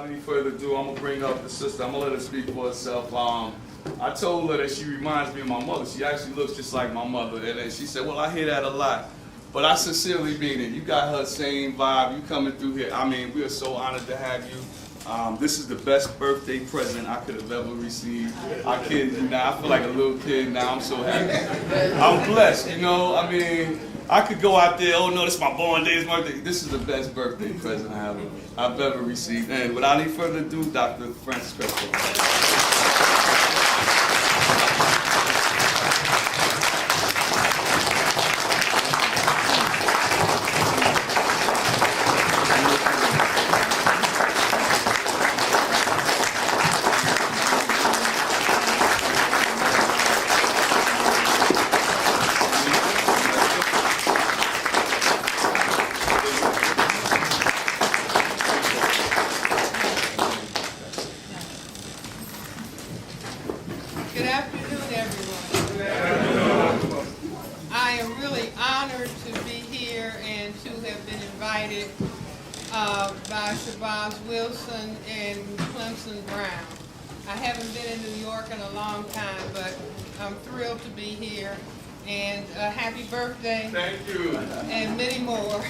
without any further ado, I'm going to bring up the sister. I'm going to let her speak for herself. I told her that she reminds me of my mother. She actually looks just like my mother. And then she said, well, I hear that a lot. But I sincerely mean it. You got her same vibe. You coming through here. I mean, we are so honored to have you. This is the best birthday present I could have ever received. I kid you now. I feel like a little kid now. I'm so happy. I'm blessed, you know. I mean, I could go out there, oh no, this is my born day, it's my birthday. This is the best birthday present I've ever received. And without any further ado, Dr. Francis Cress. Good afternoon, everyone. I am really honored to be here and to have been invited by Shabazz Wilson and Clemson Brown. I haven't been in New York in a long time, but I'm thrilled to be here. And happy birthday. Thank you. And many more.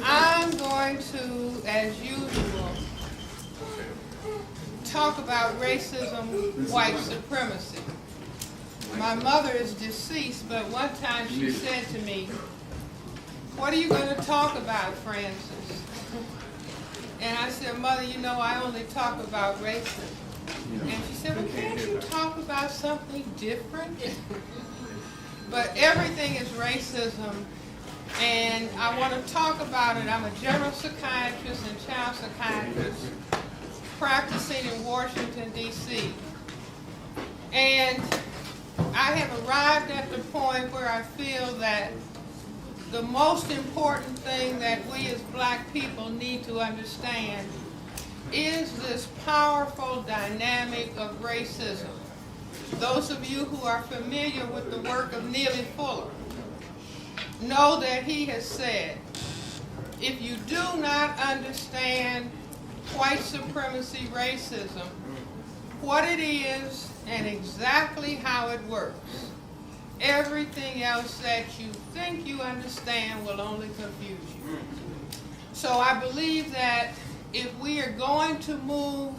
I'm going to, as usual, talk about racism, white supremacy. My mother is deceased, but one time she said to me, what are you going to talk about, Francis? And I said, Mother, you know, I only talk about racism. And she said, well, can't you talk about something different? But everything is racism, and I want to talk about it. I'm a general psychiatrist and child psychiatrist practicing in Washington, D.C. And I have arrived at the point where I feel that the most important thing that we as black people need to understand is this powerful dynamic of racism. Those of you who are familiar with the work of Neely Fuller know that he has said, if you do not understand white supremacy racism, what it is and exactly how it works, everything else that you think you understand will only confuse you. So I believe that if we are going to move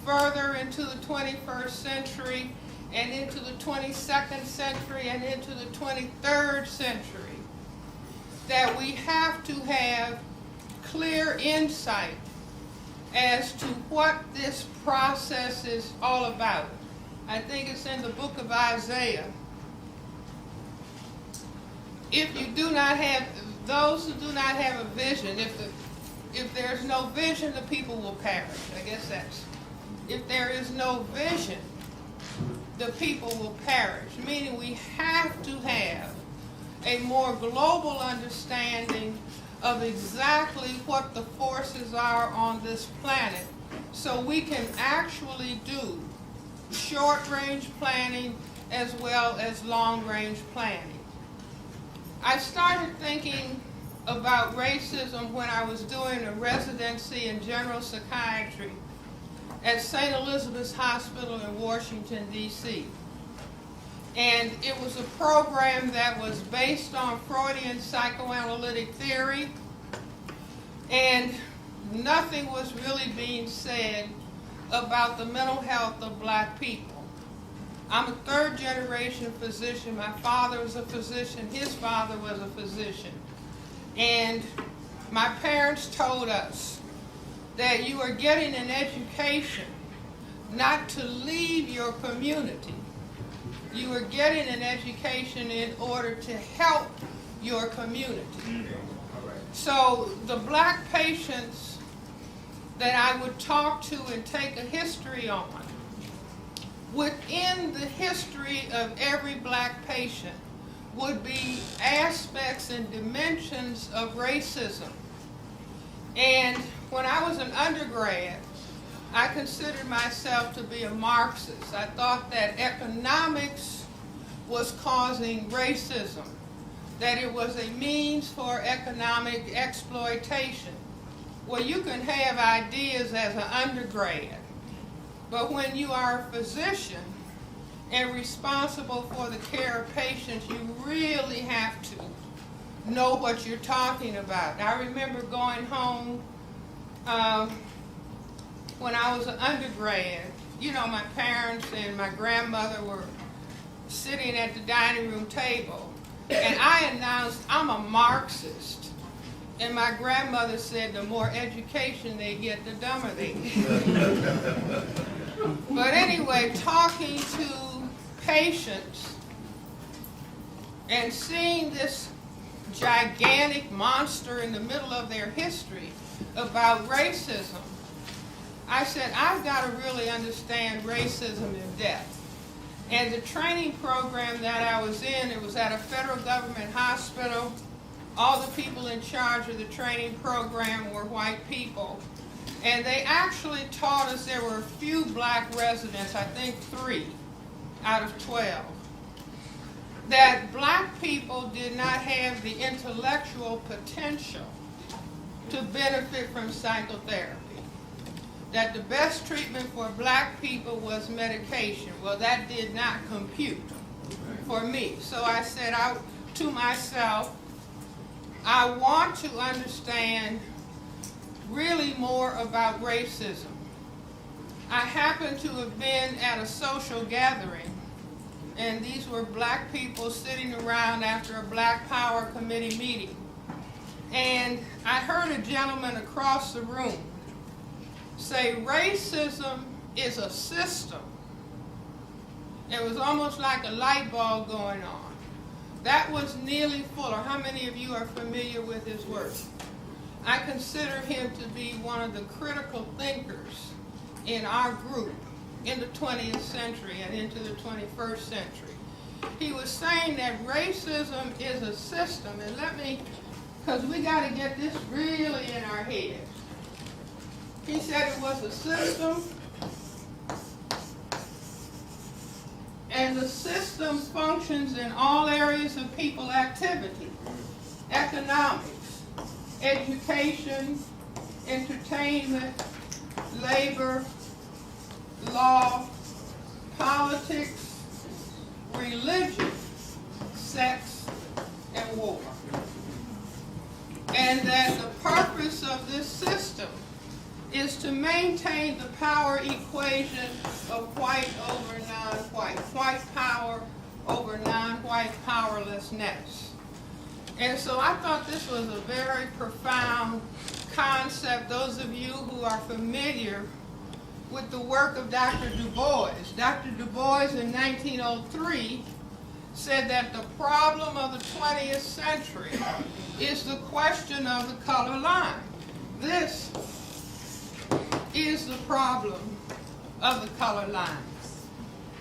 further into the 21st century and into the 22nd century and into the 23rd century, that we have to have clear insight as to what this process is all about. I think it's in the book of Isaiah. If you do not have, those who do not have a vision, if there's no vision, the people will perish. I guess that's, if there is no vision, the people will perish. Meaning we have to have a more global understanding of exactly what the forces are on this planet, so we can actually do short-range planning as well as long-range planning. I started thinking about racism when I was doing a residency in general psychiatry at St. Elizabeth's Hospital in Washington, D.C. And it was a program that was based on Freudian psychoanalytic theory, and nothing was really being said about the mental health of black people. I'm a third-generation physician. My father was a physician. His father was a physician. And my parents told us that you are getting an education not to leave your community. You are getting an education in order to help your community. So the black patients that I would talk to and take a history on, within the history of every black patient would be aspects and dimensions of racism. And when I was an undergrad, I considered myself to be a Marxist. I thought that economics was causing racism, that it was a means for economic exploitation. well, you can have ideas as an undergrad, but when you are a physician and responsible for the care of patients, you really have to know what you're talking about. I remember going home when I was an undergrad. You know, my parents and my grandmother were sitting at the dining room table, and I announced, I'm a Marxist. And my grandmother said the more education they get, the dumber they get. But anyway, talking to patients and seeing this gigantic monster in the middle of their history about racism, I said, I've got to really understand racism in depth. And the training program that I was in, it was at a federal government hospital. All the people in charge of the training program were white people. And they actually taught us, there were a few black residents, I think 3 out of 12, that black people did not have the intellectual potential to benefit from psychotherapy. That the best treatment for black people was medication. Well, that did not compute for me. So I said out to myself, I want to understand really more about racism. I happened to have been at a social gathering, and these were black people sitting around after a Black Power Committee meeting. And I heard a gentleman across the room say, racism is a system. It was almost like a light bulb going on. That was Neely Fuller. How many of you are familiar with his work? I consider him to be one of the critical thinkers in our group in the 20th century and into the 21st century. He was saying that racism is a system, and let me, because we got to get this really in our heads. He said it was a system, and the system functions in all areas of people activity: economics, education, entertainment, labor, law, politics, religion, sex, and war. And that the purpose of this system is to maintain the power equation of white over non-white, white power over non-white powerlessness. And so I thought this was a very profound concept. Those of you who are familiar with the work of Dr. Du Bois. Dr. Du Bois in 1903 said that the problem of the 20th century is the question of the color line. This is the problem of the color line.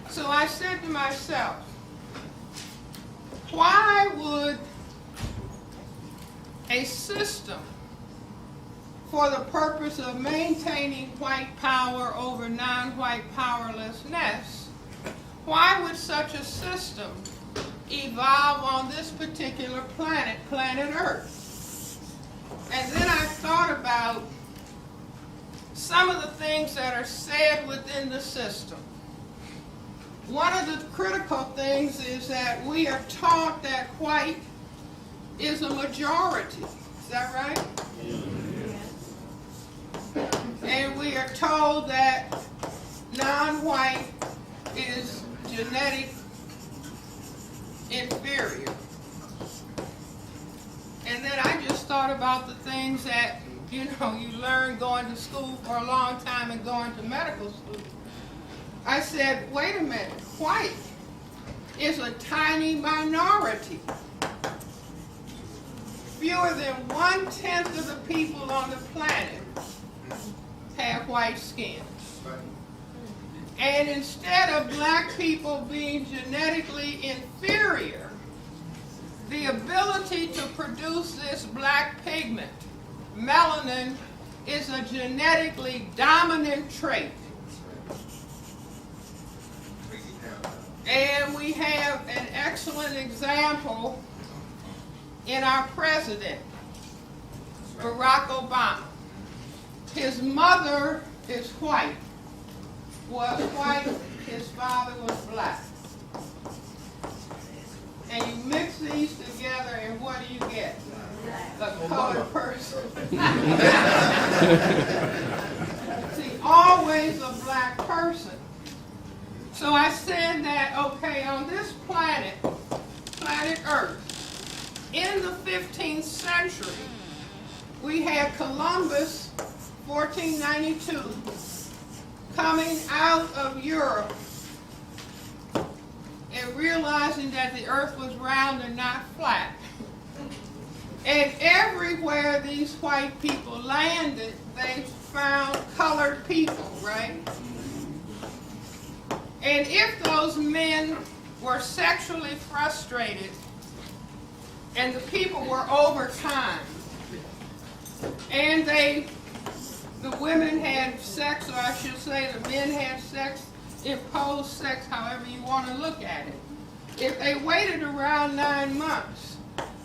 So I said to myself, why would a system for the purpose of maintaining white power over non-white powerlessness, why would such a system evolve on this particular planet, planet Earth? And then I thought about some of the things that are said within the system. One of the critical things is that we are taught that white is a majority. Is that right? And we are told that non-white is genetic inferior. And then I just thought about the things that, you learn going to school for a long time and going to medical school. I said, wait a minute, white is a tiny minority. Fewer than 1/10 of the people on the planet have white skin. And instead of black people being genetically inferior, the ability to produce this black pigment, melanin, is a genetically dominant trait. And we have an excellent example in our president, Barack Obama. his mother is white, was white, his father was black. And you mix these together, and what do you get? A colored person. See, always a black person. So I said that, okay, on this planet, planet Earth, in the 15th century, we had Columbus, 1492, coming out of Europe and realizing that the earth was round and not flat. And everywhere these white people landed, they found colored people, right? And if those men were sexually frustrated and the people were over time, and the women had sex, or I should say the men had sex, imposed sex, however you want to look at it. If they waited around 9 months,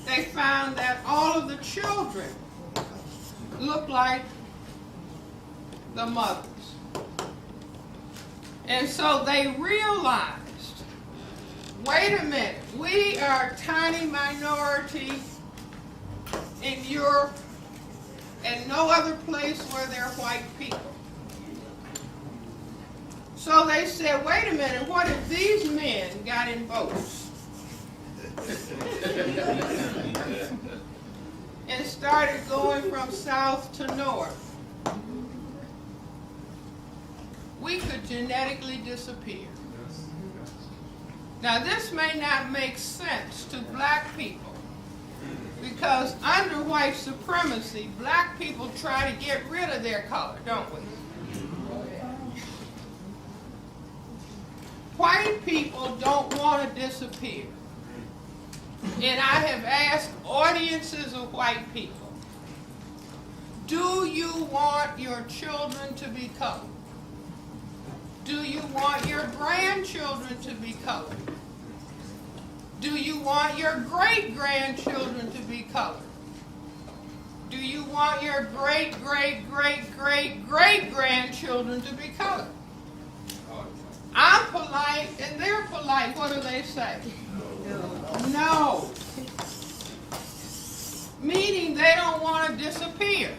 they found that all of the children looked like the mothers. And so they realized, wait a minute, we are a tiny minority in Europe and no other place where there are white people. So they said, wait a minute, what if these men got in boats and started going from south to north? We could genetically disappear. Now this may not make sense to black people, because under white supremacy, black people try to get rid of their color, don't we? White people don't want to disappear. And I have asked audiences of white people, do you want your children to be colored? Do you want your grandchildren to be colored? Do you want your great-grandchildren to be colored? Do you want your great-great-great-great-great-grandchildren to be colored? I'm polite and they're polite. What do they say? No. Meaning they don't want to disappear.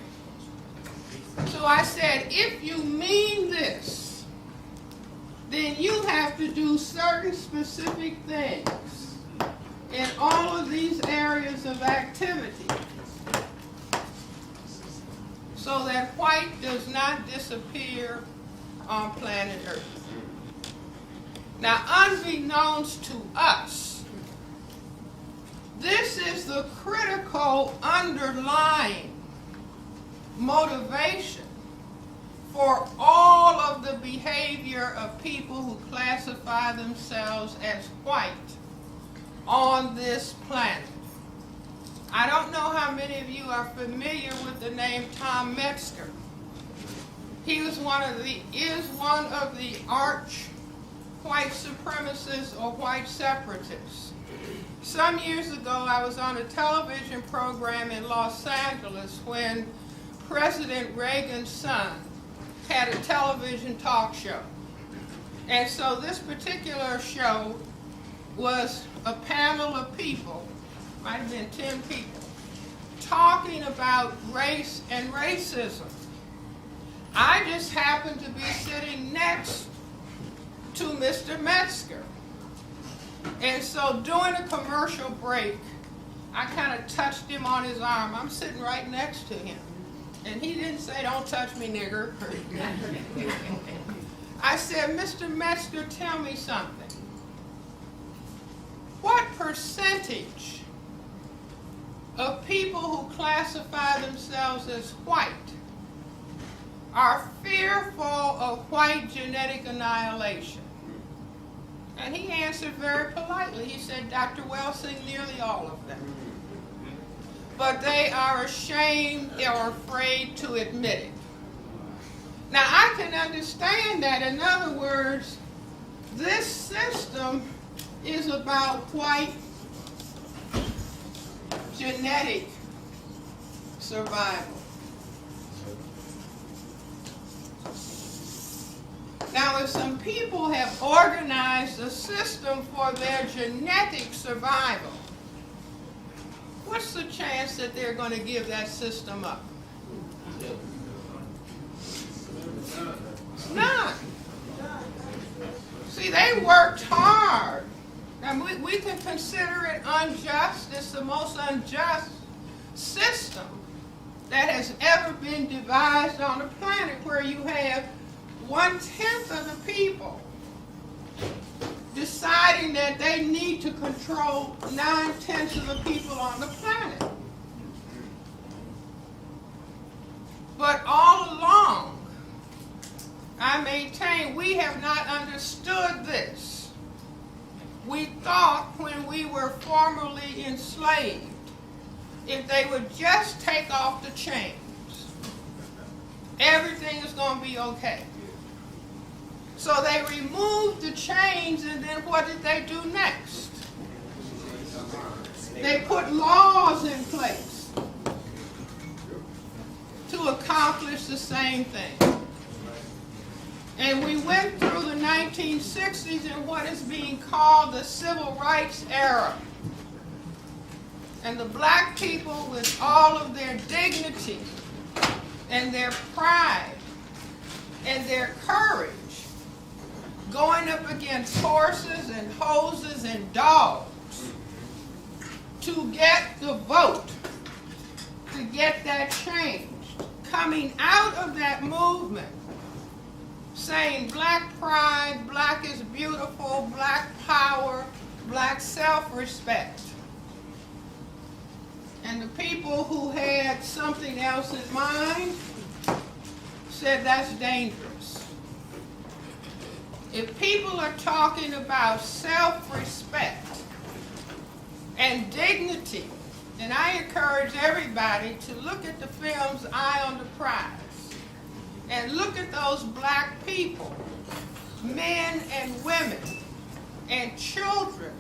So I said, if you mean this, then you have to do certain specific things in all of these areas of activity so that white does not disappear on planet Earth. Now, unbeknownst to us, this is the critical underlying motivation for all of the behavior of people who classify themselves as white on this planet. I don't know how many of you are familiar with the name Tom Metzger. He is one of the arch white supremacists or white separatists. Some years ago, I was on a television program in Los Angeles when President Reagan's son had a television talk show. And so this particular show was a panel of people, might have been 10 people, talking about race and racism. I just happened to be sitting next to Mr. Metzger. And so during a commercial break, I kind of touched him on his arm. I'm sitting right next to him. And he didn't say, "Don't touch me, nigger." I said, "Mr. Metzger, tell me something. What percentage of people who classify themselves as white are fearful of white genetic annihilation?" And he answered very politely. He said, "Dr. Welsing, nearly all of them. But they are ashamed or afraid to admit it." Now, I can understand that. In other words, this system is about white genetic survival. if some people have organized a system for their genetic survival, what's the chance that they're going to give that system up? None. See, they worked hard. And we can consider it unjust. It's the most unjust system that has ever been devised on the planet, where you have 1/10 of the people deciding that they need to control 9/10 of the people on the planet. But all along, I maintain we have not understood this. We thought when we were formerly enslaved, if they would just take off the chains, everything is going to be okay. So they removed the chains, and then what did they do next? They put laws in place to accomplish the same thing. And we went through the 1960s in what is being called the Civil Rights era. And the black people, with all of their dignity and their pride and their courage, going up against horses and hoses and dogs to get the vote, to get that change, coming out of that movement, saying black pride, black is beautiful, black power, black self-respect. And the people who had something else in mind said that's dangerous. If people are talking about self-respect and dignity, and I encourage everybody to look at the films Eye on the Prize and look at those black people, men and women and children,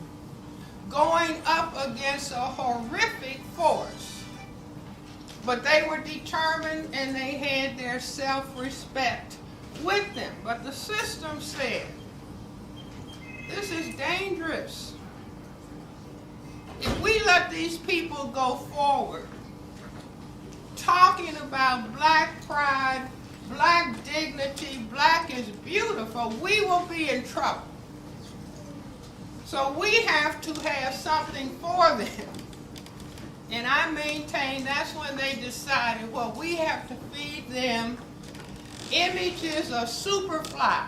going up against a horrific force. But they were determined and they had their self-respect with them. But the system said, this is dangerous. If we let these people go forward, talking about black pride, black dignity, black is beautiful, we will be in trouble. So we have to have something for them. And I maintain that's when they decided, well, we have to feed them images of Superfly,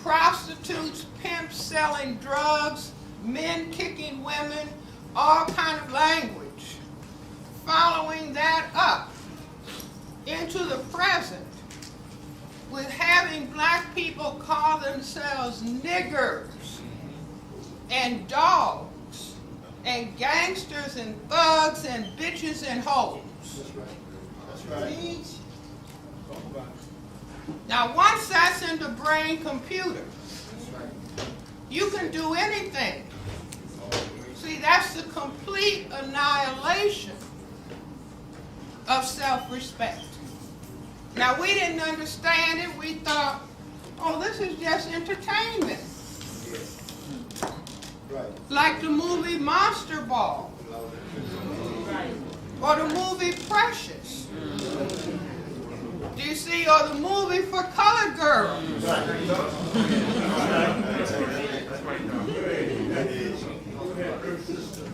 prostitutes, pimps selling drugs, men kicking women, all kind of language. Following that up into the present, with having black people call themselves niggers and dogs and gangsters and thugs and bitches and hoes. That's right. Now once that's in the brain computer, you can do anything. See, that's the complete annihilation of self-respect. Now, we didn't understand it. We thought, oh, this is just entertainment. Right. Like the movie Monster Ball. Or the movie Precious. Do you see? Or the movie for colored girls.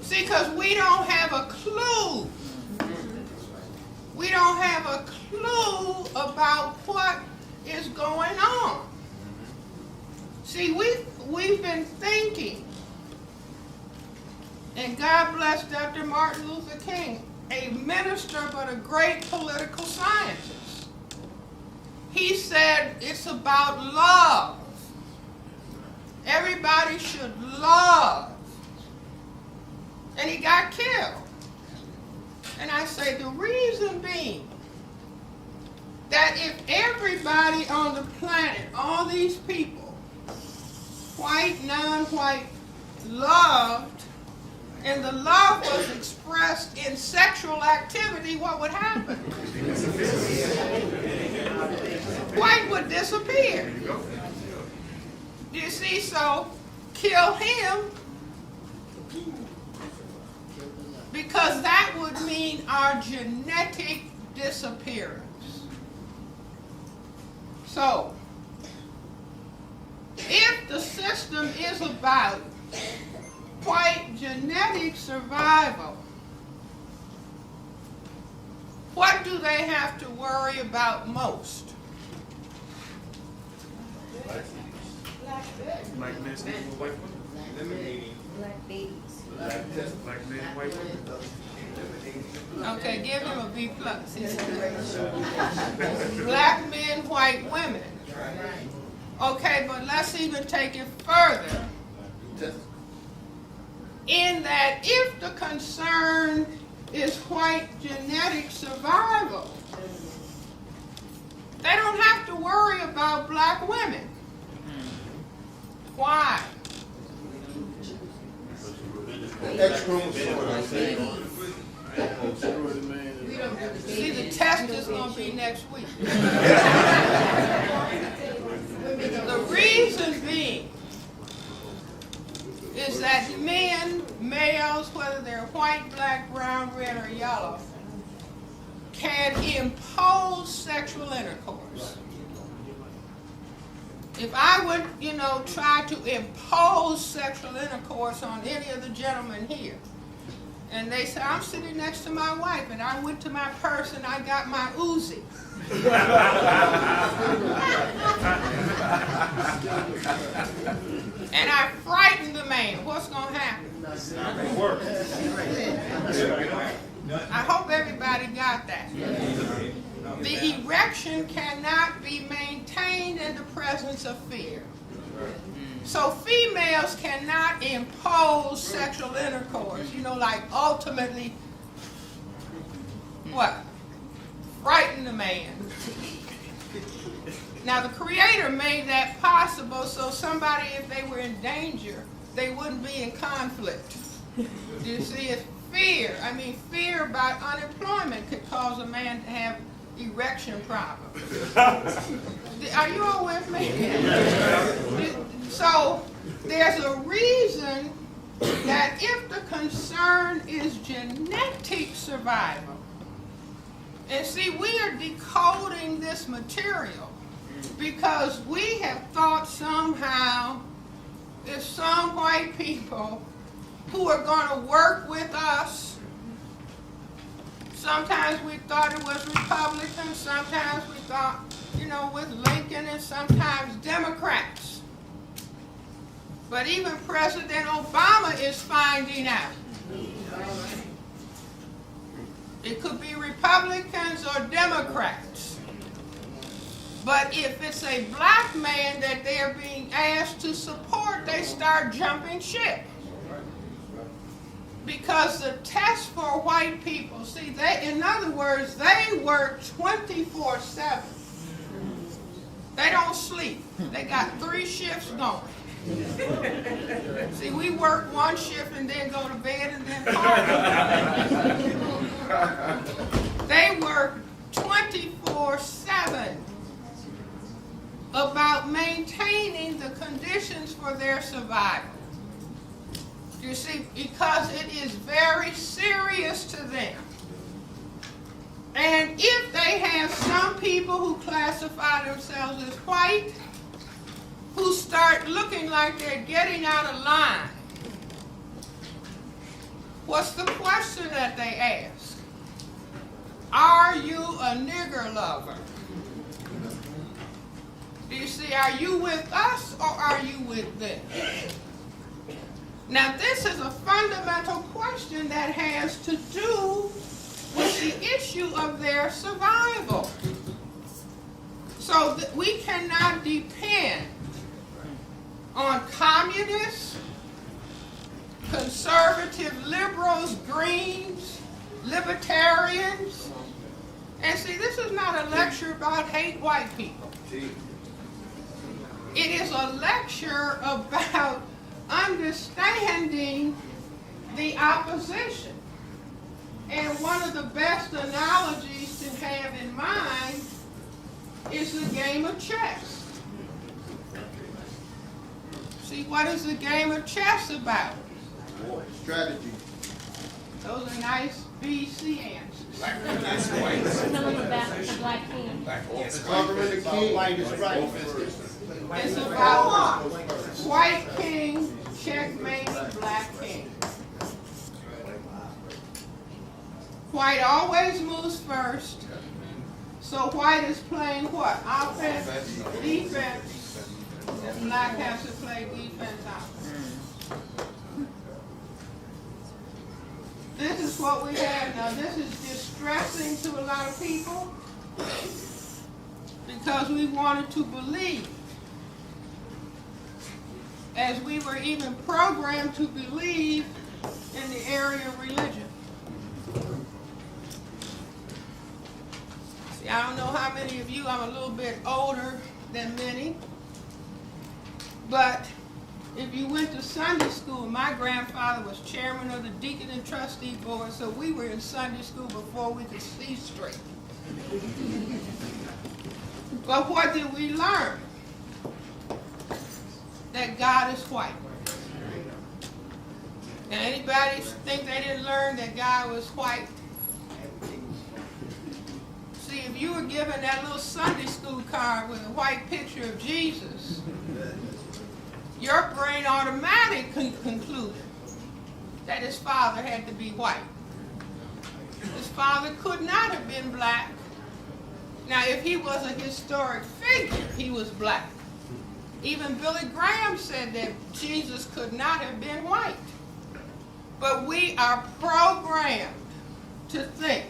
See, because we don't have a clue. We don't have a clue about what is going on. See, we've been thinking, and God bless Dr. Martin Luther King, a minister but a great political scientist. He said it's about love. Everybody should love. And he got killed. And I say the reason being that if everybody on the planet, all these people, white, non-white, loved, and the love was expressed in sexual activity, what would happen? white would disappear. You see, so kill him, because that would mean our genetic disappearance. So, if the system is about white genetic survival, what do they have to worry about most? Black men sleeping with white women. Black babies. Black men, white women. Okay, give him a B plus. Black men, white women. Okay, but let's even take it further. In that if the concern is white genetic survival, they don't have to worry about black women. Why? See, the test is going to be next week. The reason being is that men, males, whether they're white, black, brown, red, or yellow, can impose sexual intercourse. If I would, try to impose sexual intercourse on any of the gentlemen here, and they say, I'm sitting next to my wife, and I went to my purse and I got my Uzi. And I frightened the man, what's going to happen? I hope everybody got that. The erection cannot be maintained in the presence of fear. So females cannot impose sexual intercourse, like ultimately, what? Frighten the man. Now the Creator made that possible so somebody, if they were in danger, they wouldn't be in conflict. You see, it's fear. Fear about unemployment could cause a man to have erection problems. Are you all with me? So there's a reason that if the concern is genetic survival, and see, we are decoding this material because we have thought somehow there's some white people who are going to work with us. Sometimes we thought it was Republicans, sometimes we thought, with Lincoln, and sometimes Democrats. But even President Obama is finding out. It could be Republicans or Democrats. But if it's a black man that they're being asked to support, they start jumping ship. Because the test for white people, see, in other words, they work 24/7. They don't sleep. They got 3 shifts going. See, we work 1 shift and then go to bed and then party. They work 24/7 about maintaining the conditions for their survival. You see, because it is very serious to them. And if they have some people who classify themselves as white, who start looking like they're getting out of line, what's the question that they ask? Are you a nigger lover? Do you see, are you with us or are you with them? Now, this is a fundamental question that has to do with the issue of their survival. So that we cannot depend on communists, conservative liberals, Greens, libertarians. And see, this is not a lecture about hate white people. It is a lecture about understanding the opposition. And one of the best analogies to have in mind is the game of chess. See, what is the game of chess about? Strategy. Those are nice BC answers. Tell them about the Black King. Covering the king. White is right. It's about white king checkmating black king. White always moves first. So white is playing what? Offense, defense, and black has to play defense, offense. This is what we have now. This is distressing to a lot of people because we wanted to believe, as we were even programmed to believe in the area of religion. See, I don't know how many of you, I'm a little bit older than many, but if you went to Sunday school, my grandfather was chairman of the deacon and trustee board, so we were in Sunday school before we could see straight. But what did we learn? That God is white. And anybody think they didn't learn that God was white? See, if you were given that little Sunday school card with a white picture of Jesus, your brain automatically concluded that his father had to be white. His father could not have been black. Now, if he was a historic figure, he was black. Even Billy Graham said that Jesus could not have been white. But we are programmed to think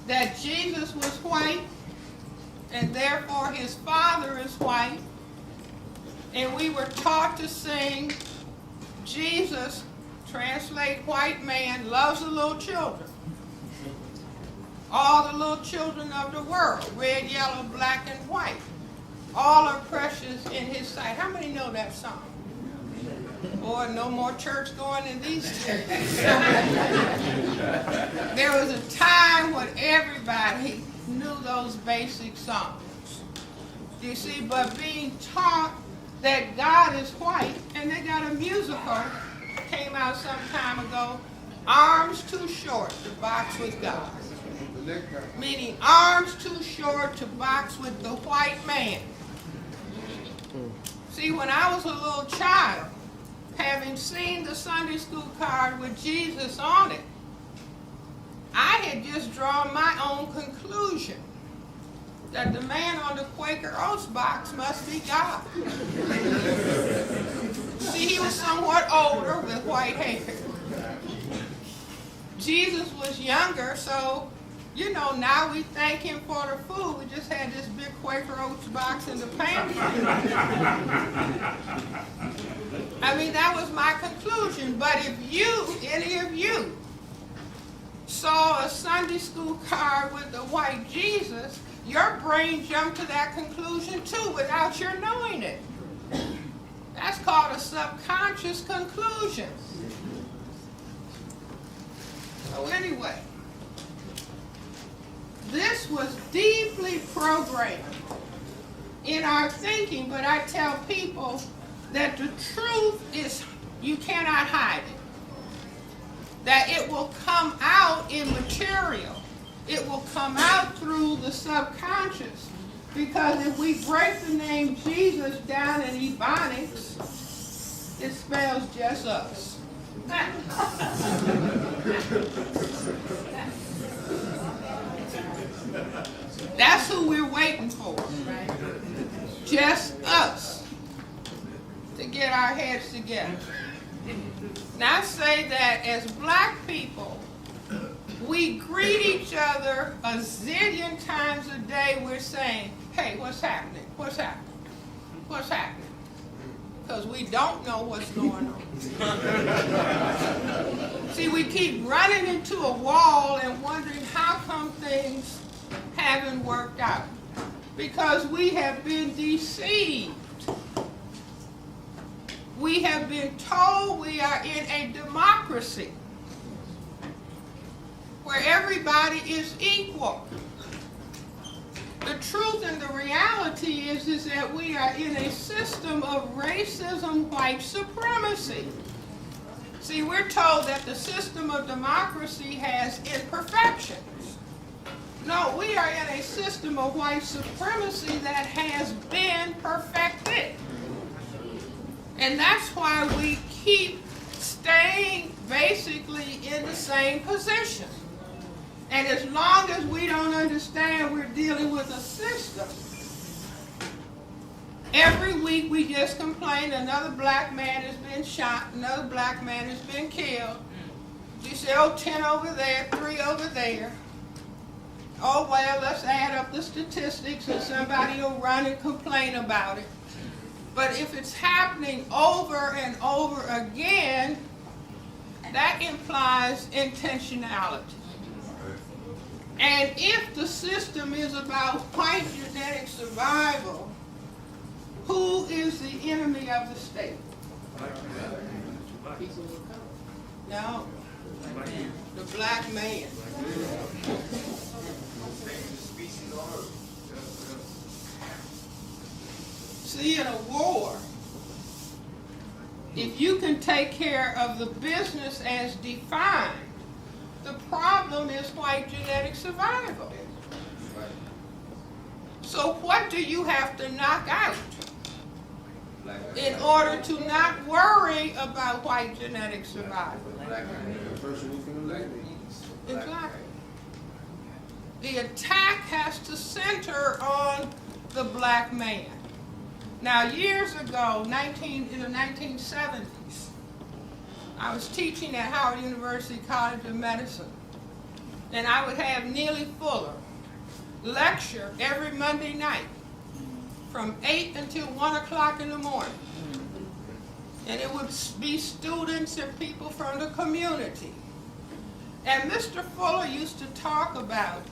that Jesus was white, and therefore his father is white. And we were taught to sing, Jesus, translate white man, loves the little children. All the little children of the world, red, yellow, black, and white. All are precious in his sight. How many know that song? Boy, no more church going in these days. There was a time when everybody knew those basic songs. You see, but being taught that God is white, and they got a musical, came out some time ago, Arms Too Short to Box with God. Meaning arms too short to box with the white man. See, when I was a little child, having seen the Sunday school card with Jesus on it, I had just drawn my own conclusion that the man on the Quaker Oats box must be God. See, he was somewhat older with white hair. Jesus was younger, so, you know, now we thank him for the food. We just had this big Quaker Oats box in the pantry. I mean, that was my conclusion. But if you, any of you, saw a Sunday school card with the white Jesus, your brain jumped to that conclusion too without your knowing it. That's called a subconscious conclusion. So anyway, this was deeply programmed in our thinking, but I tell people that the truth is you cannot hide it. That it will come out in material. It will come out through the subconscious. Because if we break the name Jesus down in Ebonics, it spells just us. That's who we're waiting for. Just us to get our heads together. Now I say that as black people, we greet each other a zillion times a day. We're saying, hey, what's happening? What's happening? What's happening? Because we don't know what's going on. See, we keep running into a wall and wondering how come things haven't worked out. Because we have been deceived. We have been told we are in a democracy where everybody is equal. The truth the reality is that we are in a system of racism, white supremacy. See, we're told that the system of democracy has imperfections. No, we are in a system of white supremacy that has been perfected. And that's why we keep staying basically in the same position. And as long as we don't understand we're dealing with a system, every week we just complain another black man has been shot, another black man has been killed. You say, oh, 10 over there, 3 over there. Oh, well, let's add up the statistics and somebody will run and complain about it. But if it's happening over and over again, that implies intentionality. And if the system is about white genetic survival, who is the enemy of the state? No, the black man. See, in a war, if you can take care of the business as defined, the problem is white genetic survival. So what do you have to knock out in order to not worry about white genetic survival? Exactly. The attack has to center on the black man. Now, years ago, in the 1970s, I was teaching at Howard University College of Medicine, and I would have Neely Fuller lecture every Monday night from 8 until 1 o'clock in the morning. And it would be students and people from the community. And Mr. Fuller used to talk about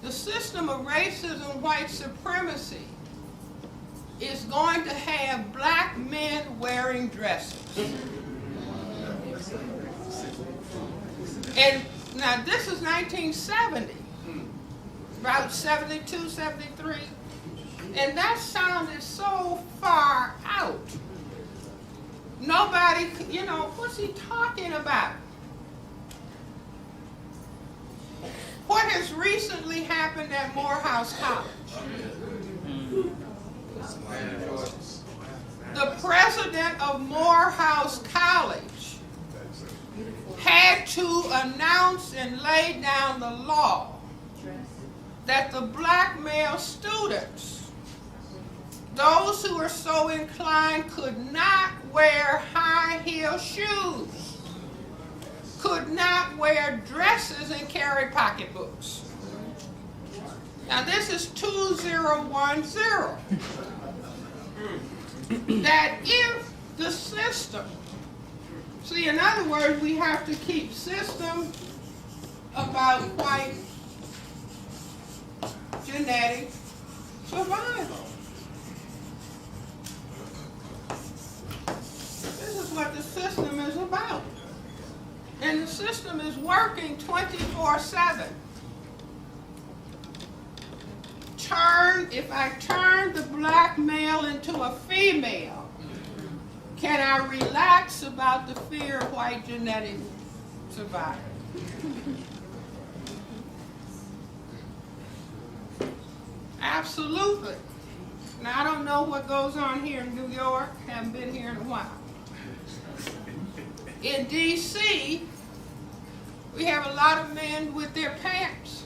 the system of racism, white supremacy, is going to have black men wearing dresses. And now this is 1970, about 72, 73, and that sounded so far out. Nobody, you know, what's he talking about? What has recently happened at Morehouse College? The president of Morehouse College had to announce and lay down the law that the black male students, those who were so inclined, could not wear high-heel shoes, could not wear dresses and carry pocketbooks. Now this is 2010. That if the system, see, in other words, we have to keep system about white genetic survival. This is what the system is about. And the system is working 24/7. If I turn the black male into a female, can I relax about the fear of white genetic survival? Absolutely. Now, I don't know what goes on here in New York. Haven't been here in a while. In D.C., we have a lot of men with their pants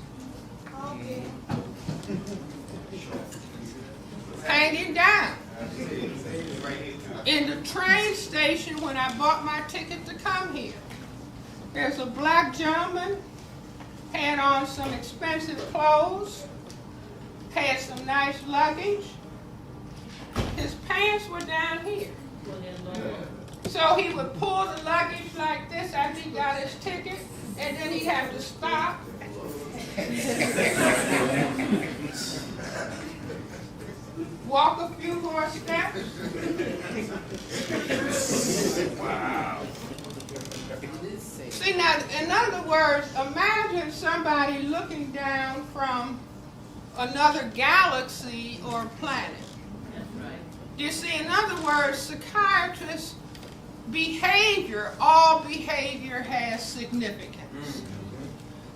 hanging down. In the train station, when I bought my ticket to come here, there's a black gentleman, had on some expensive clothes, had some nice luggage. His pants were down here. So he would pull the luggage like this after he got his ticket, and then he'd have to stop. Walk a few more steps. Wow. See, now, in other words, imagine somebody looking down from another galaxy or planet. You see, in other words, psychiatrists' behavior, all behavior has significance.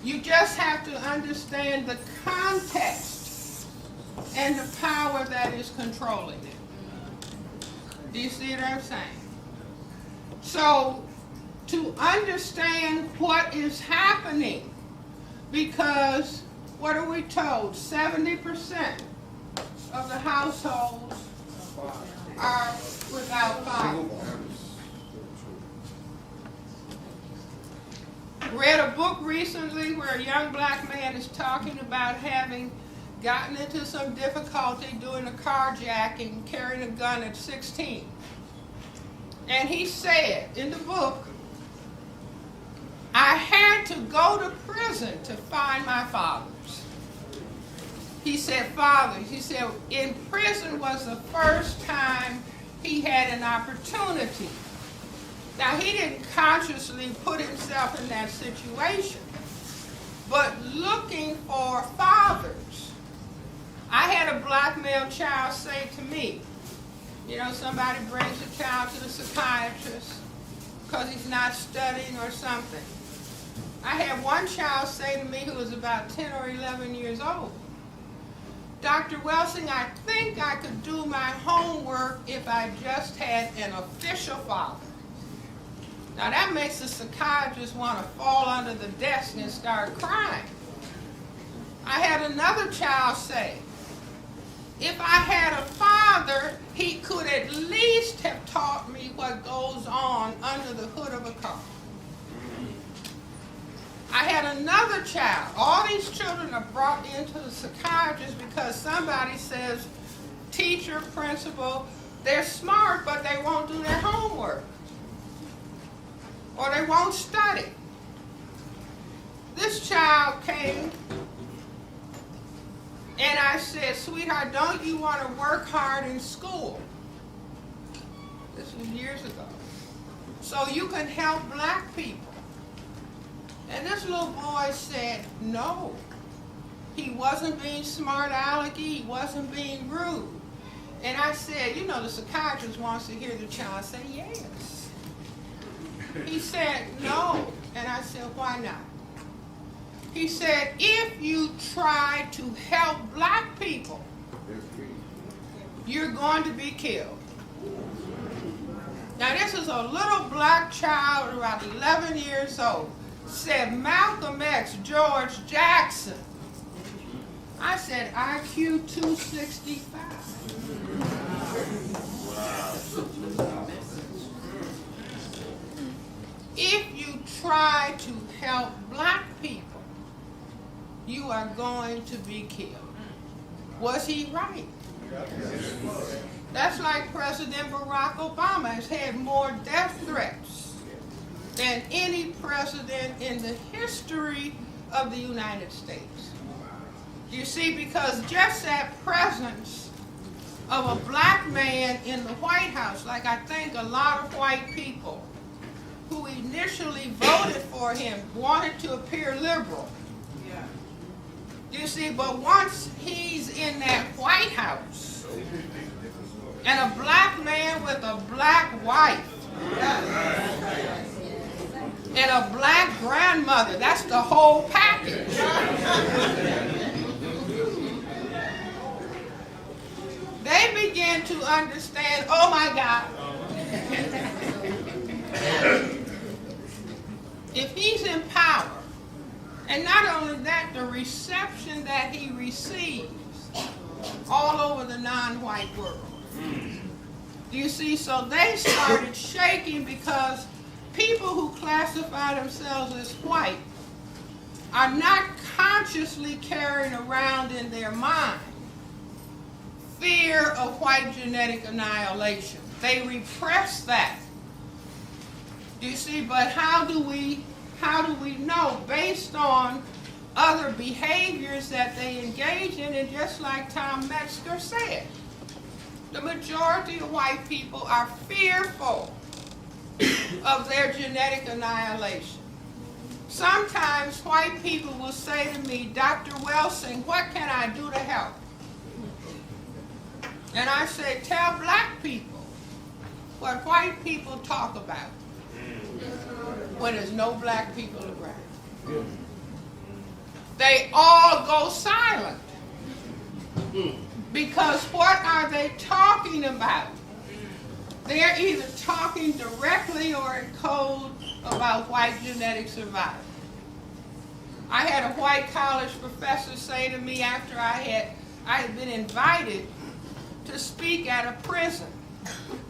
You just have to understand the context and the power that is controlling it. Do you see what I'm saying? So, to understand what is happening, because what are we told? 70% of the households are without fathers. Read a book recently where a young black man is talking about having gotten into some difficulty doing a carjacking, carrying a gun at 16. And he said in the book, I had to go to prison to find my fathers. He said, fathers. He said, in prison was the first time he had an opportunity. Now, he didn't consciously put himself in that situation, but looking for fathers. I had a black male child say to me, you know, somebody brings a child to the psychiatrist because he's not studying or something. I had one child say to me who was about 10 or 11 years old, Dr. Welsing, I think I could do my homework if I just had an official father. Now that makes the psychiatrist want to fall under the desk and start crying. I had another child say, if I had a father, he could at least have taught me what goes on under the hood of a car. I had another child. All these children are brought into the psychiatrist because somebody says, teacher, principal, they're smart, but they won't do their homework. Or they won't study. This child came and I said, sweetheart, don't you want to work hard in school? This was years ago. So you can help black people. And this little boy said, no. He wasn't being smart alecky, he wasn't being rude. And I said, you know, the psychiatrist wants to hear the child say yes. He said, no. And I said, why not? He said, if you try to help black people, you're going to be killed. Now this is a little black child around 11 years old. Said Malcolm X, George Jackson. I said IQ 265. If you try to help black people, you are going to be killed. Was he right? That's like President Barack Obama has had more death threats than any president in the history of the United States. You see, because just that presence of a black man in the White House, like I think a lot of white people who initially voted for him wanted to appear liberal. You see, but once he's in that White House, and a black man with a black wife, and a black grandmother, that's the whole package. They begin to understand, oh my God, if he's in power, and not only that, the reception that he receives all over the non-white world. Do you see? So they started shaking because people who classify themselves as white are not consciously carrying around in their mind fear of white genetic annihilation. They repress that. Do you see? But how do we know? Based on other behaviors that they engage in, and just like Tom Metzger said, the majority of white people are fearful of their genetic annihilation. Sometimes white people will say to me, Dr. Welsing, what can I do to help? And I say, tell black people what white people talk about when there's no black people around. They all go silent. Because what are they talking about? They're either talking directly or in code about white genetic survival. I had a white college professor say to me after I had been invited to speak at a prison,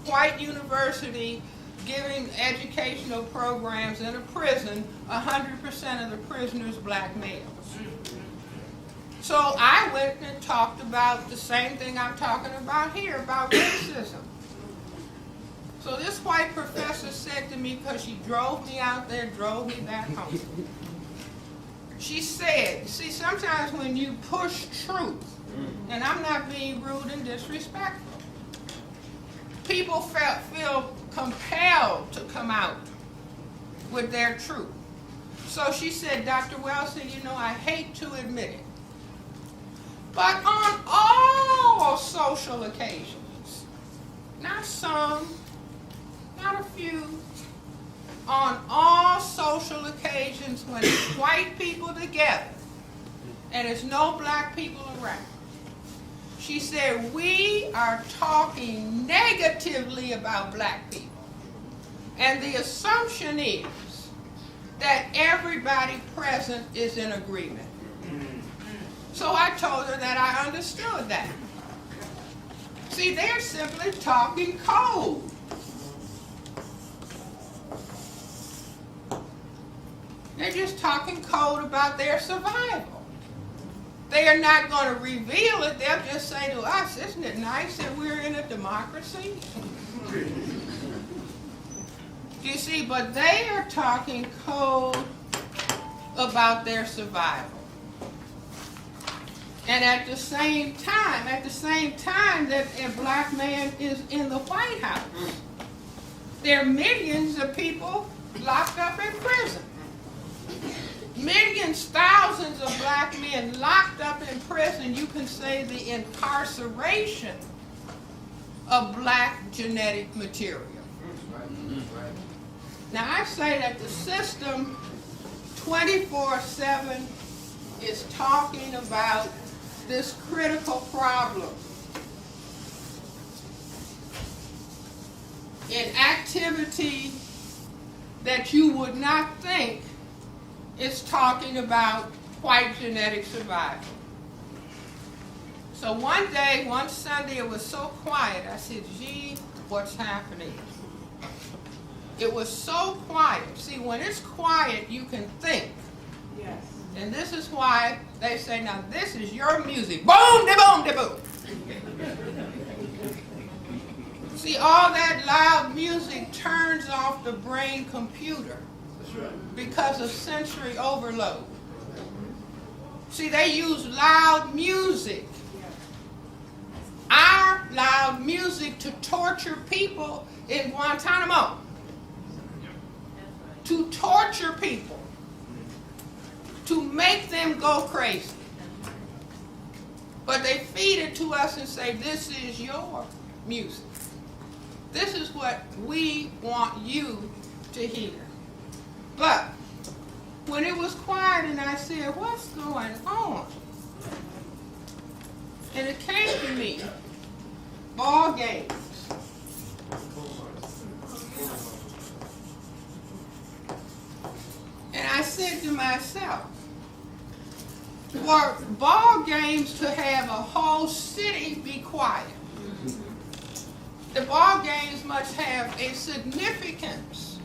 white university giving educational programs in a prison, 100% of the prisoners black males. So I went and talked about the same thing I'm talking about here, about racism. So this white professor said to me, because she drove me out there, drove me back home. She said, see, sometimes when you push truth, and I'm not being rude and disrespectful, people feel compelled to come out with their truth. So she said, Dr. Welsing, you know, I hate to admit it, but on all social occasions, not some, not a few, on all social occasions when it's white people together and there's no black people around, she said, we are talking negatively about black people. And the assumption is that everybody present is in agreement. So I told her that I understood that. See, they're simply talking code. They're just talking code about their survival. They are not going to reveal it. They'll just say to us, isn't it nice that we're in a democracy? You see, but they are talking code about their survival. And at the same time that a black man is in the White House, there are millions of people locked up in prison. Millions, thousands of black men locked up in prison. You can say the incarceration of black genetic material. Now I say that the system 24/7 is talking about this critical problem in activity that you would not think is talking about white genetic survival. So one day, one Sunday, it was so quiet, I said, gee, what's happening? It was so quiet. See, when it's quiet, you can think. Yes. And this is why they say, now this is your music. Boom, de boom, de boom. See, all that loud music turns off the brain computer because of sensory overload. See, they use loud music, our loud music, to torture people in Guantanamo. To torture people. To make them go crazy. But they feed it to us and say, this is your music. This is what we want you to hear. But when it was quiet and I said, what's going on? And it came to me, ball games. And I said to myself, for ball games to have a whole city be quiet, the ball games must have a significance,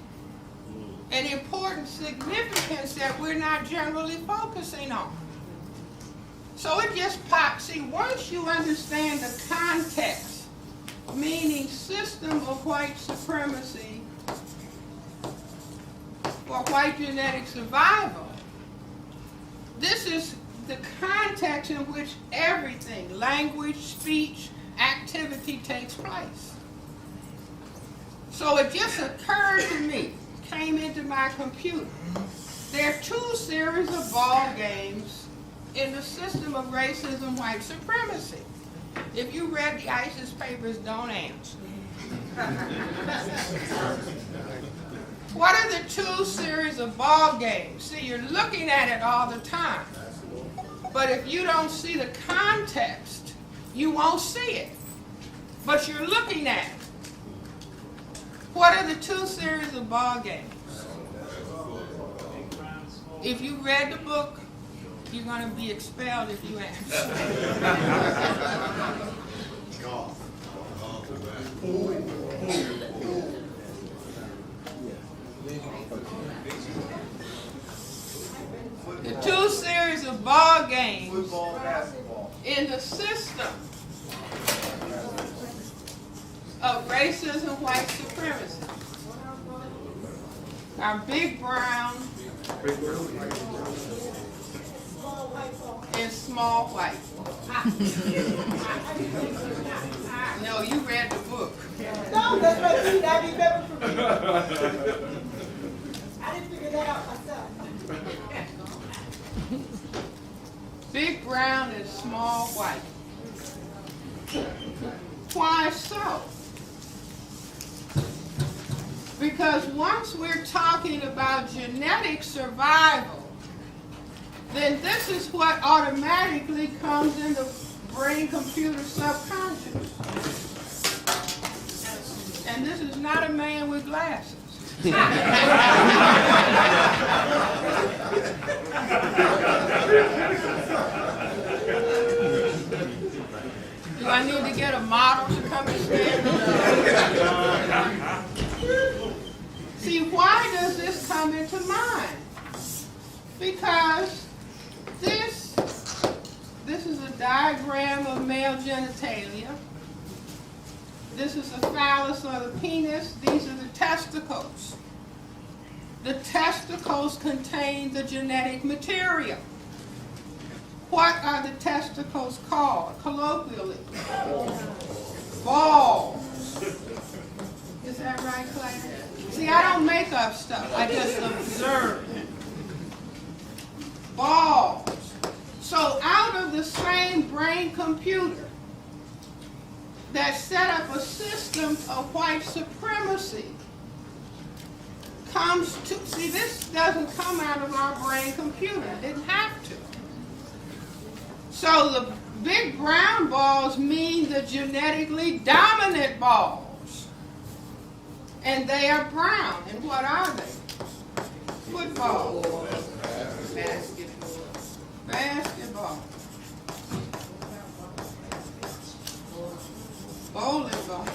an important significance that we're not generally focusing on. So it just pops. See, once you understand the context, meaning system of white supremacy for white genetic survival, this is the context in which everything, language, speech, activity takes place. So it just occurred to me, came into my computer, There are two series of ball games in the system of racism, white supremacy. If you read the ISIS papers, don't answer. What are the two series of ball games? See, you're looking at it all the time. But if you don't see the context, you won't see it. But you're looking at it. What are the two series of ball games? If you read the book, you're going to be expelled if you answer. The two series of ball games Football, basketball. in the system of racism, white supremacy are big brown and small white. No, you read the book. No, that's right. See, that'd be better for me. I didn't figure that out myself. Big brown and small white. Why so? Because once we're talking about genetic survival, then this is what automatically comes in the brain-computer subconscious. And this is not a man with glasses. Do I need to get a model to come and stand up? See, why does this come into mind? Because this is a diagram of male genitalia. This is the phallus or the penis. These are the testicles. The testicles contain the genetic material. What are the testicles called, colloquially? Balls. Is that right, Claire? See, I don't make up stuff. I just observe. Balls. So out of the same brain computer that set up a system of white supremacy comes to, see, this doesn't come out of our brain computer. It didn't have to. So the big brown balls mean the genetically dominant balls. And they are brown. And what are they? Football. Basketball. Bowling ball.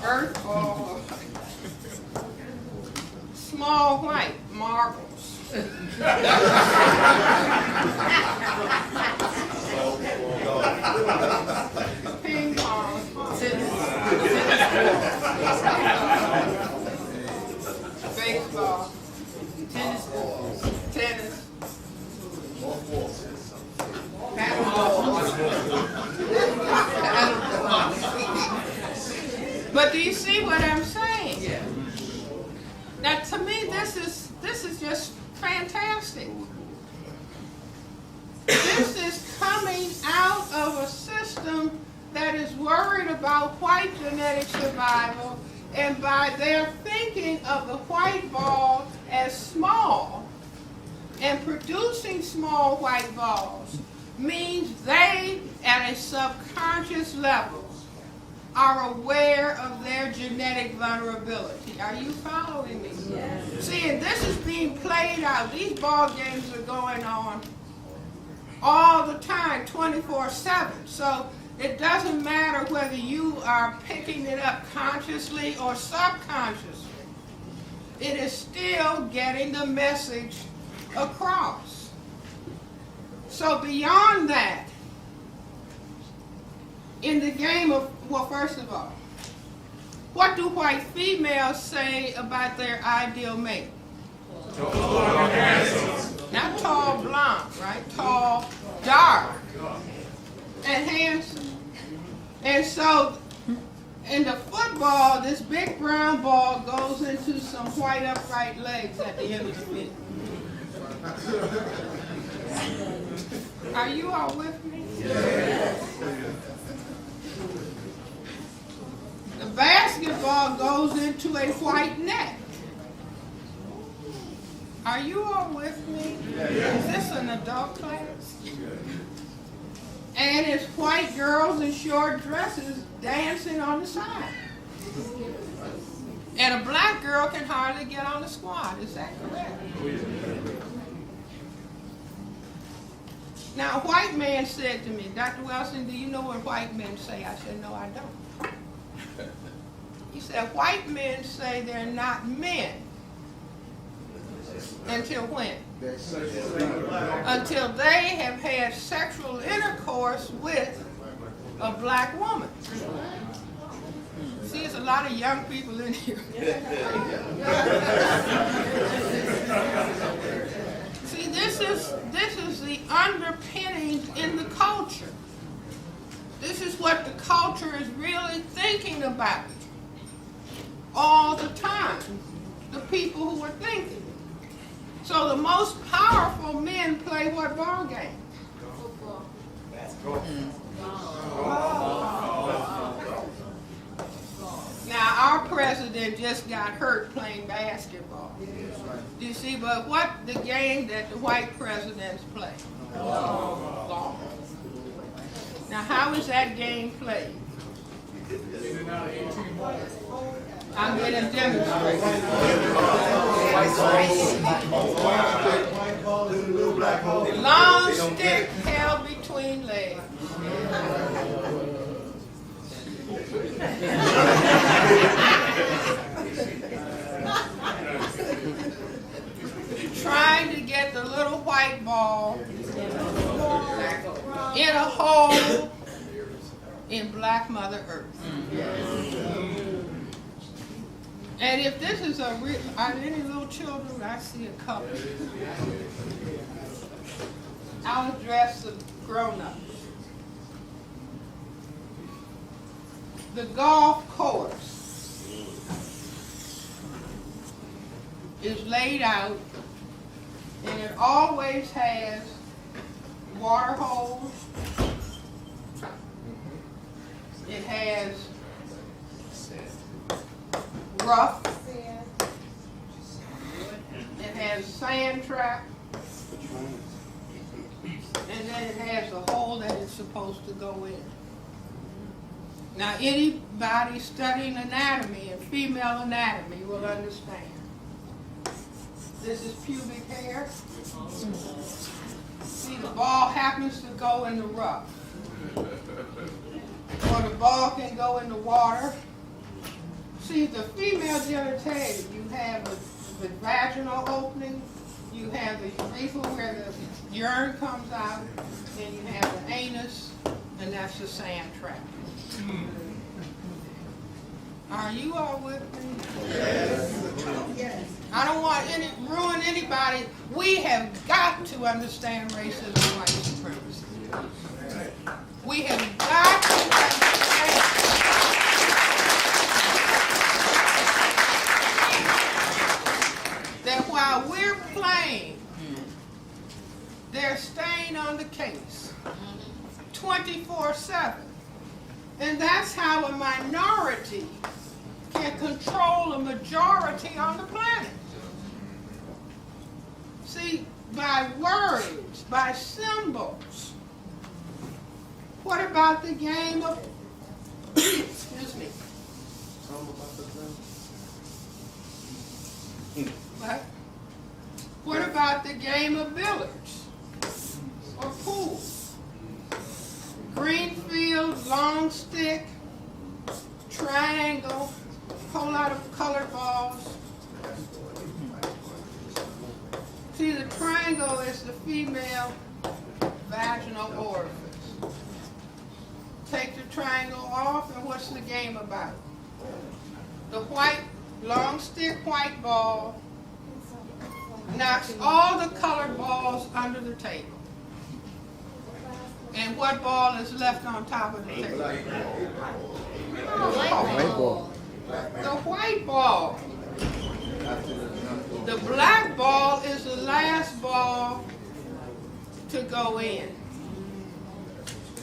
Earth ball. Small white marbles. Ping pong. Baseball. Tennis. But do you see what I'm saying? Yeah. Now, to me, this is just fantastic. This is coming out of a system that is worried about white genetic survival, and by their thinking of the white ball as small and producing small white balls means they, at a subconscious level, are aware of their genetic vulnerability. Are you following me? Yes. See, and this is being played out. These ball games are going on all the time, 24/7. So it doesn't matter whether you are picking it up consciously or subconsciously. It is still getting the message across. So beyond that, in the game of, well, first of all, what do white females say about their ideal mate? Not tall, blonde, right? Tall, dark, and handsome. And so In the football, this big brown ball goes into some white upright legs at the end of the field. Are you all with me? The basketball goes into a white net. Are you all with me? Is this an adult class? And it's white girls in short dresses dancing on the side. And a black girl can hardly get on the squad. Is that correct? Now, a white man said to me, Dr. Welsing, do you know what white men say? I said, no, I don't. He said, white men say they're not men. Until when? Until they have had sexual intercourse with a black woman. See, there's a lot of young people in here. See, this is the underpinnings in the culture. This is what the culture is really thinking about all the time. The people who are thinking. So the most powerful men play what ball game? Now our president just got hurt playing basketball. Do you see? But what the game that the white presidents play? Golf. Now how is that game played? I'm going to demonstrate. Long stick held between legs. Trying to get the little white ball in a hole in black Mother Earth. And if this is a real, are there any little children? I see a couple. I'll address the grown-ups. The golf course is laid out, and it always has water holes. It has rough. It has sand trap. And then it has a hole that it's supposed to go in. Now anybody studying anatomy and female anatomy will understand. This is pubic hair. See, the ball happens to go in the rough. Or the ball can go in the water. See, the female genitalia, you have the vaginal opening, you have the urethra where the urine comes out, and you have the anus, and that's the sand trap. Are you all with me? Yes. I don't want to ruin anybody. We have got to understand racism and white supremacy. We have got to understand that while we're playing, they're staying on the case 24/7. And that's how a minority can control a majority on the planet. See, by words, by symbols. What about the game of, excuse me. What? What about the game of billiards or pool? Green field, long stick, triangle, whole lot of colored balls. See, the triangle is the female vaginal orifice. Take the triangle off, and what's the game about? The white, long stick white ball knocks all the colored balls under the table. And what ball is left on top of the table? The white ball. The black ball is the last ball to go in.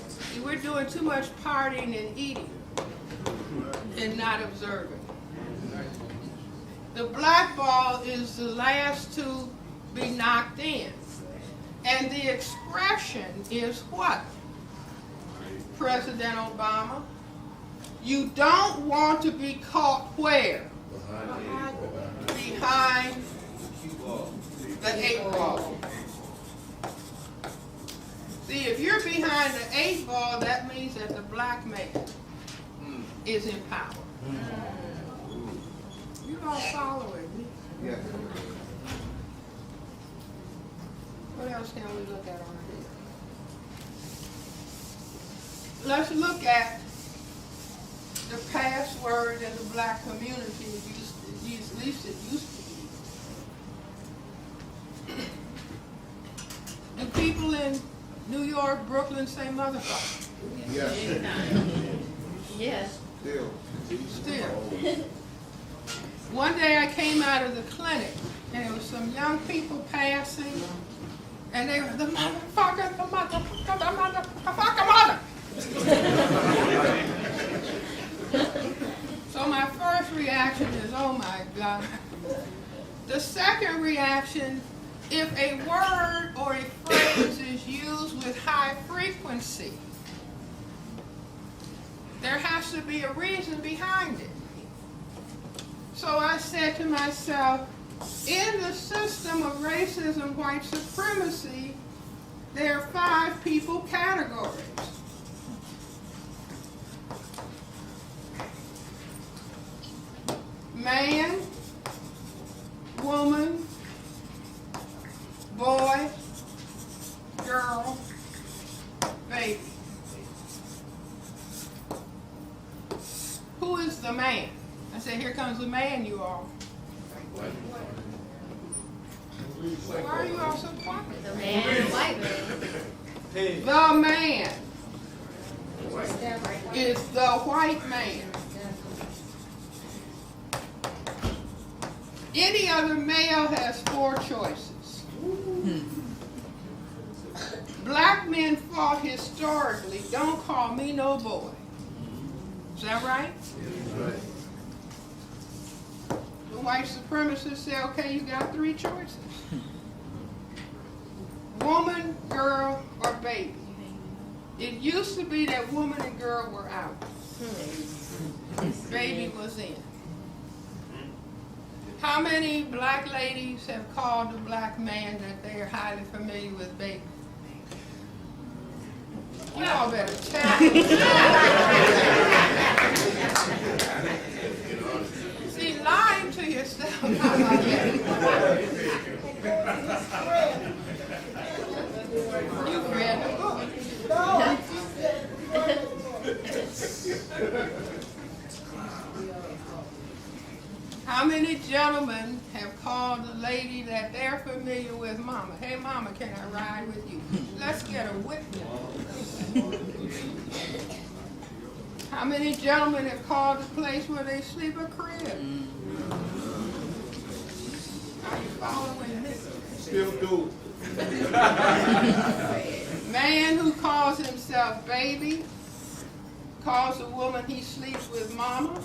See, we're doing too much partying and eating and not observing. The black ball is the last to be knocked in. And the expression is what? President Obama, you don't want to be caught where? Behind the 8 ball. See, if you're behind the 8 ball, that means that the black man is in power. You all following me? Yes. What else can we look at on here? Let's look at the password in the black community, at least it used to be. Do people in New York, Brooklyn say motherfucker? Yes. Yes. Still. Still. One day I came out of the clinic and there was some young people passing and they were the motherfucker, the motherfucker, the motherfucker, mother. So my first reaction is, oh my God. The second reaction, if a word or a phrase is used with high frequency, there has to be a reason behind it. So I said to myself, in the system of racism, white supremacy, there are 5 people categories. Man, woman, boy, girl, baby. Who is the man? I said, here comes the man, you all. Why are you all so quiet? The man, the white man. The man is the white man. Any other male has 4 choices. Black men fought historically, don't call me no boy. Is that right? The white supremacists say, okay, you got 3 choices. Woman, girl, or baby. It used to be that woman and girl were out. Baby was in. How many black ladies have called a black man that they are highly familiar with baby? You all better tell me. See, lying to yourself. How about that? You've read the book. No. How many gentlemen have called a lady that they're familiar with mama? Hey mama, can I ride with you? Let's get a witness. How many gentlemen have called the place where they sleep a crib? Are you following me? Still do. Man who calls himself baby, calls a woman he sleeps with mama,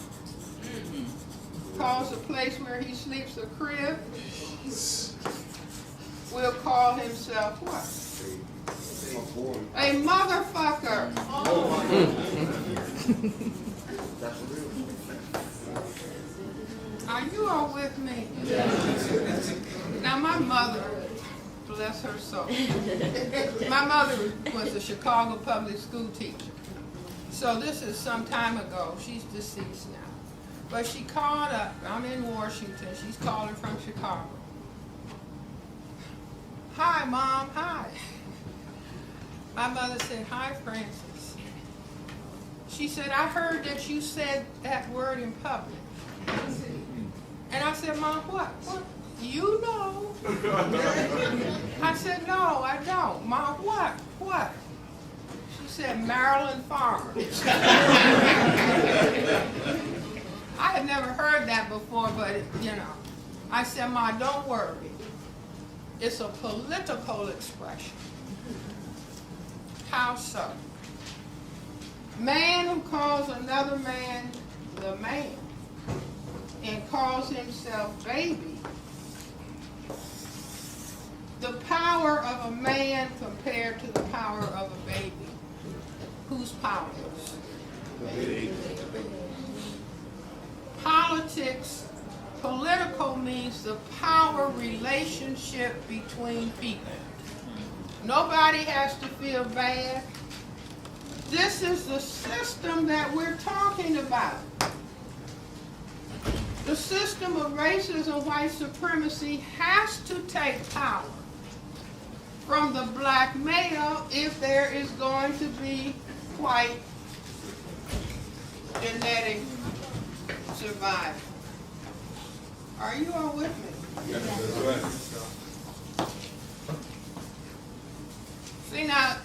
calls a place where he sleeps a crib, will call himself what? A motherfucker. Are you all with me? Now my mother, bless her soul, my mother was a Chicago public school teacher. So this is some time ago. She's deceased now. But she called up, I'm in Washington, she's calling from Chicago. Hi, Mom, hi. My mother said, hi, Francis. She said, I heard that you said that word in public. And I said, Mom, what? What? You know. I said, no, I don't. Mom, what? What? said Maryland farmer. I had never heard that before, but you know, I said, Ma, don't worry. It's a political expression. How so? Man who calls another man the man and calls himself baby. The power of a man compared to the power of a baby. Who's powerless? Politics, political means the power relationship between people. Nobody has to feel bad. This is the system that we're talking about. The system of racism, white supremacy has to take power from the black male if there is going to be white genetic survival. Are you all with me? See now,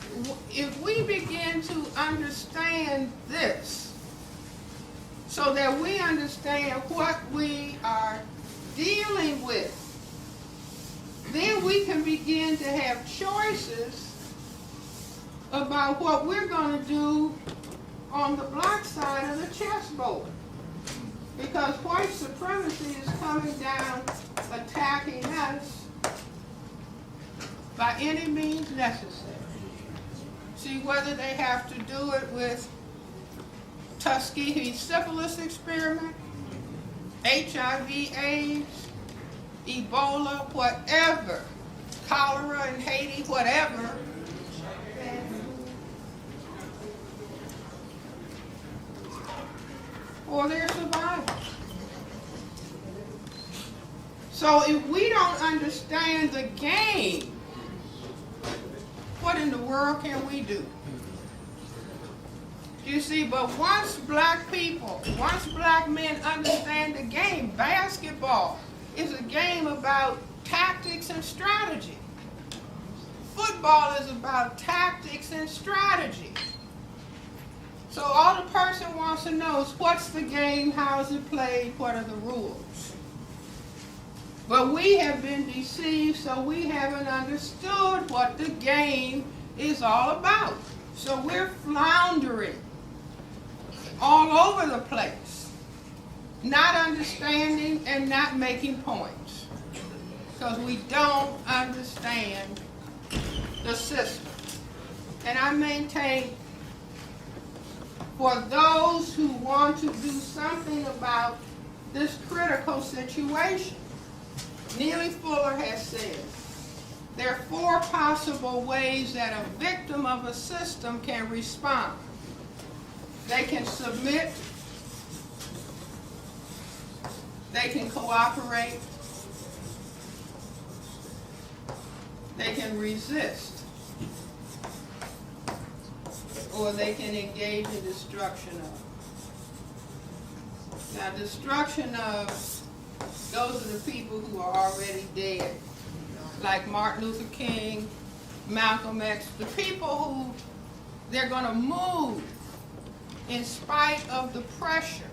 if we begin to understand this, so that we understand what we are dealing with, then we can begin to have choices about what we're going to do on the black side of the chessboard. Because white supremacy is coming down, attacking us by any means necessary. See, whether they have to do it with Tuskegee syphilis experiment, HIV, AIDS, Ebola, whatever, cholera in Haiti, whatever, or their survival. So if we don't understand the game, what in the world can we do? You see, but once black people, once black men understand the game, basketball is a game about tactics and strategy. Football is about tactics and strategy. So all the person wants to know is what's the game, how is it played, what are the rules? But we have been deceived, so we haven't understood what the game is all about. So we're floundering all over the place, not understanding and not making points, because we don't understand the system. And I maintain, for those who want to do something about this critical situation, Neely Fuller has said, there are 4 possible ways that a victim of a system can respond. They can submit, they can cooperate, they can resist, or they can engage in destruction of. Now, destruction of, those are the people who are already dead, like Martin Luther King, Malcolm X, the people who they're going to move in spite of the pressure.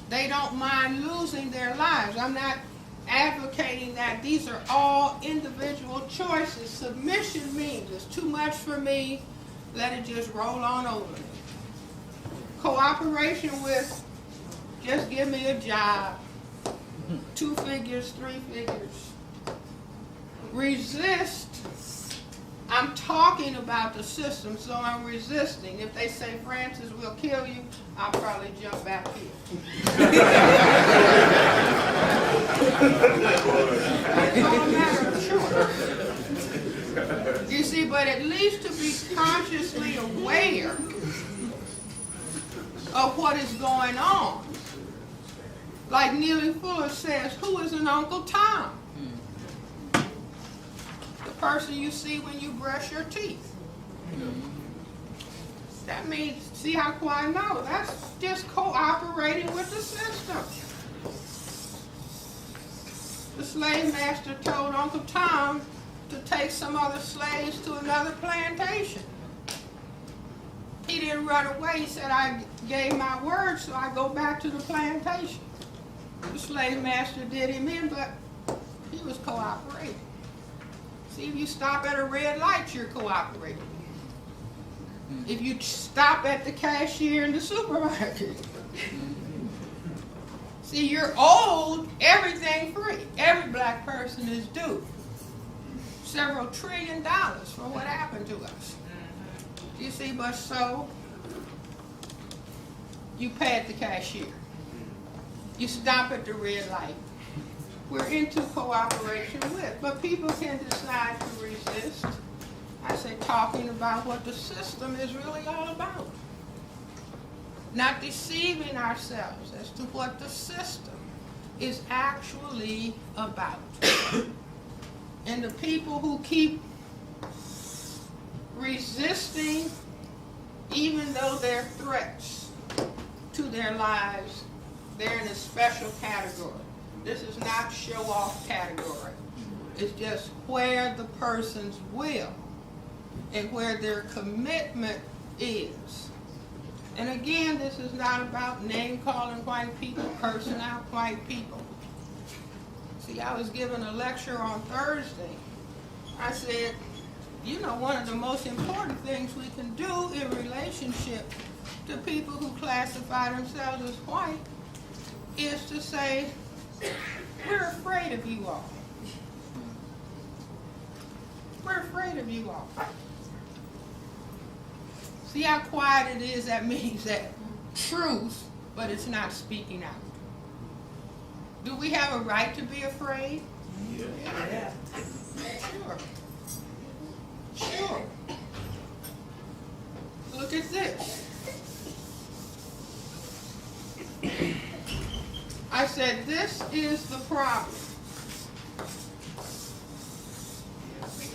They don't mind losing their lives. I'm not advocating that. These are all individual choices. Submission means it's too much for me, let it just roll on over me. Cooperation with, just give me a job, 2 figures, 3 figures. Resist, I'm talking about the system, so I'm resisting. If they say, Francis, we'll kill you, I'll probably jump back here. It's all a matter of choice. You see, but at least to be consciously aware of what is going on. Like Neely Fuller says, who is an Uncle Tom? The person you see when you brush your teeth. That means, see how quiet? No, that's just cooperating with the system. The slave master told Uncle Tom to take some other slaves to another plantation. He didn't run away. He said, I gave my word, so I go back to the plantation. The slave master did him in, but he was cooperating. See, if you stop at a red light, you're cooperating. If you stop at the cashier in the supermarket, see, you're owed everything free. Every black person is due several $1 trillion for what happened to us. You see, but so you pay at the cashier. You stop at the red light. We're into cooperation with, but people can decide to resist. I say talking about what the system is really all about. Not deceiving ourselves as to what the system is actually about. And the people who keep resisting, even though they're threats to their lives, they're in a special category. This is not show-off category. It's just where the person's will and where their commitment is. And again, this is not about name-calling white people, cursing out white people. See, I was giving a lecture on Thursday. I said, you know, one of the most important things we can do in relationship to people who classify themselves as white is to say, we're afraid of you all. We're afraid of you all. See how quiet it is? That means that truth, but it's not speaking out. Do we have a right to be afraid? Yeah. Sure. Sure. Look at this. I said, this is the problem.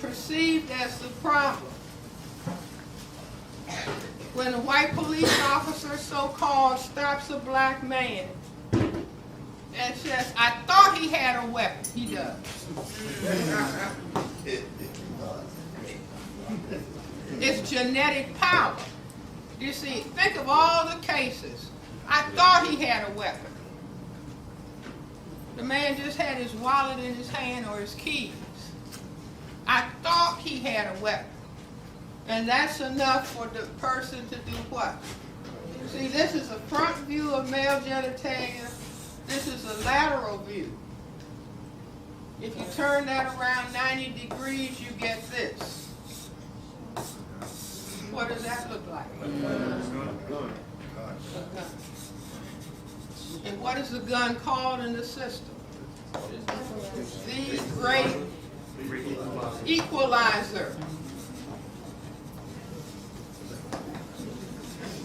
Perceived as the problem. When a white police officer, so-called, stops a black man and says, I thought he had a weapon. He does. It's genetic power. You see, think of all the cases. I thought he had a weapon. The man just had his wallet in his hand or his keys. I thought he had a weapon. And that's enough for the person to do what? See, this is a front view of male genitalia. This is a lateral view. If you turn that around 90 degrees, you get this. What does that look like? A gun. And what is the gun called in the system? The great equalizer.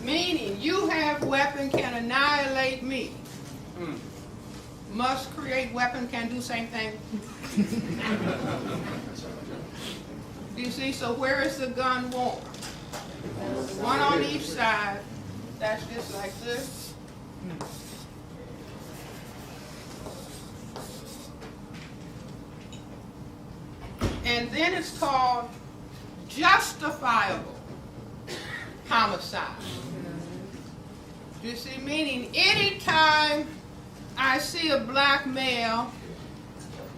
Meaning, you have weapon can annihilate me. Must create weapon can do same thing. You see, so where is the gun worn? One on each side. That's just like this. And then it's called justifiable homicide. You see, meaning anytime I see a black male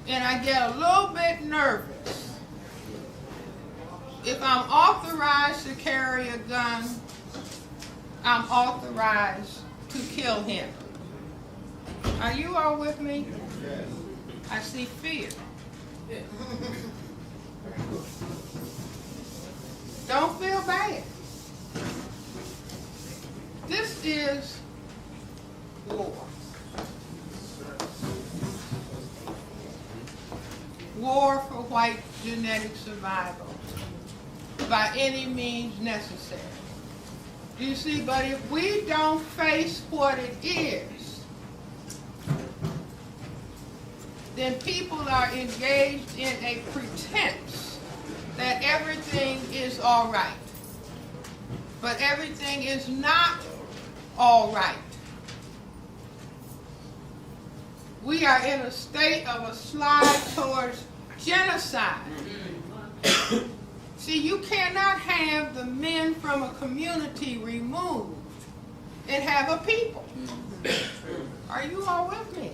and I get a little bit nervous, if I'm authorized to carry a gun, I'm authorized to kill him. Are you all with me? I see fear. Don't feel bad. This is war. War for white genetic survival by any means necessary. You see, but if we don't face what it is, then people are engaged in a pretense that everything is all right. But everything is not all right. We are in a state of a slide towards genocide. See, you cannot have the men from a community removed and have a people. Are you all with me?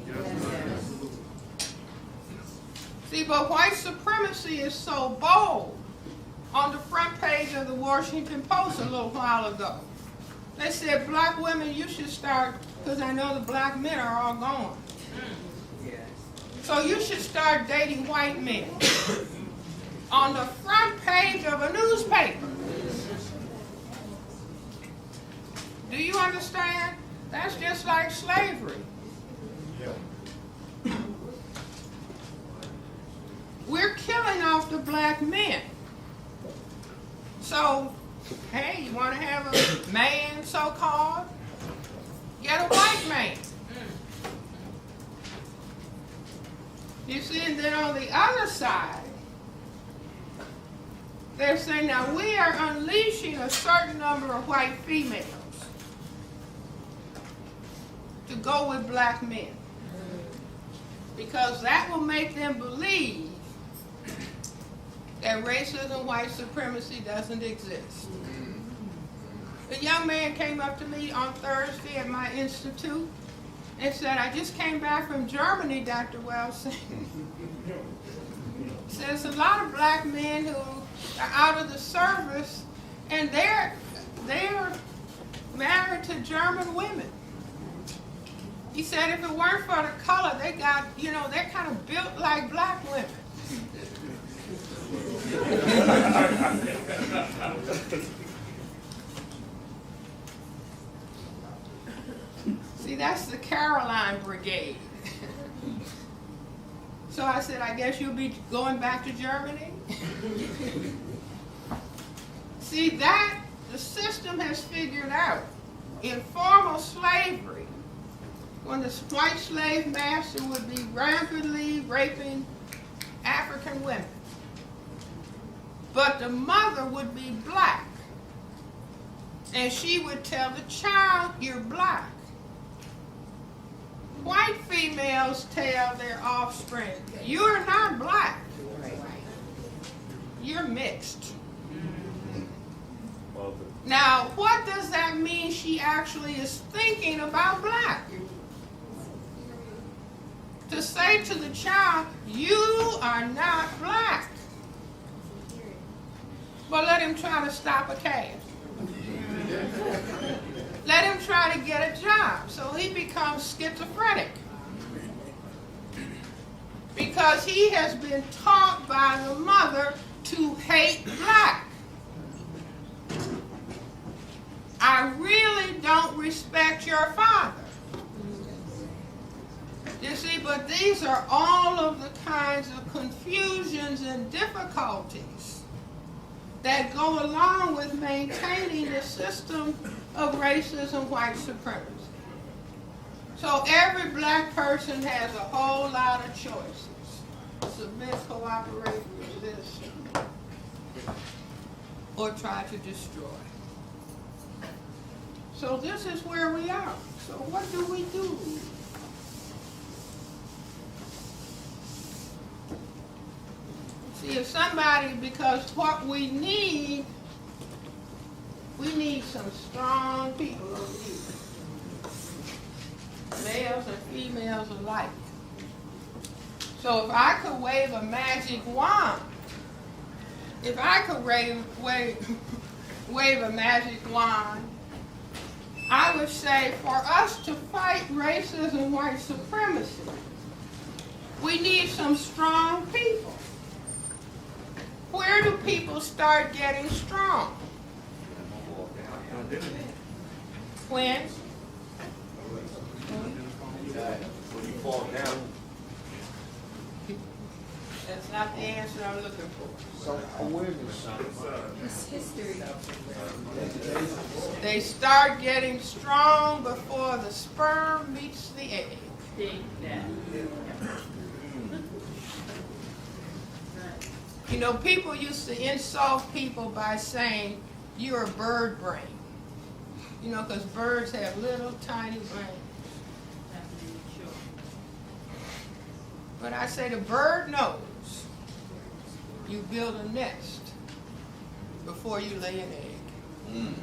See, but white supremacy is so bold. On the front page of the Washington Post a little while ago, they said, black women, you should start, because I know the black men are all gone. So you should start dating white men. On the front page of a newspaper. Do you understand? That's just like slavery. We're killing off the black men. So, hey, you want to have a man, so-called? Get a white man. You see, and then on the other side, they're saying, now we are unleashing a certain number of white females to go with black men. Because that will make them believe that racism, white supremacy doesn't exist. The young man came up to me on Thursday at my institute and said, I just came back from Germany, Dr. Welsing. Says a lot of black men who are out of the service and they're married to German women. He said if it weren't for the color, they got, they're kind of built like black women. See, that's the Caroline Brigade. So I said, I guess you'll be going back to Germany? See, that the system has figured out in formal slavery, when the white slave master would be rampantly raping African women. But the mother would be black. And she would tell the child, you're black. White females tell their offspring, you're not black. You're mixed. Now, what does that mean she actually is thinking about black? To say to the child, you are not black. But let him try to stop a cab. Let him try to get a job. So he becomes schizophrenic. Because he has been taught by the mother to hate black. I really don't respect your father. You see, but these are all of the kinds of confusions and difficulties that go along with maintaining the system of racism, white supremacy. So every black person has a whole lot of choices. Submit, cooperate, resist, or try to destroy. So this is where we are. So what do we do? See, if somebody, because what we need some strong people over here. Males and females alike. So if I could wave a magic wand, wave a magic wand, I would say for us to fight racism, white supremacy, we need some strong people. Where do people start getting strong? When? When you fall down. That's not the answer I'm looking for. Self-awareness. It's history. They start getting strong before the sperm meets the egg. You know, people used to insult people by saying, you're a bird brain. You know, because birds have little tiny brains. But I say the bird knows you build a nest before you lay an egg. Mm.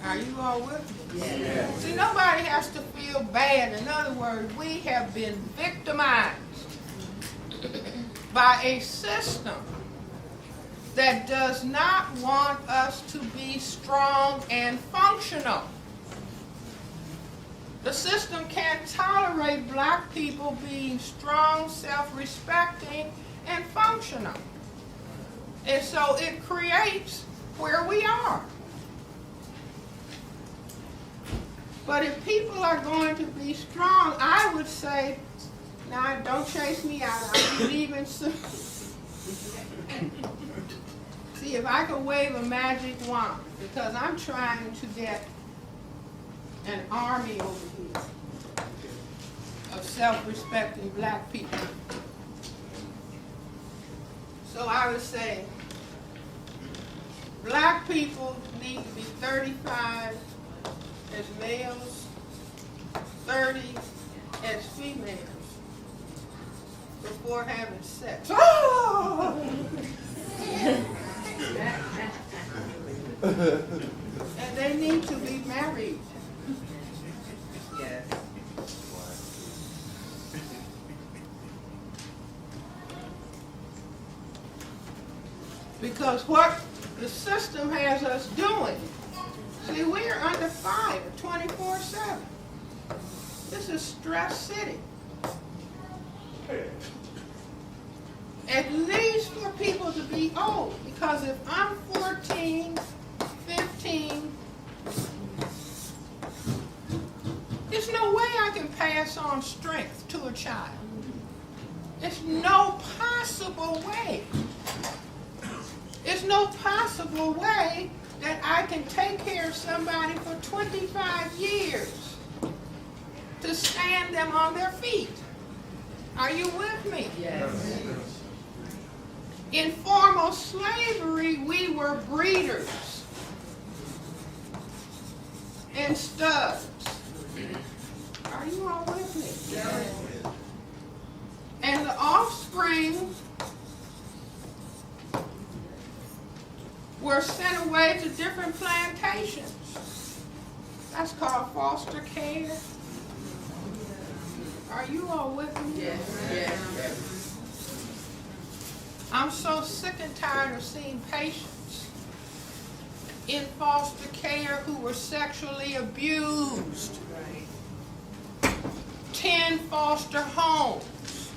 Are you all with me? Yeah. See, nobody has to feel bad. In other words, we have been victimized by a system that does not want us to be strong and functional. The system can't tolerate black people being strong, self-respecting, and functional. And so it creates where we are. But if people are going to be strong, I would say, now don't chase me out, I'll be leaving soon. See, if I could wave a magic wand, because I'm trying to get an army over here of self-respecting black people. So I would say, black people need to be 35 as males, 30 as females before having sex. Oh! And they need to be married. Yes. Because what the system has us doing, see, we're under fire 24/7. This is stress city. At least for people to be old, because if I'm 14, 15, there's no way I can pass on strength to a child. There's no possible way. There's no possible way that I can take care of somebody for 25 years to stand them on their feet. Are you with me? Yes. In formal slavery, we were breeders and studs. Are you all with me? Yes. And the offspring were sent away to different plantations. That's called foster care. Are you all with me? Yes. Yes. I'm so sick and tired of seeing patients in foster care who were sexually abused. 10 foster homes.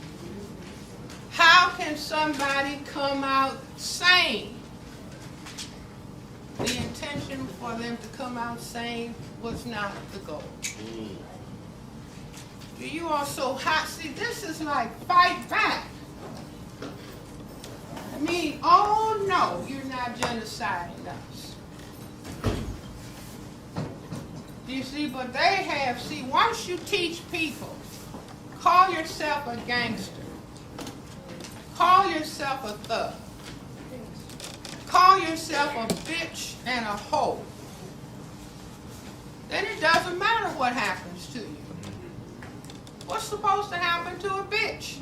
How can somebody come out sane? The intention for them to come out sane was not the goal. Do you also see, this is like fight back. I mean, oh no, you're not genociding us. Do you see, but they have, see, once you teach people, call yourself a gangster, call yourself a thug, call yourself a bitch and a hoe, then it doesn't matter what happens to you. What's supposed to happen to a bitch?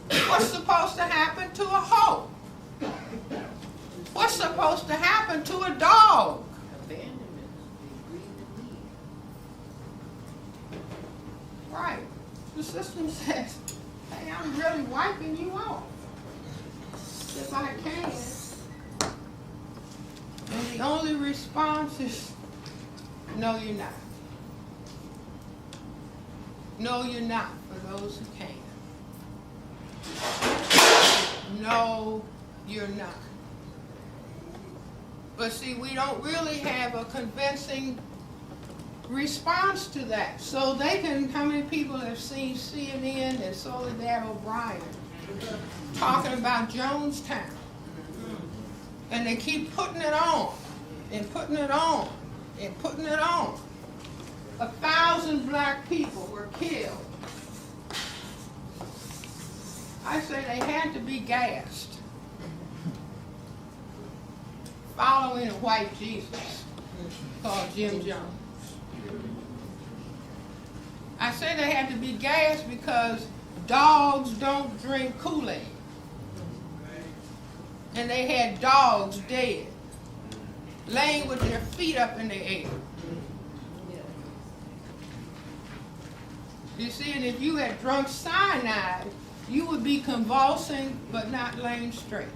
What's supposed to happen to a hoe? What's supposed to happen to a dog? Right. The system says, hey, I'm really wiping you off if I can. And the only response is, no, you're not. No, you're not, for those who can. No, you're not. But see, we don't really have a convincing response to that. So they can, how many people have seen CNN and Soledad O'Brien talking about Jonestown? And they keep putting it on, and putting it on, and putting it on. 1,000 black people were killed. I say they had to be gassed, following a white Jesus called Jim Jones. I say they had to be gassed because dogs don't drink Kool-Aid. and they had dogs dead, laying with their feet up in the air. You see, and if you had drunk cyanide, you would be convulsing but not laying straight.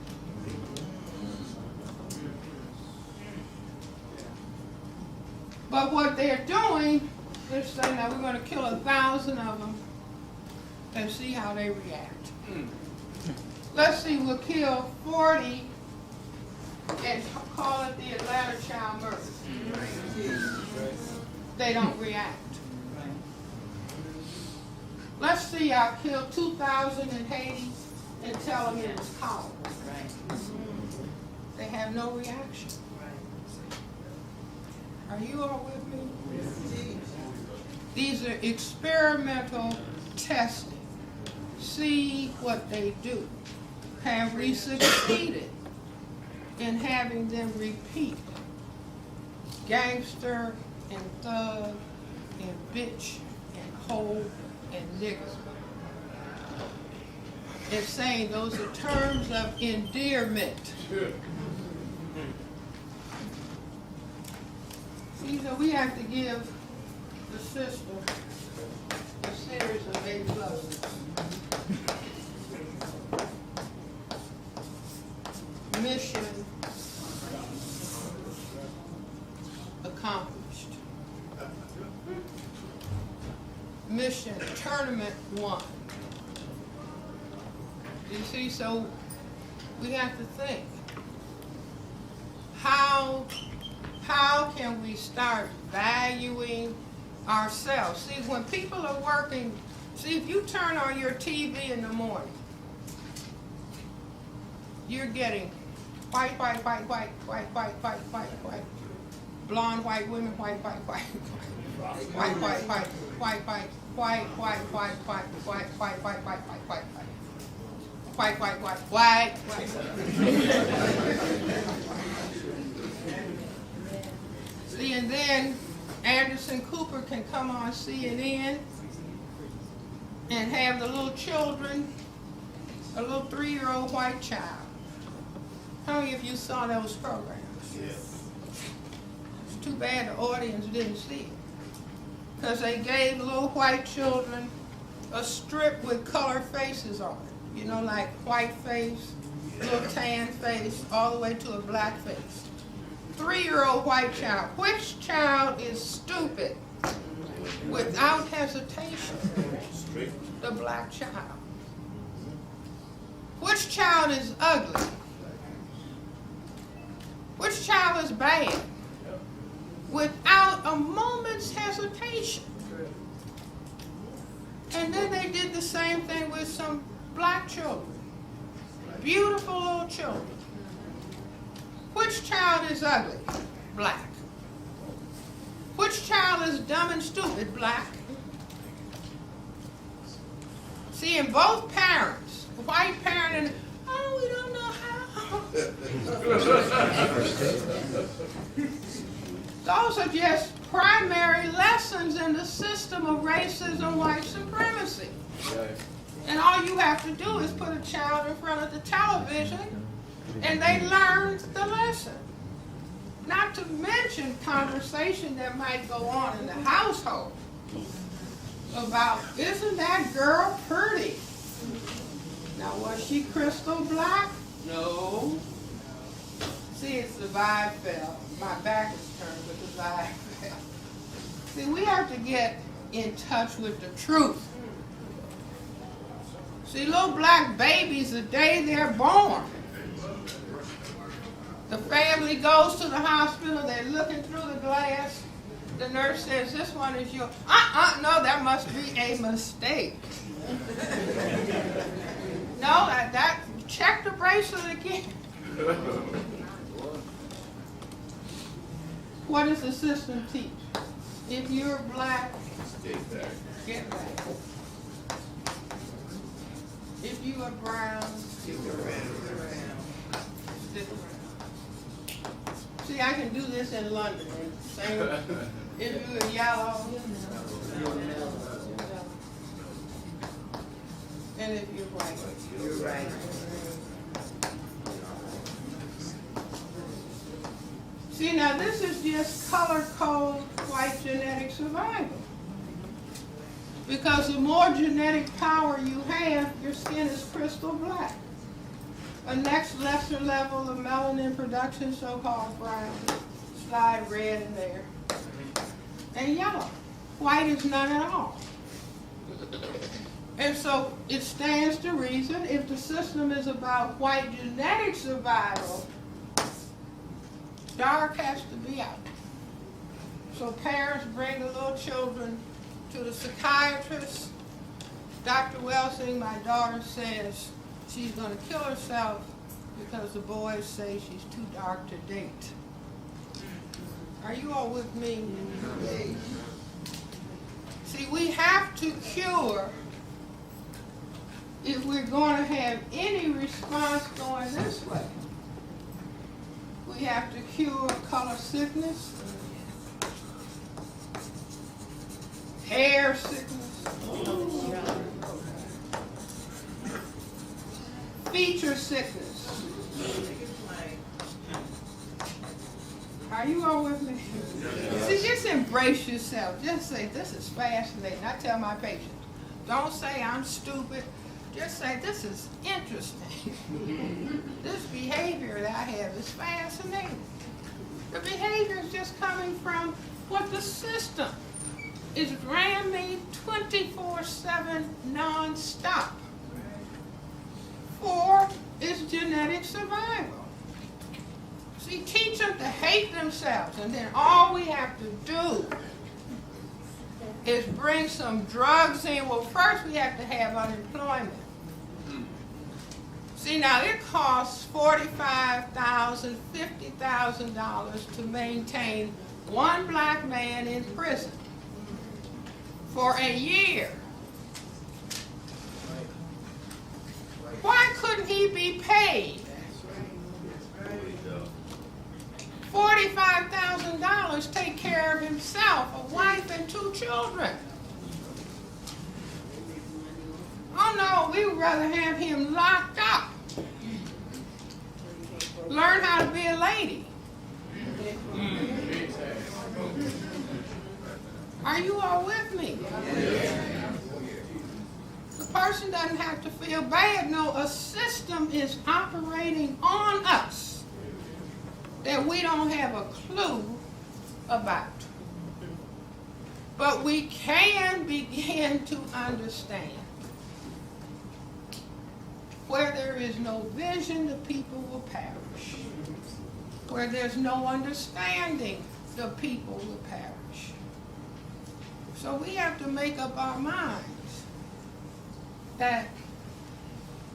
But what they're doing is saying, now we're going to kill 1,000 of them and see how they react. Let's see, we'll kill 40 and call it the Atlanta child murder. They don't react. Let's see, I'll kill 2,000 in Haiti and tell them it was cholera. They have no reaction. Are you all with me? These are experimental testing. See what they do. Have we succeeded in having them repeat gangster and thug and bitch and hoe and nigger? It's saying those are terms of endearment. See, so we have to give the system a series of A+. Mission accomplished. Mission tournament won. You see, so we have to think. How can we start valuing ourselves? See, when people are working, see, if you turn on your TV in the morning, you're getting white, blonde white women, white, See, and then Anderson Cooper can come on CNN and have the little children, a little 3-year-old white child. How many of you saw those programs? Yes. It's too bad the audience didn't see it, because they gave little white children a strip with colored faces on it. You know, like white face, little tan face, all the way to a black face. 3-year-old white child. Which child is stupid? Without hesitation, the black child. Which child is ugly? Which child is bad? Without a moment's hesitation. And then they did the same thing with some black children. Beautiful little children. Which child is ugly? Black. Which child is dumb and stupid? Black. See, in both parents, the white parent and, oh, we don't know how. Those are just primary lessons in the system of racism, white supremacy. And all you have to do is put a child in front of the television and they learn the lesson. Not to mention conversation that might go on in the household about, isn't that girl pretty? Now, was she crystal black? No. See, it's the vibe fell. My back is turned, but the vibe fell. See, we have to get in touch with the truth. See, little black babies, the day they're born, the family goes to the hospital, they're looking through the glass. The nurse says, this one is yours. No, that must be a mistake. No, that check the bracelet again. What does the system teach? If you're black, get back. If you are brown, stick around. See, I can do this in London. Same. If you are yellow, and if you're white, you're right. See, now this is just color code white genetic survival. Because the more genetic power you have, your skin is crystal black. A next lesser level of melanin production, so-called brown, slide red in there, and yellow. White is none at all. And so it stands to reason, if the system is about white genetic survival, dark has to be out. So parents bring the little children to the psychiatrist. Dr. Welsing, my daughter, says she's going to kill herself because the boys say she's too dark to date. Are you all with me? See, we have to cure, if we're going to have any response going this way, we have to cure color sickness, hair sickness, feature sickness. Are you all with me? See, just embrace yourself. Just say, this is fascinating. I tell my patients, don't say I'm stupid. Just say, this is interesting. This behavior that I have is fascinating. The behavior is just coming from what the system is ran me 24/7 non-stop. 4 is genetic survival. See, teach them to hate themselves, and then all we have to do is bring some drugs in. Well, first we have to have unemployment. See, now it costs $45,000, $50,000 to maintain one black man in prison for a year. Why couldn't he be paid $45,000, take care of himself, a wife and 2 children? Oh no, we would rather have him locked up. Learn how to be a lady. Are you all with me? The person doesn't have to feel bad. No, a system is operating on us that we don't have a clue about. But we can begin to understand. Where there is no vision, the people will perish. Where there's no understanding, the people will perish. So we have to make up our minds that,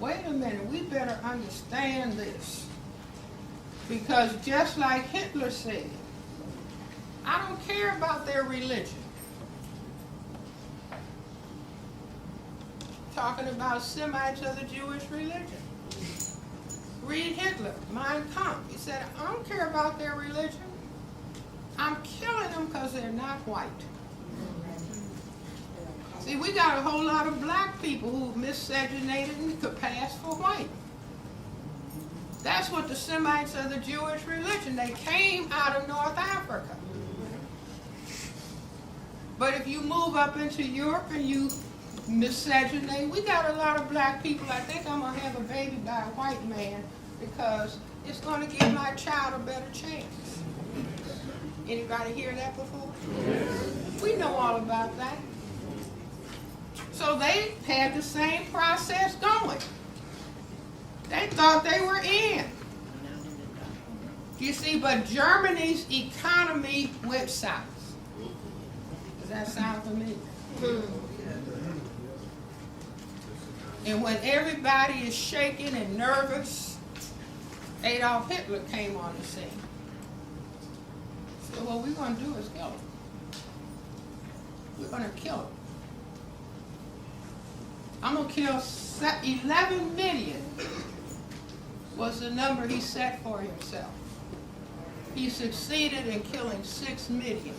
wait a minute, we better understand this. Because just like Hitler said, I don't care about their religion. Talking about Semites of the Jewish religion. Read Hitler, Mein Kampf. He said, I don't care about their religion. I'm killing them because they're not white. See, we got a whole lot of black people who miscegenated and could pass for white. That's what the Semites of the Jewish religion, they came out of North Africa. But if you move up into Europe and you miscegenate, we got a lot of black people. I think I'm going to have a baby by a white man because it's going to give my child a better chance. Anybody hear that before? We know all about that. So they had the same process going. They thought they were in. You see, but Germany's economy went south. Does that sound familiar? And when everybody is shaking and nervous, Adolf Hitler came on the scene. So what we're going to do is kill him. We're going to kill him. I'm going to kill 11 million was the number he set for himself. He succeeded in killing 6 million.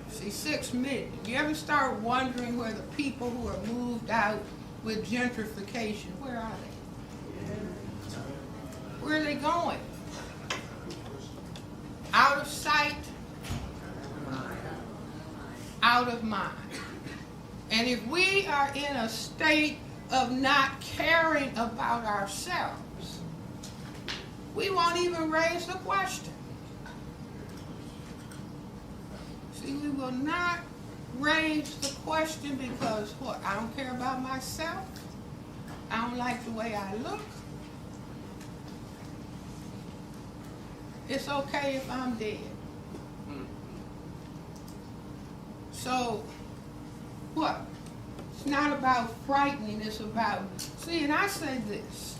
See, 6 million. You ever start wondering where the people who are moved out with gentrification, where are they? Where are they going? out of mind. And if we are in a state of not caring about ourselves, we won't even raise the question. See, we will not raise the question because what? I don't care about myself. I don't like the way I look. It's okay if I'm dead. So, what? It's not about frightening, it's about, see, and I say this,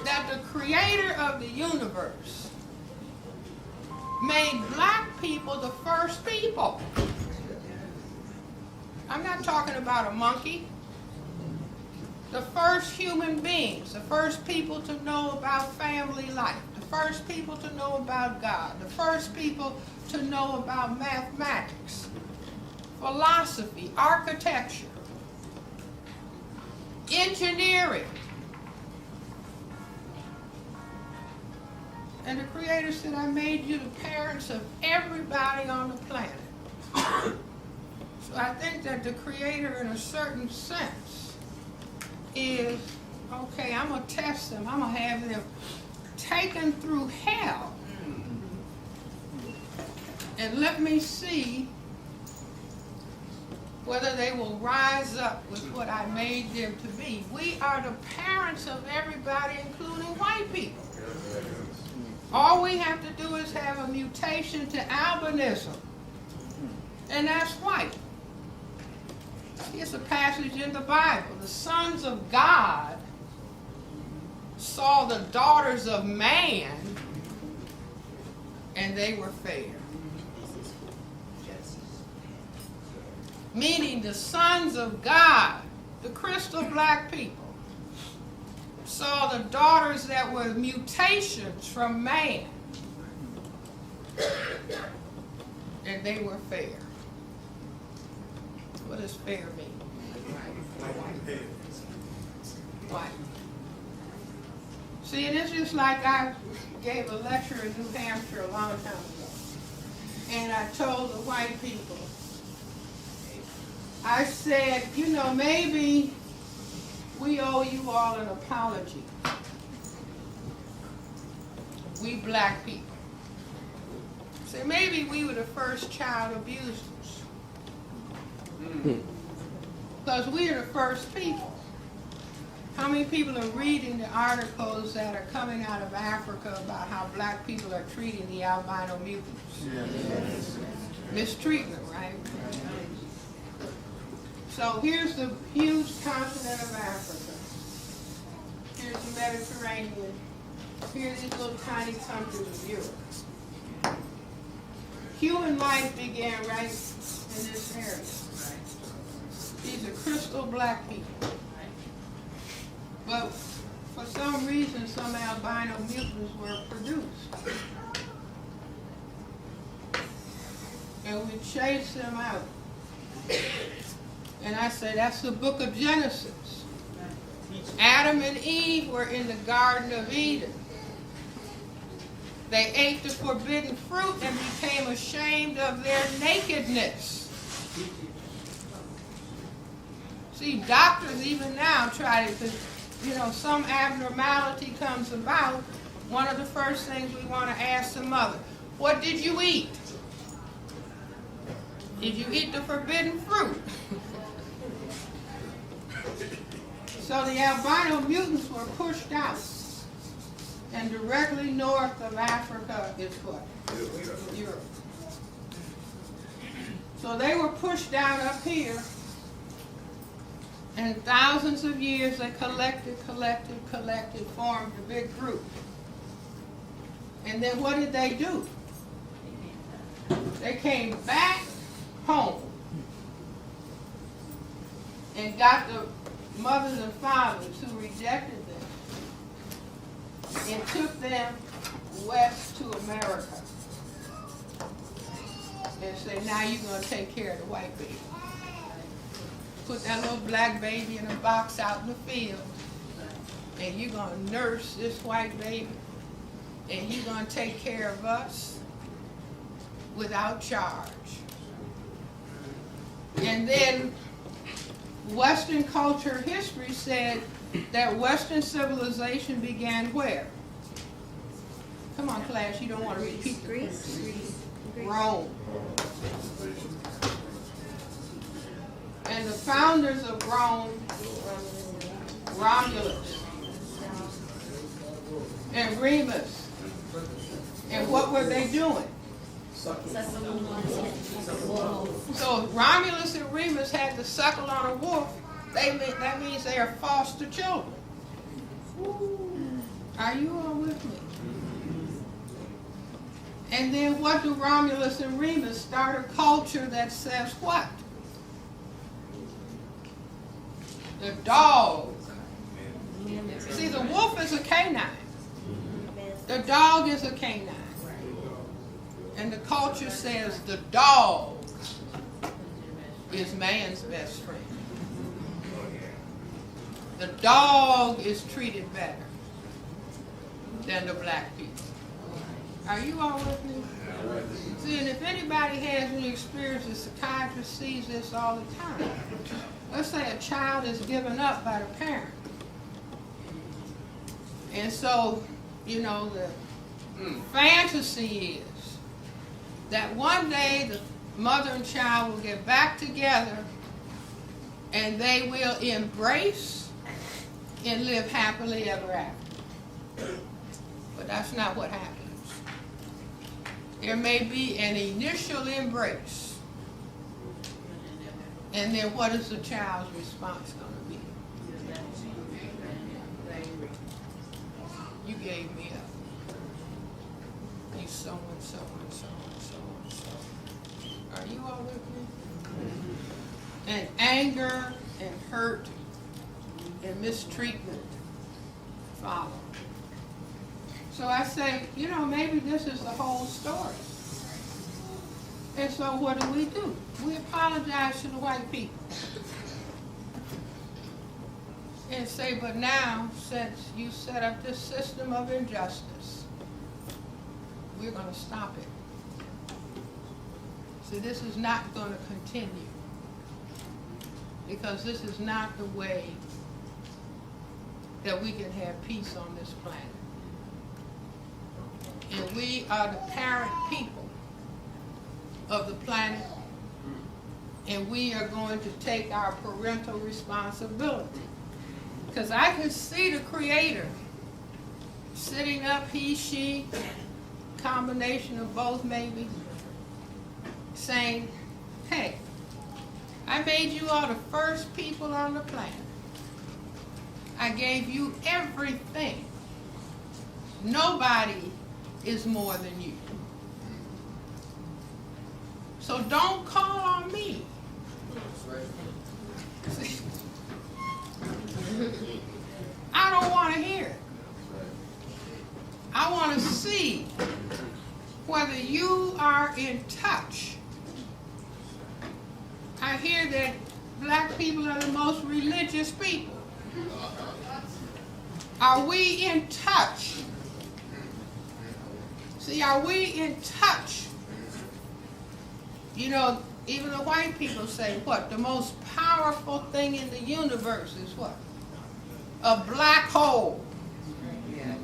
that the creator of the universe made black people the first people. I'm not talking about a monkey. The first human beings, the first people to know about family life, the first people to know about God, the first people to know about mathematics, philosophy, architecture, engineering. And the Creator said, I made you the parents of everybody on the planet. So I think that the Creator, in a certain sense, is, okay, I'm going to test them. I'm going to have them taken through hell. And let me see whether they will rise up with what I made them to be. We are the parents of everybody, including white people. All we have to do is have a mutation to albinism, and that's white. Here's a passage in the Bible. The sons of God saw the daughters of man, and they were fair. Meaning the sons of God, the crystal black people, saw the daughters that were mutations from man, and they were fair. What does fair mean? White. See, and it's just like I gave a lecture in New Hampshire a long time ago, and I told the white people, I said, you know, maybe we owe you all an apology. We black people. So maybe we were the first child abusers. Because we are the first people. How many people are reading the articles that are coming out of Africa about how black people are treating the albino mutants? Yes. Mistreating them, right? So here's the huge continent of Africa. Here's the Mediterranean. Here's these little tiny countries of Europe. Human life began right in this area. These are crystal black people. But for some reason, some albino mutants were produced. And we chased them out. And I say, that's the book of Genesis. Adam and Eve were in the Garden of Eden. They ate the forbidden fruit and became ashamed of their nakedness. See, doctors even now try to, because, you know, some abnormality comes about. One of the first things we want to ask the mother, what did you eat? Did you eat the forbidden fruit? So the albino mutants were pushed out. And directly north of Africa is what? Europe. So they were pushed down up here. And thousands of years they collected, formed a big group. And then what did they do? They came back home and got the mothers and fathers who rejected them and took them west to America and said, now you're going to take care of the white baby. Put that little black baby in a box out in the field, and you're going to nurse this white baby, and you're going to take care of us without charge. And then Western culture history said that Western civilization began where? Come on, class, you don't want to repeat the Greece. Rome. And the founders of Rome, Romulus and Remus. And what were they doing? So Romulus and Remus had to suckle on a wolf. That means they are foster children. Are you all with me? And then what do Romulus and Remus start a culture that says what? The dog. See, the wolf is a canine. The dog is a canine. And the culture says the dog is man's best friend. The dog is treated better than the black people. Are you all with me? See, and if anybody has any experience, a psychiatrist sees this all the time. Let's say a child is given up by the parent. And so, you know, the fantasy is that one day the mother and child will get back together and they will embrace and live happily ever after. But that's not what happens. There may be an initial embrace. And then what is the child's response going to be? You gave me up. You so and so and so and so and so. Are you all with me? And anger and hurt and mistreatment follow. So I say, you know, maybe this is the whole story. And so what do? We apologize to the white people. And say, but now, since you set up this system of injustice, we're going to stop it. See, this is not going to continue. Because this is not the way that we can have peace on this planet. And we are the parent people of the planet, and we are going to take our parental responsibility. Because I can see the Creator sitting up, he, she, combination of both maybe, saying, hey, I made you all the first people on the planet. I gave you everything. Nobody is more than you. So don't call on me. See, I don't want to hear it. I want to see whether you are in touch. I hear that black people are the most religious people. Are we in touch? See, are we in touch? You know, even the white people say, what? The most powerful thing in the universe is what? A black hole. Yeah.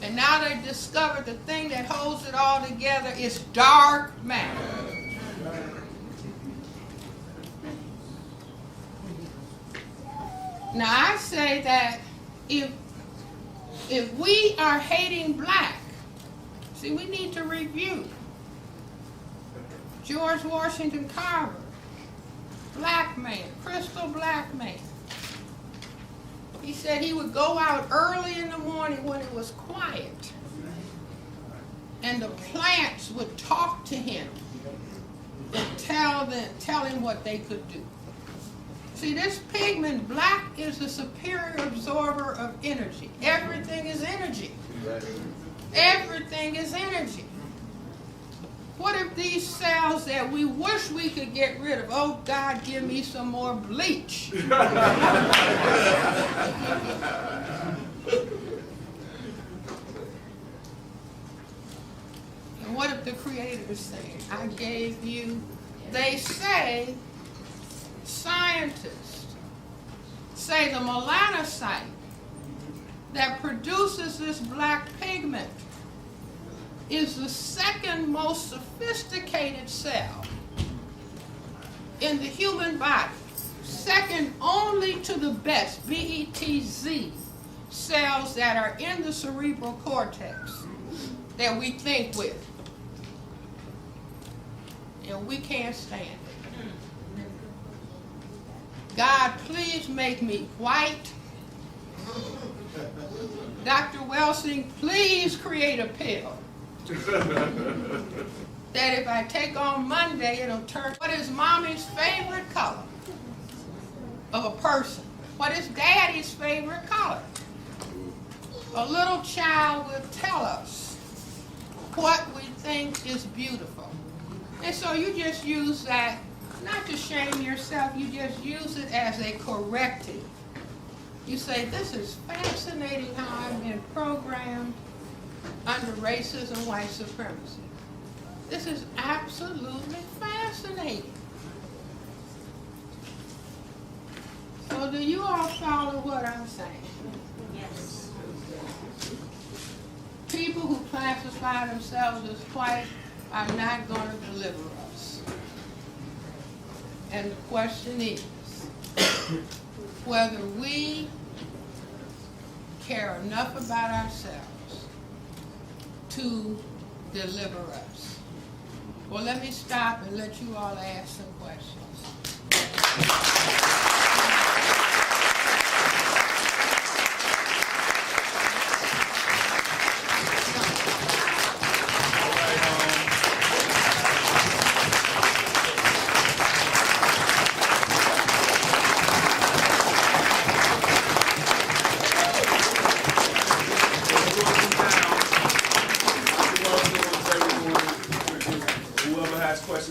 And now they discovered the thing that holds it all together is dark matter. Now I say that if we are hating black, see, we need to review. George Washington Carver, black man, crystal black man. He said he would go out early in the morning when it was quiet, and the plants would talk to him and tell him what they could do. See, this pigment, black, is a superior absorber of energy. Everything is energy. Everything is energy. What if these cells that we wish we could get rid of, oh God, give me some more bleach. And what if the Creator is saying, I gave you they say, scientists say the melanocyte that produces this black pigment is the second most sophisticated cell in the human body, second only to the best, BETZ, cells that are in the cerebral cortex that we think with. And we can't stand it. God, please make me white. Dr. Welsing, please create a pill that if I take on Monday, it'll turn. What is mommy's favorite color of a person? What is daddy's favorite color? A little child will tell us what we think is beautiful. And so you just use that, not to shame yourself, you just use it as a corrective. You say, this is fascinating how I've been programmed under racism, white supremacy. This is absolutely fascinating. So do you all follow what I'm saying? Yes. People who classify themselves as white are not going to deliver us. And the question is whether we care enough about ourselves to deliver us. Well, let me stop and let you all ask some questions.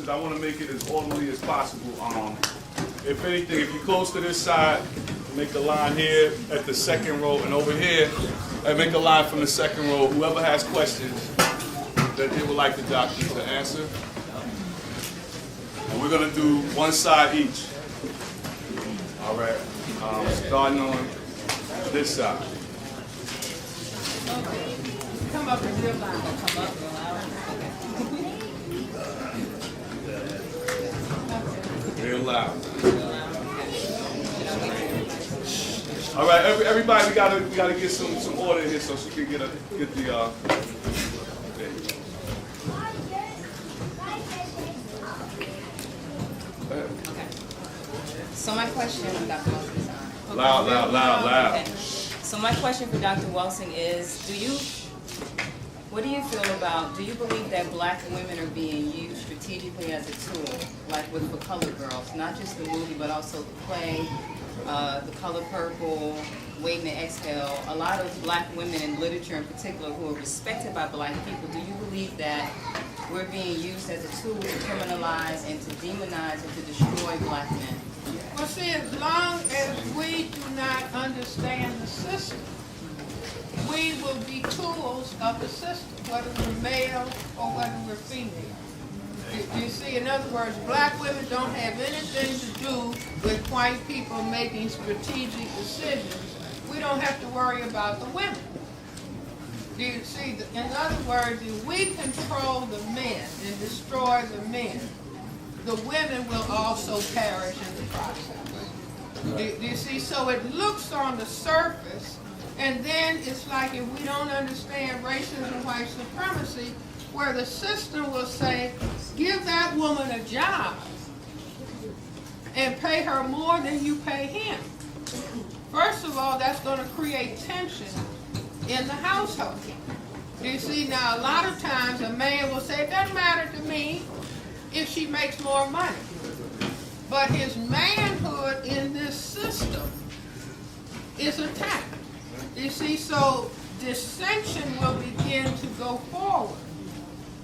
I want to make it as orderly as possible. If anything, if you're close to this side, make a line here at the second row, and over here, and make a line from the second row. Whoever has questions that they would like the doctor to answer. And we're going to do one side each. All right. Starting on this side. Come up and real loud. Come up real loud. Real loud. All right, everybody, we gotta get some order here so she can get the. So my question, Dr. Welsing. Loud. Okay. So my question for Dr. Welsing is, what do you feel about, do you believe that black women are being used strategically as a tool, like with The Color Girls, not just the movie, but also the play, The Color Purple, Waiting to Exhale, a lot of black women in literature in particular who are respected by black people, do you believe that we're being used as a tool to criminalize and to demonize and to destroy black men? Well, see, as long as we do not understand the system, we will be tools of the system, whether we're male or whether we're female. You see, in other words, black women don't have anything to do with white people making strategic decisions. We don't have to worry about the women. Do you see? In other words, if we control the men and destroy the men, the women will also perish in the process. Do you see? So it looks on the surface, and then it's like if we don't understand racism and white supremacy, where the system will say, give that woman a job and pay her more than you pay him. First of all, that's going to create tension in the household. You see, now a lot of times a man will say, it doesn't matter to me if she makes more money. But his manhood in this system is attacked. You see, so dissension will begin to go forward.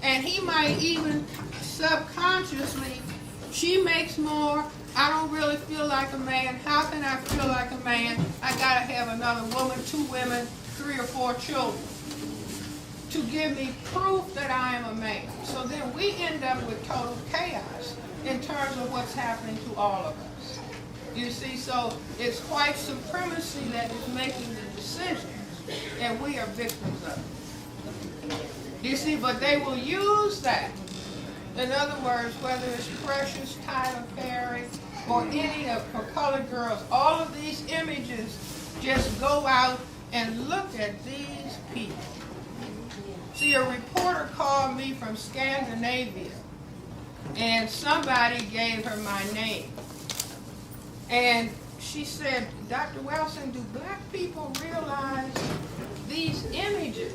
And he might even subconsciously, she makes more, I don't really feel like a man. How can I feel like a man? I gotta have another woman, 2 women, 3 or 4 children to give me proof that I am a man. So then we end up with total chaos. in terms of what's happening to all of us. You see, so it's white supremacy that is making the decisions, and we are victims of it. You see, but they will use that. In other words, whether it's Precious, Tyler Perry, or any of for colored girls, all of these images just go out and look at these people. See, a reporter called me from Scandinavia, and somebody gave her my name. And she said, Dr. Welsing, do black people realize these images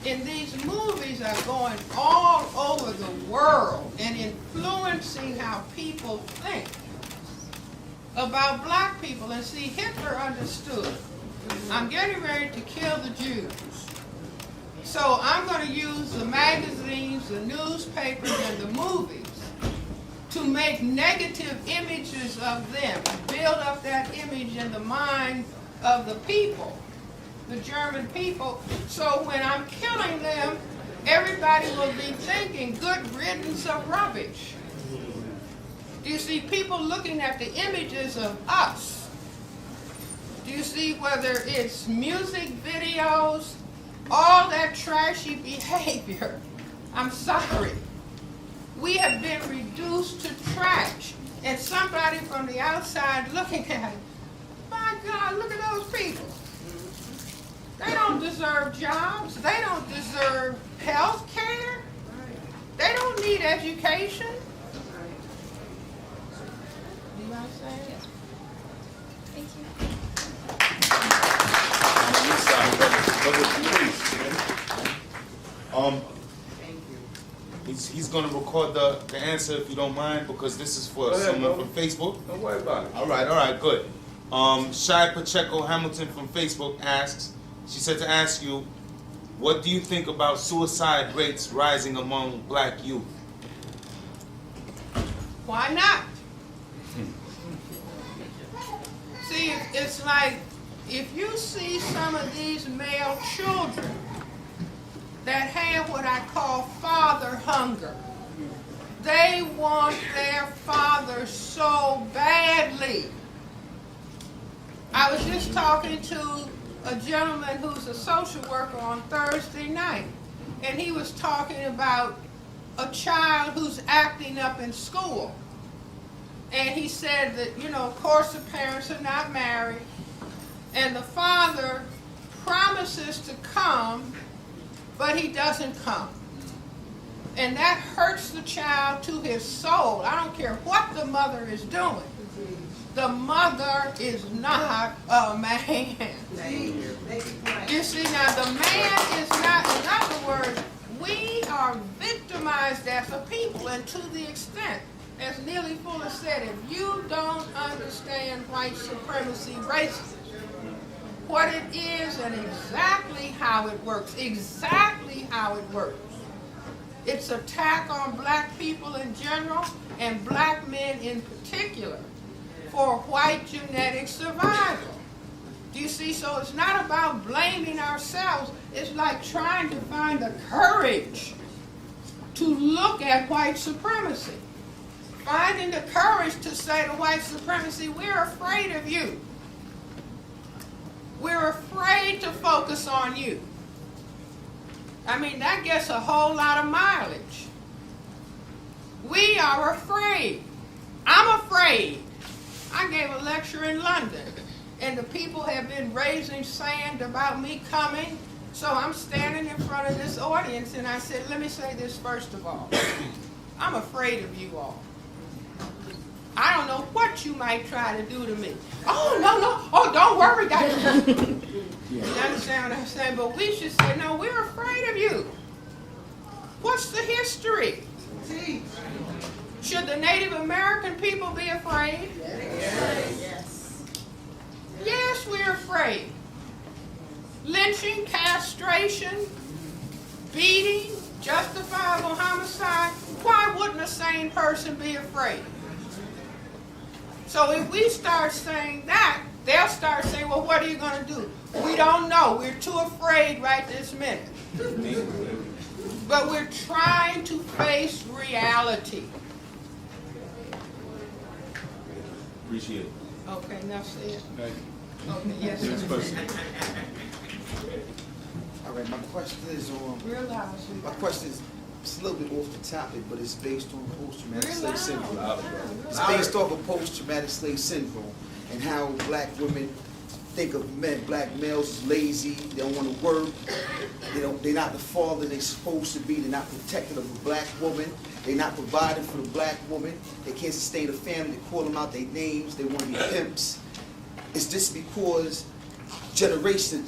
in these movies are going all over the world and influencing how people think about black people? And see, Hitler understood, I'm getting ready to kill the Jews. So I'm going to use the magazines, the newspapers, and the movies to make negative images of them, build up that image in the mind of the people, the German people. So when I'm killing them, everybody will be thinking good riddance of rubbish. Do you see people looking at the images of us? Do you see whether it's music videos, all that trashy behavior? I'm sorry. We have been reduced to trash. And somebody from the outside looking at it, my God, look at those people. They don't deserve jobs. They don't deserve health care. They don't need education. Do you understand? Yes. Thank you. He's going to record the answer if you don't mind, because this is for Go ahead, someone brother. from Facebook. Don't worry about it. All right, good. Shai Pacheco Hamilton from Facebook asks, she said to ask you, what do you think about suicide rates rising among black youth? Why not? See, it's like if you see some of these male children that have what I call father hunger, they want their father so badly. I was just talking to a gentleman who's a social worker on Thursday night, and he was talking about a child who's acting up in school. And he said that, you know, of course the parents are not married, and the father promises to come, but he doesn't come. And that hurts the child to his soul. I don't care what the mother is doing. The mother is not a man. You see, now the man is not, in other words, we are victimized as a people, and to the extent, as Neely Fuller said, if you don't understand white supremacy, racism, what it is and exactly how it works, it's attack on black people in general and black men in particular for white genetic survival. Do you see? So it's not about blaming ourselves. It's like trying to find the courage to look at white supremacy. Finding the courage to say to white supremacy, we're afraid of you. We're afraid to focus on you. I mean, that gets a whole lot of mileage. We are afraid. I'm afraid. I gave a lecture in London, and the people have been raising sand about me coming, so I'm standing in front of this audience, and I said, let me say this first of all. I'm afraid of you all. I don't know what you might try to do to me. Oh, no. Oh, don't worry, guys. You understand what I'm saying? But we should say, no, we're afraid of you. What's the history? Should the Native American people be afraid? Yes. Yes, we're afraid. Lynching, castration, beating, justifiable homicide. Why wouldn't a sane person be afraid? So if we start saying that, they'll start saying, well, what are you going to do? We don't know. We're too afraid right this minute. But we're trying to face reality. Appreciate it. Okay, now say it. Thank you. Okay, yes, Next sir. person. All right, my question is Real loud, my sweetheart. question is, it's a little bit off the topic, but it's based on post-traumatic Real slave loud. syndrome. Loud, It's real based off of post-traumatic slave syndrome and how black women think of men, black males as lazy, they don't want to work, they're not the father they're supposed to be, they're not protective of the black woman, they're not providing for the black woman, they can't sustain a family, they call them out their names, they want to be pimps. It's just because generation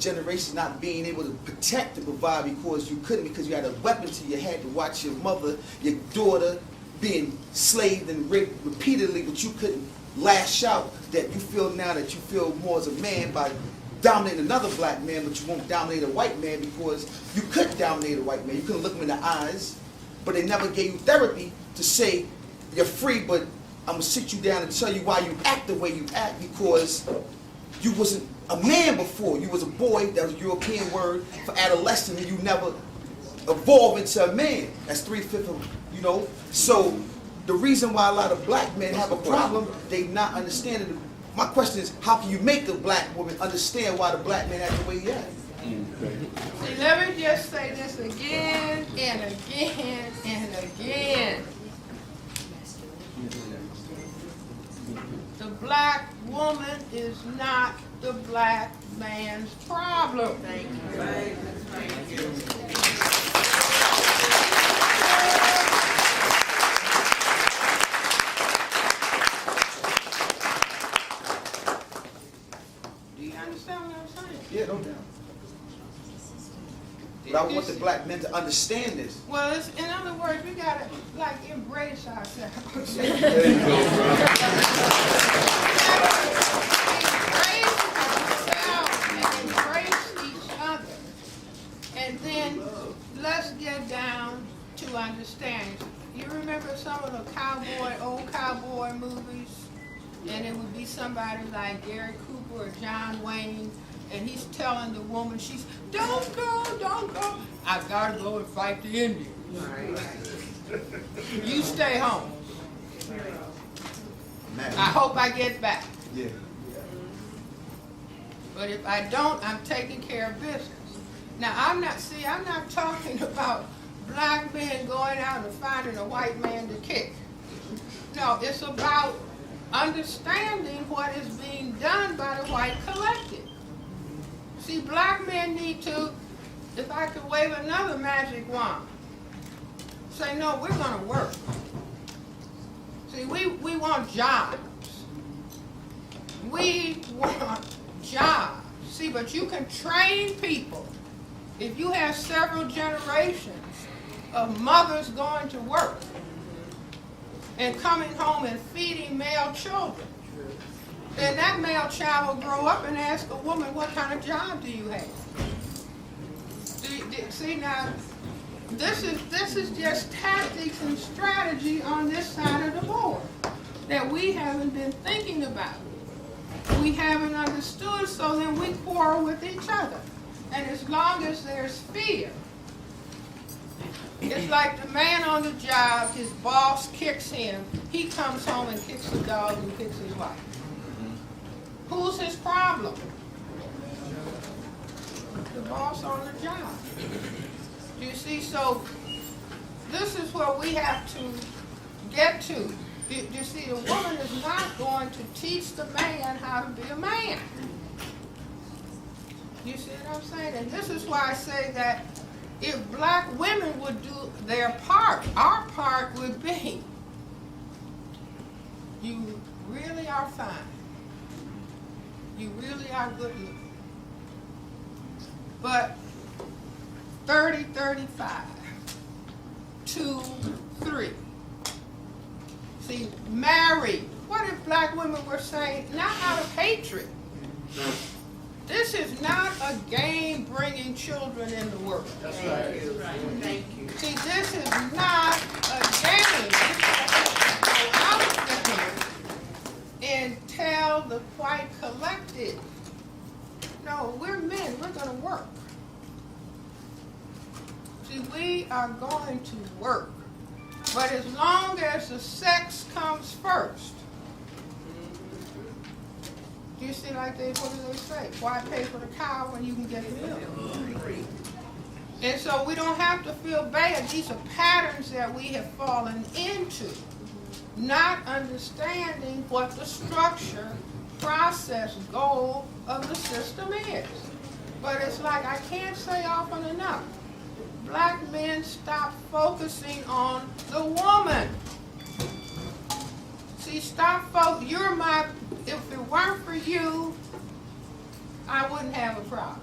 not being able to protect and provide because you couldn't, because you had a weapon to your head to watch your mother, your daughter being slaved and raped repeatedly, but you couldn't lash out. That you feel now that you feel more as a man by dominating another black man, but you won't dominate a white man because you couldn't dominate a white man. You couldn't look him in the eyes, but they never gave you therapy to say you're free, but I'm gonna sit you down and tell you why you act the way you act because you wasn't a man before. You was a boy. That was a European word for adolescent, and you never evolved into a man. That's 3/5 of, you know. So the reason why a lot of black men have a problem, they not understanding. My question is, how can you make a black woman understand why the black man acts the way he acts? See, let me just say this again and again and again. The black woman is not the black man's problem. Thank you. Do you understand what I'm saying? Yeah, no doubt. But I want the black men to understand this. Well, it's, in other words, we gotta like embrace ourselves. There you go, bro. Embrace ourselves and embrace each other. And then let's get down to understanding. You remember some of the old cowboy movies? And it would be somebody like Gary Cooper or John Wayne, and he's telling the woman, don't go, don't go. I gotta go and fight the Indians. You stay home. I hope I get back. Yeah. But if I don't, I'm taking care of business. Now, I'm not talking about black men going out and finding a white man to kick. No, it's about understanding what is being done by the white collective. See, black men need to, if I could wave another magic wand, say, no, we're going to work. See, we want jobs. We want jobs. See, but you can train people. If you have several generations of mothers going to work and coming home and feeding male children, then that male child will grow up and ask a woman, what kind of job do you have? See, now, this is just tactics and strategy on this side of the board that we haven't been thinking about. We haven't understood, so then we quarrel with each other. And as long as there's fear, it's like the man on the job, his boss kicks him, he comes home and kicks the dog and kicks his wife. Who's his problem? The boss on the job. You see, so this is where we have to get to. You see, the woman is not going to teach the man how to be a man. You see what I'm saying? And this is why I say that if black women would do their part, our part would be, you really are fine. You really are good looking. But 30, 35, 2, 3. See, married. What if black women were saying, not out of hatred. This is not a game bringing children in the world. That's right. Thank you. See, this is not a game. Go out there and tell the white collective, no, we're men, we're going to work. See, we are going to work. But as long as the sex comes first, you see, like what do they say? Why pay for the cow when you can get the milk? And so we don't have to feel bad. These are patterns that we have fallen into, not understanding what the structure, process, goal of the system is. But it's like I can't say often enough, black men stop focusing on the woman. See, if it weren't for you, I wouldn't have a problem.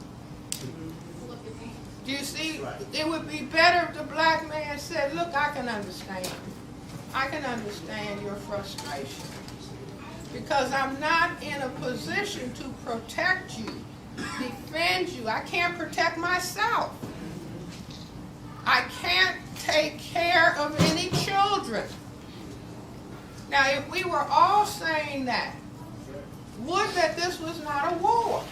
Do you see, it would be better if the black man said, look, I can understand. I can understand your frustration. Because I'm not in a position to protect you, defend you. I can't protect myself. I can't take care of any children. Now, if we were all saying that, would that this was not a war?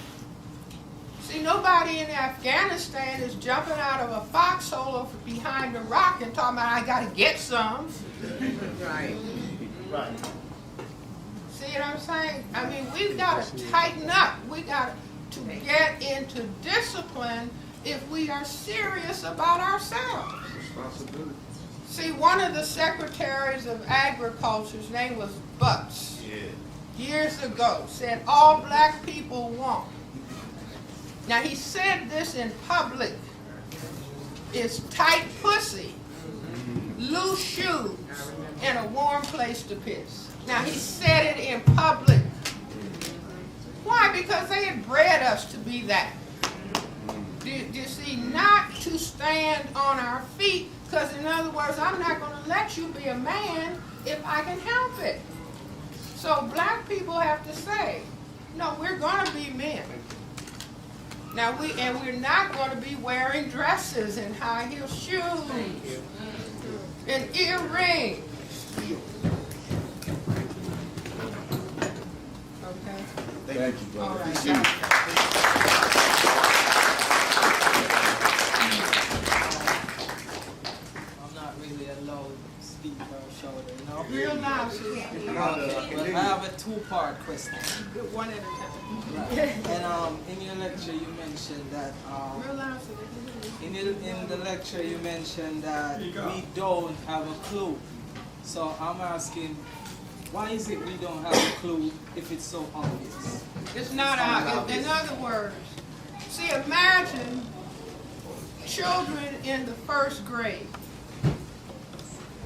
See, nobody in Afghanistan is jumping out of a foxhole or behind a rock and talking about, I got to get some. Right. Right. See what I'm saying? I mean, we've got to tighten up. We got to get into discipline if we are serious about ourselves. Responsibility. See, one of the secretaries of agriculture's name was Butts. Years ago, said all black people want. Now he said this in public. It's tight pussy, loose shoes, and a warm place to piss. Now he said it in public. Why? Because they had bred us to be that. Do you see? Not to stand on our feet, because in other words, I'm not going to let you be a man if I can help it. So black people have to say, no, we're going to be men. Now we're not going to be wearing dresses and high heel shoes and earrings. Okay. Thank you, brother. All right. Appreciate it. I'm not really a loud speaker or shouter, you know? Real loud, sweetie. Well, I have a two-part question. One at a time. Right. And in your lecture you mentioned that Real loud, sweetie. in the lecture you mentioned that we don't have a clue. So I'm asking, why is it we don't have a clue if it's so obvious? It's not obvious. In other words, see, imagine children in the first grade.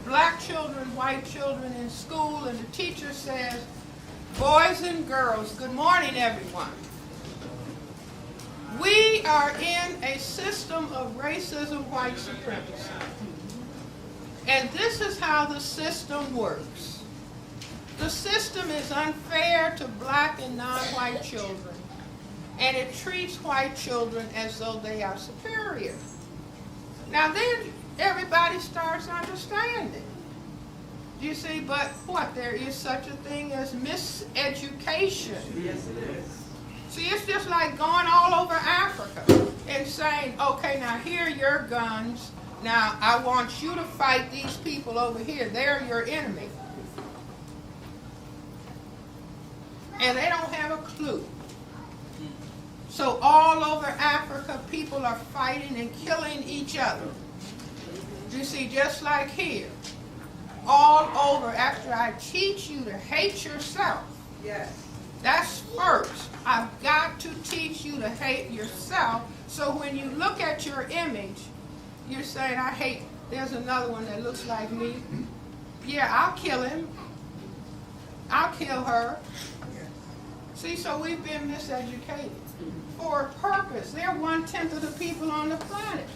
Black children, white children in school, and the teacher says, boys and girls, good morning, everyone. We are in a system of racism, white supremacy. And this is how the system works. The system is unfair to black and non-white children, and it treats white children as though they are superior. Now then, everybody starts understanding. You see, but what? There is such a thing as miseducation. Yes, it is. See, it's just like going all over Africa and saying, okay, now here are your guns. Now, I want you to fight these people over here. They're your enemy. And they don't have a clue. So all over Africa, people are fighting and killing each other. You see, just like here. All over, after I teach you to hate yourself. Yes. That's first. I've got to teach you to hate yourself, so when you look at your image, you're saying, I hate, there's another one that looks like me. Yeah, I'll kill him. I'll kill her. See, so we've been miseducated for a purpose. They're 1/10 of the people on the planet.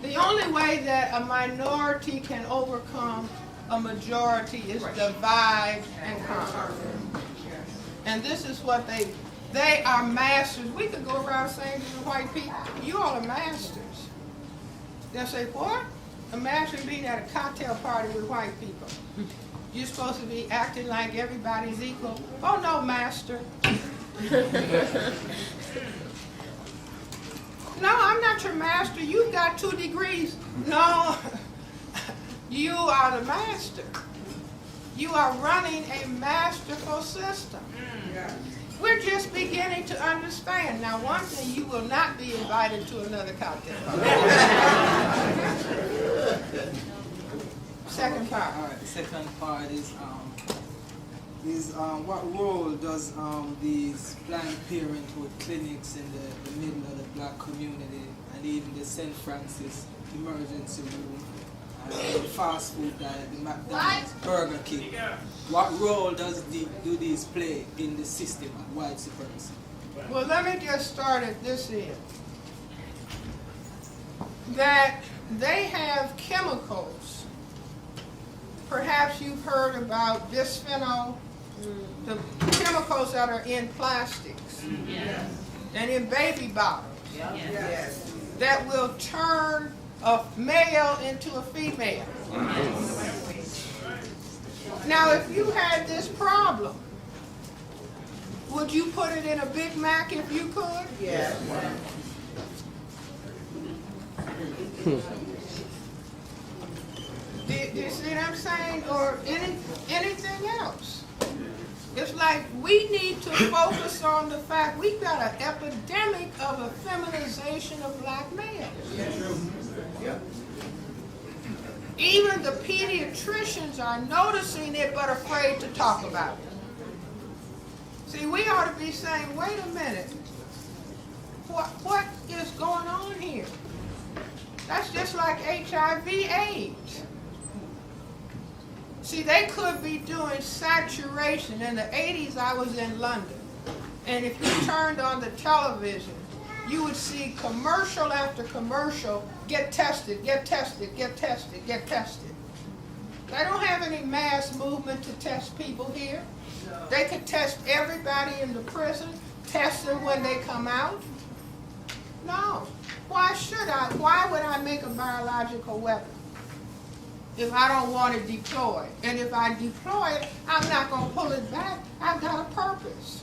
The only way that a minority can overcome a majority is divide and conquer. And this is what they are masters. We could go around saying to the white people, you all are masters. They'll say, what? A master being at a cocktail party with white people. You're supposed to be acting like everybody's equal. Oh no, master. No, I'm not your master. You've got 2 degrees. No, you are the master. You are running a masterful system. We're just beginning to understand. Now, one thing, you will not be invited to another cocktail party. Second part. All right, the second part is what role does these Planned Parenthood clinics in the middle of the black community and even the St. Francis emergency room and the fast food diet, the McDonald's, Burger King, what role do these play in the system of white supremacy? Well, let me just start at this end. That they have chemicals. Perhaps you've heard about bisphenol, the chemicals that are in plastics and in baby bottles that will turn a male into a female. Now, if you had this problem, would you put it in a Big Mac if you could? Yes. Do you see what I'm saying? Or anything else? It's like we need to focus on the fact we've got an epidemic of a feminization of black males. Even the pediatricians are noticing it but afraid to talk about it. See, we ought to be saying, wait a minute, what is going on here? That's just like HIV/AIDS. See, they could be doing saturation. In the 80s, I was in London, and if you turned on the television, you would see commercial after commercial, get tested, get tested, get tested, get tested. They don't have any mass movement to test people here. They could test everybody in the prison, test them when they come out. No. Why should I? Why would I make a biological weapon if I don't want it deployed? And if I deploy it, I'm not going to pull it back. I've got a purpose.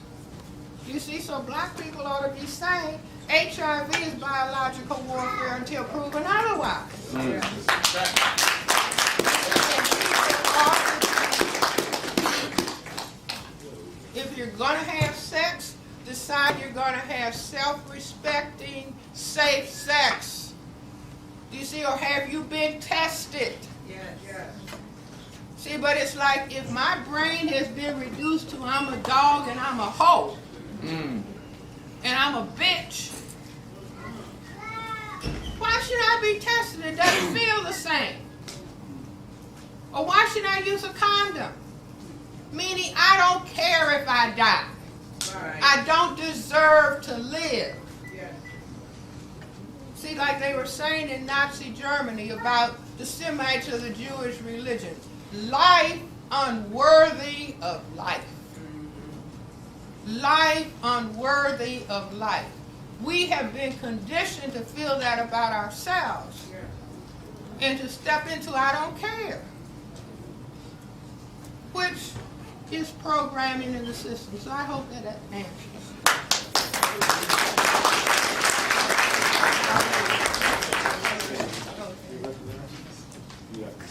You see, so black people ought to be saying HIV is biological warfare until proven otherwise. If you're going to have sex, decide you're going to have self-respecting, safe sex. Do you see, or have you been tested? Yes. See, but it's like if my brain has been reduced to I'm a dog and I'm a hoe, and I'm a bitch, why should I be tested? It doesn't feel the same. Or why should I use a condom? Meaning I don't care if I die. Right. I don't deserve to live. Yes. See, like they were saying in Nazi Germany about the Semites of the Jewish religion, life unworthy of life. Life unworthy of life. We have been conditioned to feel that about ourselves and to step into I don't care, which is programming in the system. So I hope that answers.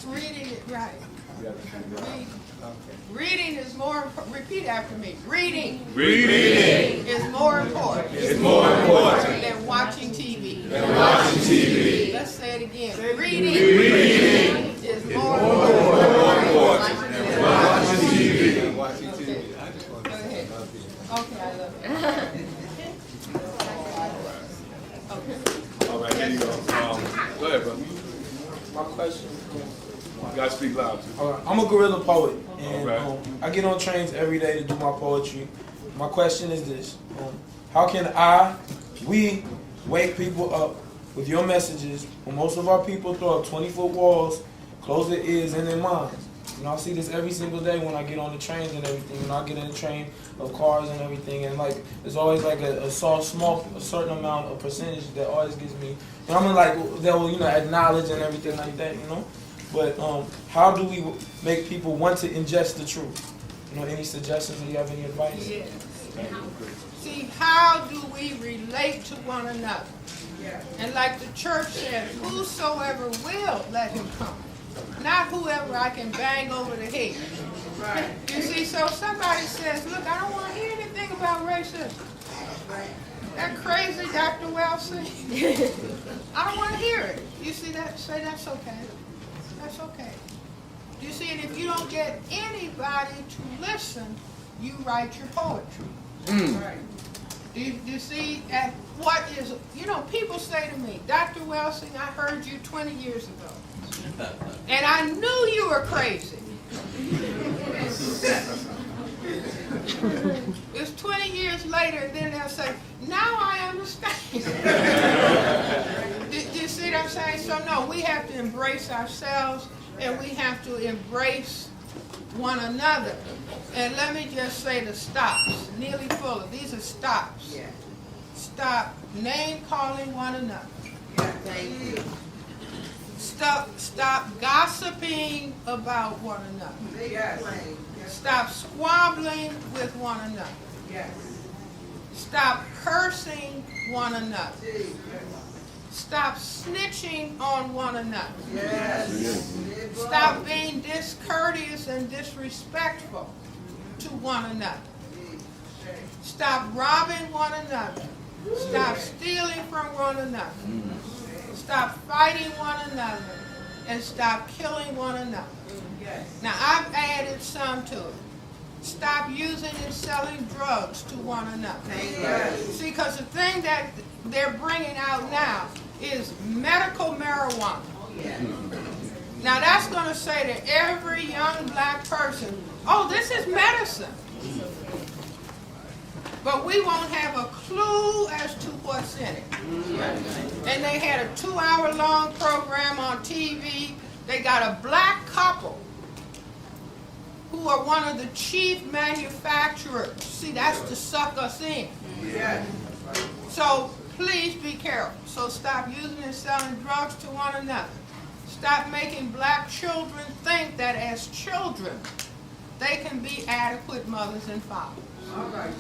Reading it right. Reading is more, repeat after me. Reading is more important than watching TV. Let's say it again. Reading is more important than watching TV. Okay. Go ahead. Okay, I love it. Okay. All right, here you go. Go ahead, brother. My question. You gotta speak loud, too. All right, I'm a guerrilla poet, and All right. I get on trains every day to do my poetry. My question is this: how can we wake people up with your messages when most of our people throw up 20-foot walls, close their ears and their minds? You know, I see this every single day when I get on the trains and everything. When I get in the train of cars and everything, and like there's always like a certain amount of percentage that always gives me. And I'm like they'll acknowledge and everything like that, But how do we make people want to ingest the truth? Any suggestions? Do you have any advice? Yes. See, how do we relate to one another? And like the church said, whosoever will, let him come. Not whoever I can bang over the head. You see, so somebody says, look, I don't want to hear anything about about racism. That crazy Dr. Welsing. I don't want to hear it. You see that? Say that's okay. That's okay. You see, and if you don't get anybody to listen, you write your poetry. Right. You see, at what is, you know, people say to me, Dr. Welsing, I heard you 20 years ago, and I knew you were crazy. It's 20 years later, and then they'll say, now I understand. Do you see what I'm saying? So no, we have to embrace ourselves, and we have to embrace one another. And let me just say the stops. Nearly Fuller, these are stops. Yeah. Stop name calling one another. Yeah, thank you. Stop gossiping about one another. Yes. Stop squabbling with one another. Yes. Stop cursing one another. Stop snitching on one another. Yes. Stop being discourteous and disrespectful to one another. Stop robbing one another. Stop stealing from one another. Stop fighting one another. And stop killing one another. Now I've added some to it. Stop using and selling drugs to one another. See, because the thing that they're bringing out now is medical marijuana. Now that's going to say to every young black person, oh, this is medicine. But we won't have a clue as to what's in it. And they had a 2-hour-long program on TV. They got a black couple who are one of the chief manufacturers. See, that's to suck us in. So please be careful. So stop using and selling drugs to one another. Stop making black children think that as children, they can be adequate mothers and fathers. All right.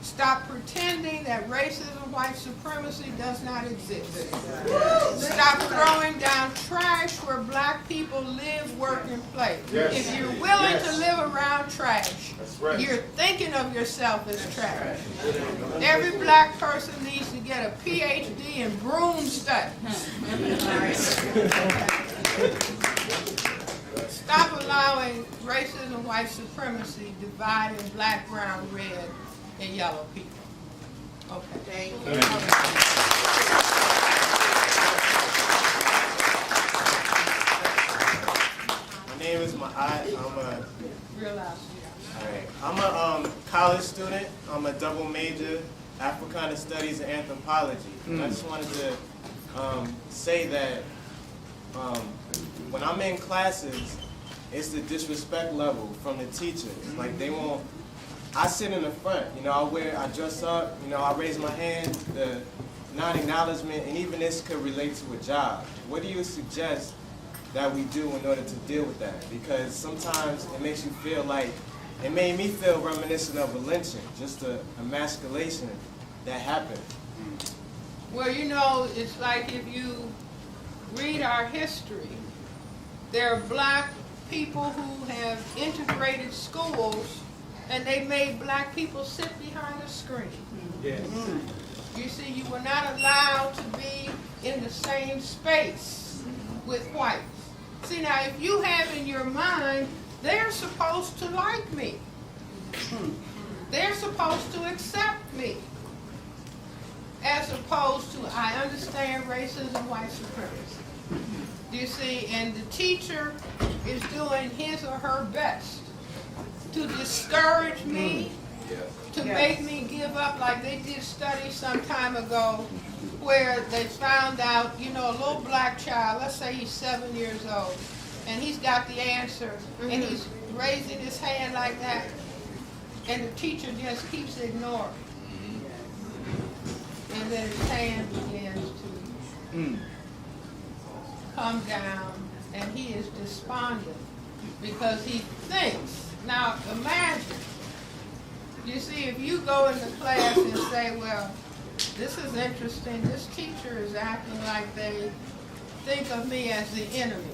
Stop pretending that racism, white supremacy does not exist. Stop throwing down trash where black people live, work, and play. If you're willing to live around trash, you're thinking of yourself as trash. Every black person needs to get a PhD in broom study. Stop allowing racism, white supremacy dividing black, brown, red, and yellow people. Okay. Thank you. My name is Ma'at. I'm a college student. I'm a double major, Africana Studies and Anthropology. And I just wanted to say that when I'm in classes, it's the disrespect level from the teachers. Like they won't. I sit in the front, you know, I dress up, you know, I raise my hand, the non-acknowledgement, and even this could relate to a job. What do you suggest that we do in order to deal with that? Because sometimes it makes you feel like, it made me feel reminiscent of a lynching, just a emasculation that happened. Well, you know, it's like if you read our history, there are black people who have integrated schools and they made black people sit behind a screen. Yes. You see, you were not allowed to be in the same space with whites. See, now, if you have in your mind, they're supposed to like me. They're supposed to accept me. As opposed to, I understand racism, white supremacy. You see, and the teacher is doing his or her best to discourage me, to make me give up. Like they did studies some time ago where they found out, you know, a little black child, let's say he's 7 years old, and he's got the answer, and he's raising his hand like that, and the teacher just keeps ignoring. And then his hand begins to come down, and he is despondent because he thinks. Now imagine, you see, if you go into class and say, well, this is interesting, this teacher is acting like they think of me as the enemy.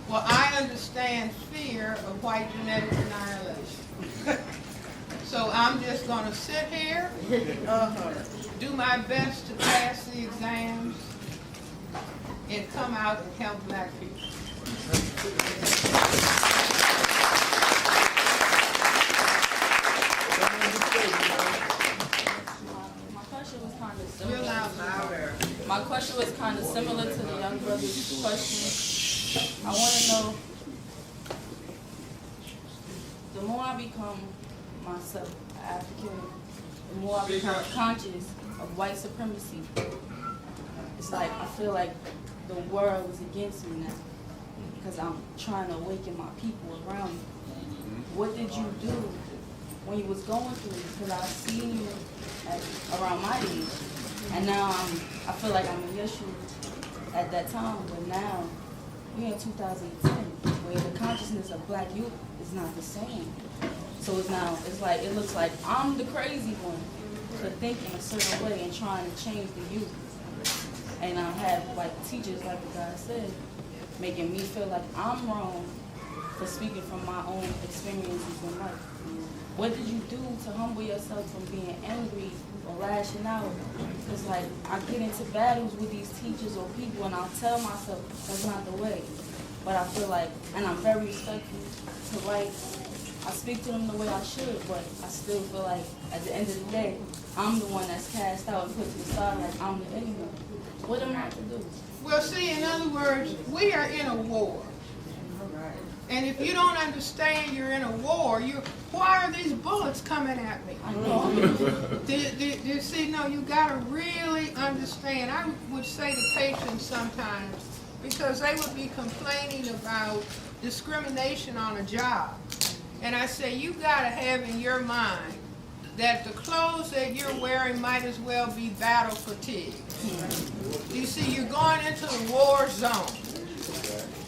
Well, I understand fear of white genetic annihilation. So I'm just gonna sit here, do my best to pass the exams, and come out and help black people. My question was kind of Real similar. loud. My question was kind of similar to the young brother's question. I want to know, the more I become myself, African, the more I become conscious of white supremacy. It's like I feel like the world is against me now because I'm trying to awaken my people around me. What did you do when you was going through it? Because I seen you around my age, and now I feel like I'm in your shoes at that time, but now we're in 2010, where the consciousness of black youth is not the same. So it's like it looks like I'm the crazy one for thinking a certain way and trying to change the youth. And I have like teachers, like the guy said, making me feel like I'm wrong for speaking from my own experiences in life. What did you do to humble yourself from being angry or lashing out? It's like I get into battles with these teachers or people and I'll tell myself that's not the way. But I feel like, and I'm very respectful to whites. I speak to them the way I should, but I still feel like at the end of the day, I'm the one that's cast out and put to the side like I'm the enemy. What am I to do? Well, see, in other words, we are in a war. And if you don't understand you're in a war, why are these bullets coming at me? I know. You see, no, you got to really understand. I would say to patients sometimes, because they would be complaining about discrimination on a job. And I say, you got to have in your mind that the clothes that you're wearing might as well be battle fatigue. You see, you're going into the war zone.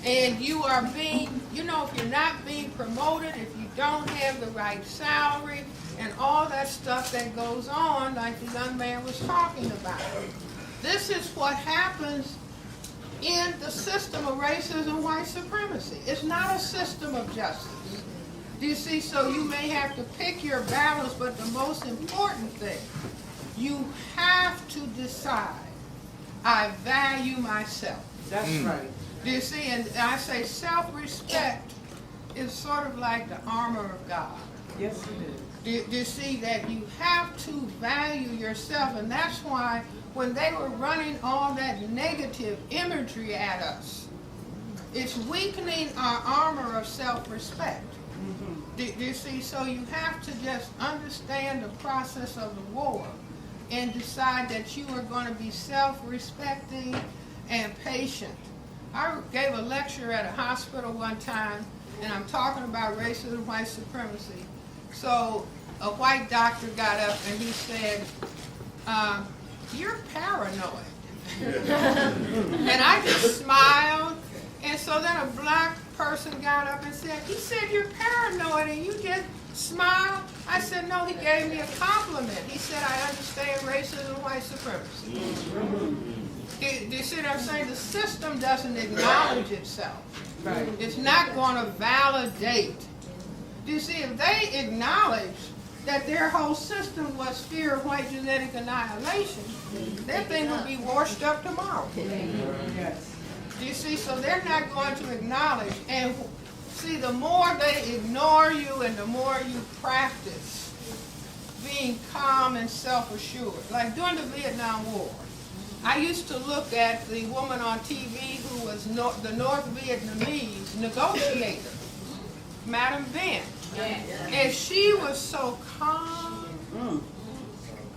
And you are being, if you're not being promoted, if you don't have the right salary, and all that stuff that goes on, like the young man was talking about. This is what happens in the system of racism, white supremacy. It's not a system of justice. Do you see? So you may have to pick your battles, but the most important thing, you have to decide, I value myself. That's right. Do you see? And I say self-respect is sort of like the armor of God. Yes, it is. Do you see that you have to value yourself? And that's why when they were running all that negative imagery at us, it's weakening our armor of self-respect. Do you see? So you have to just understand the process of the war and decide that you are going to be self-respecting and patient. I gave a lecture at a hospital one time, and I'm talking about racism, white supremacy. So a white doctor got up and he said, you're paranoid. And I just smiled, and so then a black person got up and said, he said, you're paranoid and you just smile. I said, no, he gave me a compliment. He said, I understand racism and white supremacy. Do you see what I'm saying? The system doesn't acknowledge itself. Right. It's not going to validate. Do you see, if they acknowledge that their whole system was fear of white genetic annihilation, that thing would be washed up tomorrow. Yes. Do you see? So they're not going to acknowledge. And see, the more they ignore you and the more you practice being calm and self-assured. Like during the Vietnam War, I used to look at the woman on TV who was the North Vietnamese negotiator, Madam Ben. And she was so calm.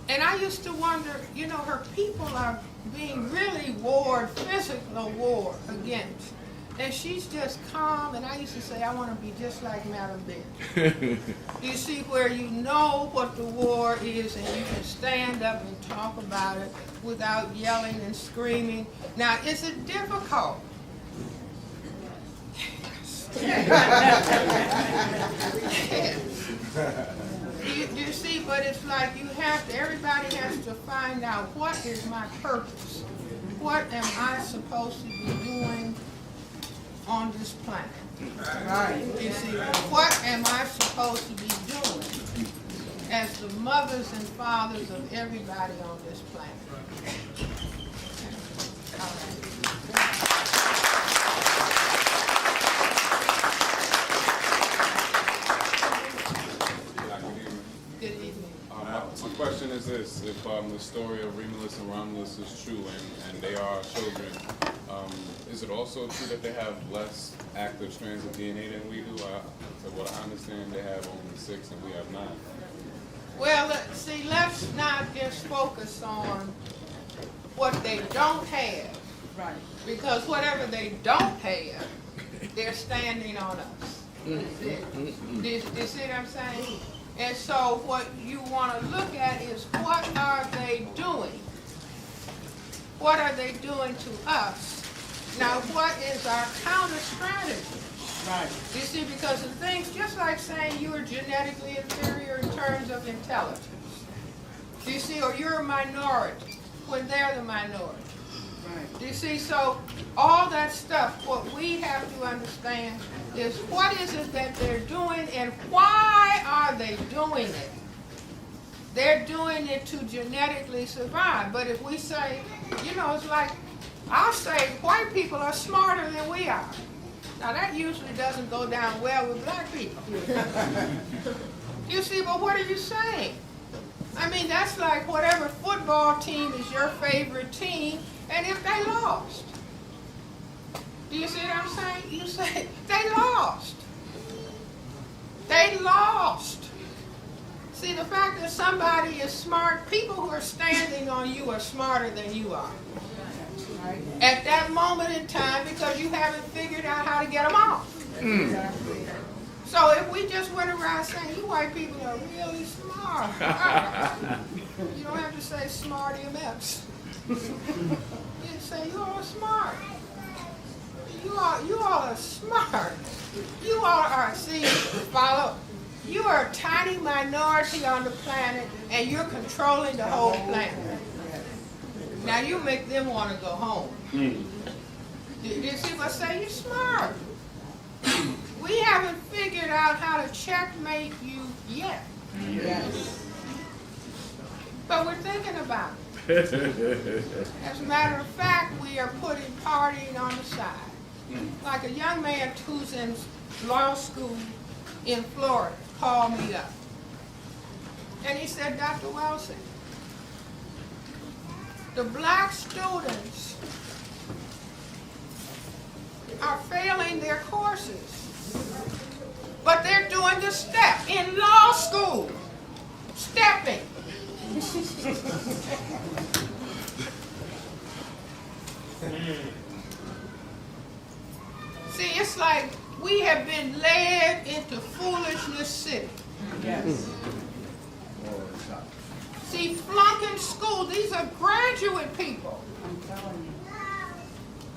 And I used to wonder, her people are being really physical war against. And she's just calm, and I used to say, I want to be just like Madam Ben. You see, where you know what the war is, and you can stand up and talk about it without yelling and screaming. Now, is it difficult? Yes. Do you see, but it's like everybody has to find out, what is my purpose? What am I supposed to be doing on this planet? Right. You see, what am I supposed to be doing? as the mothers and fathers of everybody on this planet. All right. Good evening. My question is this: if the story of Remulus and Romulus is true, and they are children, is it also true that they have less active strands of DNA than we do? So what I understand, they have only 6 and we have 9. Well, see, let's not just focus on what they don't have. Right. Because whatever they don't have, they're standing on us. Do you see what I'm saying? And so what you want to look at is what are they doing? What are they doing to us? Now, what is our counter strategy? Right. You see, because the things, just like saying you are genetically inferior in terms of intelligence. You see, or you're a minority when they're the minority. Right. You see, so all that stuff, what we have to understand is what is it that they're doing and why are they doing it? They're doing it to genetically survive. But if we say, you know, it's like, I'll say white people are smarter than we are. Now that usually doesn't go down well with black people. You see, but what are you saying? I mean, that's like whatever football team is your favorite team, and if they lost. Do you see what I'm saying? You say, they lost. They lost. See, the fact that somebody is smart, people who are standing on you are smarter than you are. At that moment in time, because you haven't figured out how to get them off. So if we just went around saying, you white people are really smart. You don't have to say smart MFs. You say, you all are smart. You all are smart. You all are, see, follow. You are a tiny minority on the planet, and you're controlling the whole planet. Now you make them want to go home. You see what I say? You're smart. We haven't figured out how to checkmate you yet. Yes. But we're thinking about it. As a matter of fact, we are putting partying on the side. Like a young man who's in law school in Florida called me up. And he said, Dr. Welsing, the black students are failing their courses, but they're doing the step in law school, stepping. See, it's like we have been led into foolishness city. Yes. See, flunking school, these are graduate people. I'm telling you.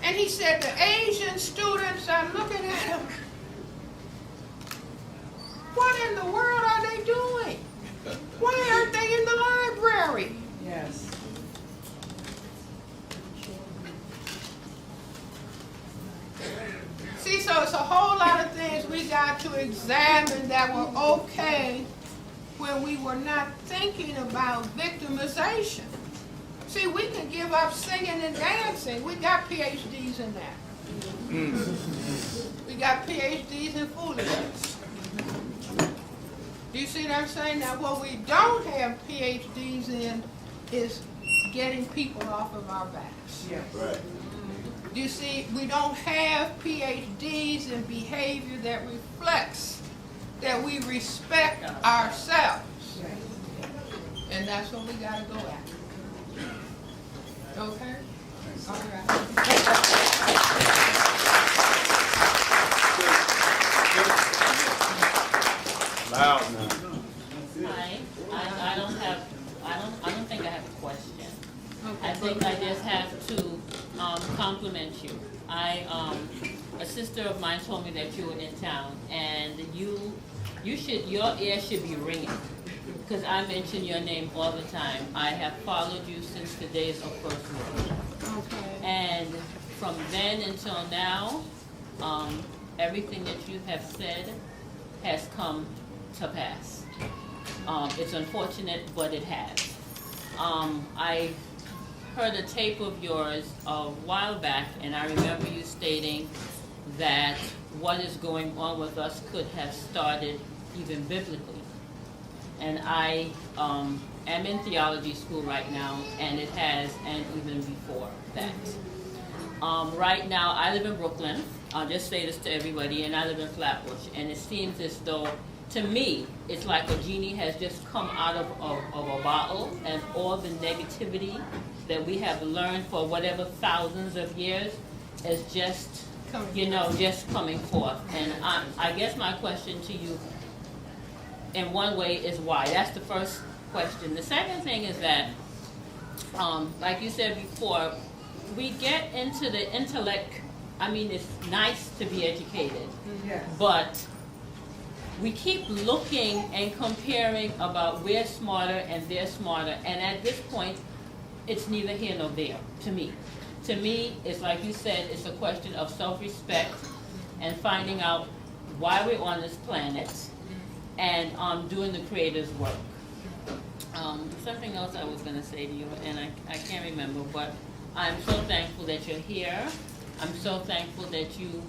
And he said the Asian students are looking at him. What in the world are they doing? Why aren't they in the library? Yes. See, so it's a whole lot of things we got to examine that were okay when we were not thinking about victimization. See, we can give up singing and dancing. We got PhDs in that. We got PhDs in foolishness. Do you see what I'm saying? Now, what we don't have PhDs in is getting people off of our backs. Yes. Right. Do you see, we don't have PhDs in behavior that reflects that we respect ourselves. And that's what we got to go after. Okay? All right. Loud now. Hi, I don't think I have a question. I think I just have to compliment you. A sister of mine told me that you were in town, and your ear should be ringing, because I mention your name all the time. I have followed you since the days of First World. Okay. And from then until now, everything that you have said has come to pass. It's unfortunate, but it has. I heard a tape of yours a while back, and I remember you stating that what is going on with us could have started even biblically. And I am in theology school right now, and it has, and even before that. Right now, I live in Brooklyn. I'll just say this to everybody, and I live in Flatbush. And it seems as though, to me, it's like a genie has just come out of a bottle, and all the negativity that we have learned for whatever thousands of years is just, just coming forth. And I guess my question to you, in one way, is why. That's the first question. The second thing is that, like you said before, we get into the intellect. I mean, it's nice to be educated, but we keep looking and comparing about we're smarter and they're smarter, and at this point, it's neither here nor there, to me. To me, it's like you said, it's a question of self-respect and finding out why we're on this planet and doing the Creator's work. Something else I was going to say to you, and I can't remember, but I'm so thankful that you're here. I'm so thankful that you